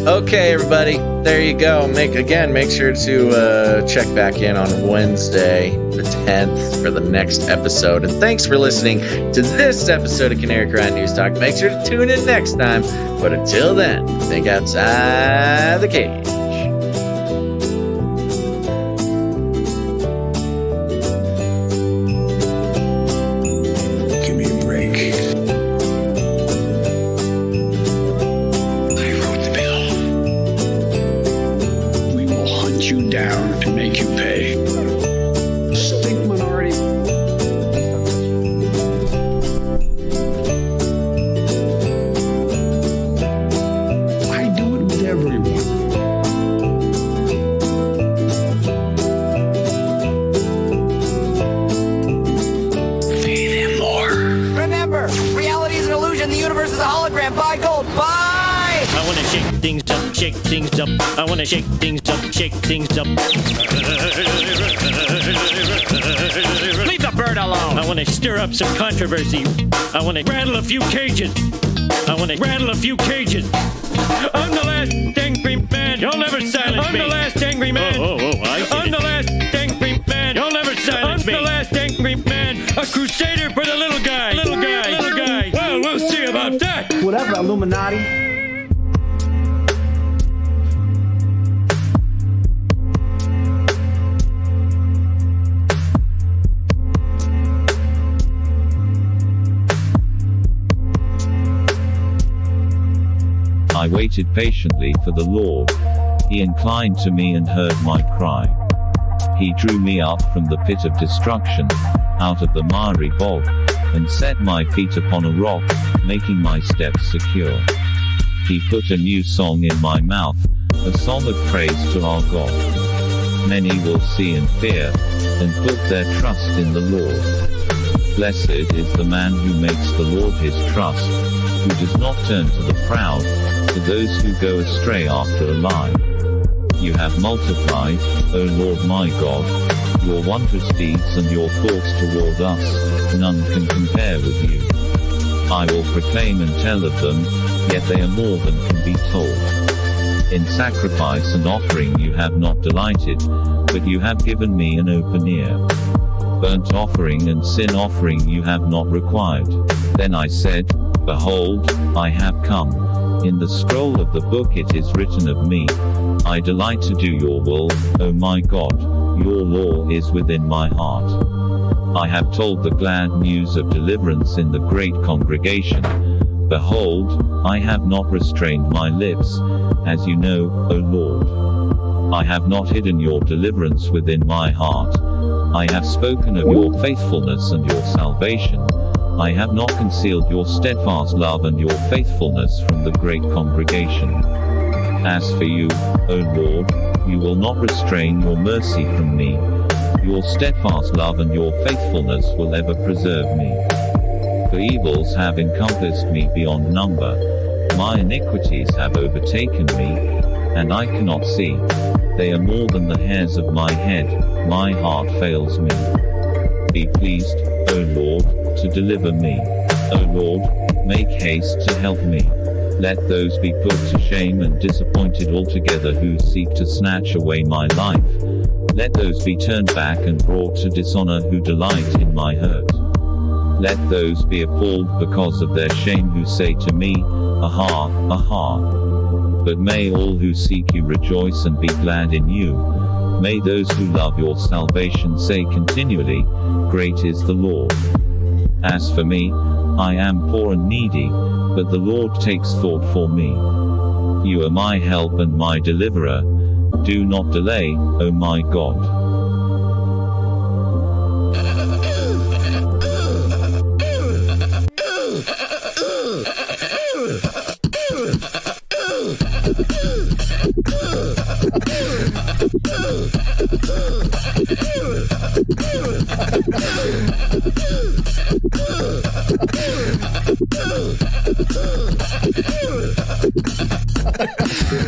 Okay, everybody. There you go. Make sure to check back in on Wednesday, the 10th, for the next episode. And thanks for listening to this episode of Canary Cry News Talk. Make sure to tune in next time. But until then, think outside the cage. Give me a break. You down and make you pay. Stink minority. I do it with everyone. Pay them more. Remember, reality is an illusion. The universe is a hologram. Buy gold. Buy! I want to shake things up, shake things up. I want to shake things up, shake things up. Leave the bird alone. I want to stir up some controversy. I want to rattle a few cages. I'm the last angry man. You'll never silence me. I'm the last angry man. I'm the last angry man. You'll never silence me. I'm the last angry man. A crusader for the little guy. Well, we'll see about that. Whatever, Illuminati. I waited patiently for the Lord. He inclined to me and heard my cry. He drew me up from the pit of destruction, out of the miry bog, and set my feet upon a rock, making my steps secure. He put a new song in my mouth, a song of praise to our God. Many will see and fear, and put their trust in the Lord. Blessed is the man who makes the Lord his trust, who does not turn to the proud, to those who go astray after a lie. You have multiplied, O Lord my God, your wondrous deeds and your thoughts toward us, none can compare with you. I will proclaim and tell of them, yet they are more than can be told. In sacrifice and offering you have not delighted, but you have given me an open ear. Burnt offering and sin offering you have not required. Then I said, Behold, I have come. In the scroll of the book it is written of me, I delight to do your will, O my God, your law is within my heart. I have told the glad news of deliverance in the great congregation. Behold, I have not restrained my lips, as you know, O Lord. I have not hidden your deliverance within my heart. I have spoken of your faithfulness and your salvation. I have not concealed your steadfast love and your faithfulness from the great congregation. As for you, O Lord, you will not restrain your mercy from me. Your steadfast love and your faithfulness will ever preserve me. For evils have encompassed me beyond number. My iniquities have overtaken me, and I cannot see. They are more than the hairs of my head. My heart fails me. Be pleased, O Lord, to deliver me. O Lord, make haste to help me. Let those be put to shame and disappointed altogether who seek to snatch away my life. Let those be turned back and brought to dishonor who delight in my hurt. Let those be appalled because of their shame who say to me, Aha, aha. But may all who seek you rejoice and be glad in you. May those who love your salvation say continually, Great is the Lord. As for me, I am poor and needy, but the Lord takes thought for me. You are my help and my deliverer. Do not delay, O my God.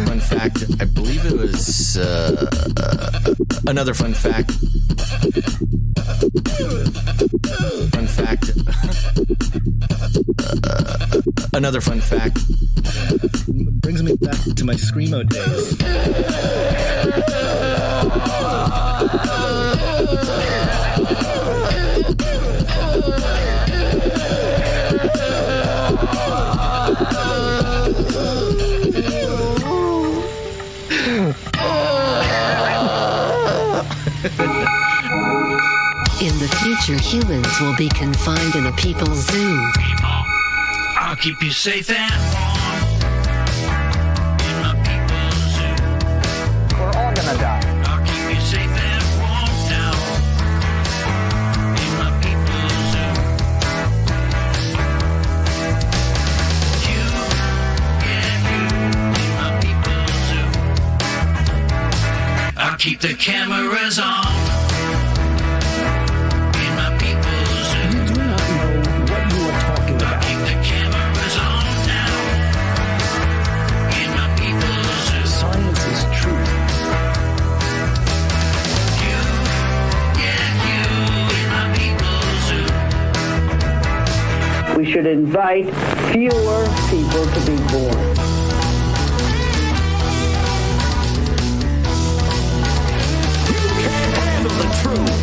Fun fact, I believe it was another fun fact. Fun fact. Another fun fact. Brings me back to my Screamo days. In the future, humans will be confined in a people's zoo. I'll keep you safe and warm in my people's zoo. We're all gonna die. I'll keep you safe and warm now in my people's zoo. You, yeah, you in my people's zoo. I'll keep the cameras on. We should invite fewer people to be born. You can't handle the truth.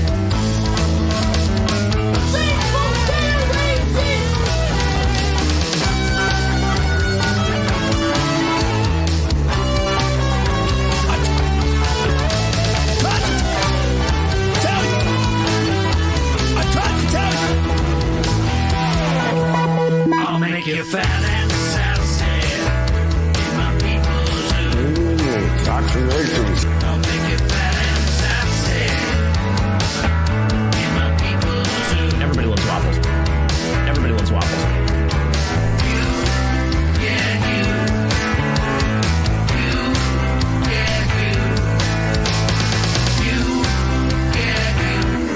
You're fat and sassy in my people's zoo. Vaccinations. I'll make you fat and sassy in my people's zoo. Everybody loves waffles. Everybody loves waffles. You, yeah, you, yeah,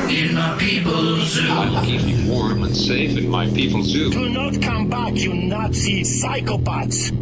you, in my people's zoo. I'll keep you warm and safe in my people's zoo. Do not come back, you Nazi psychopaths!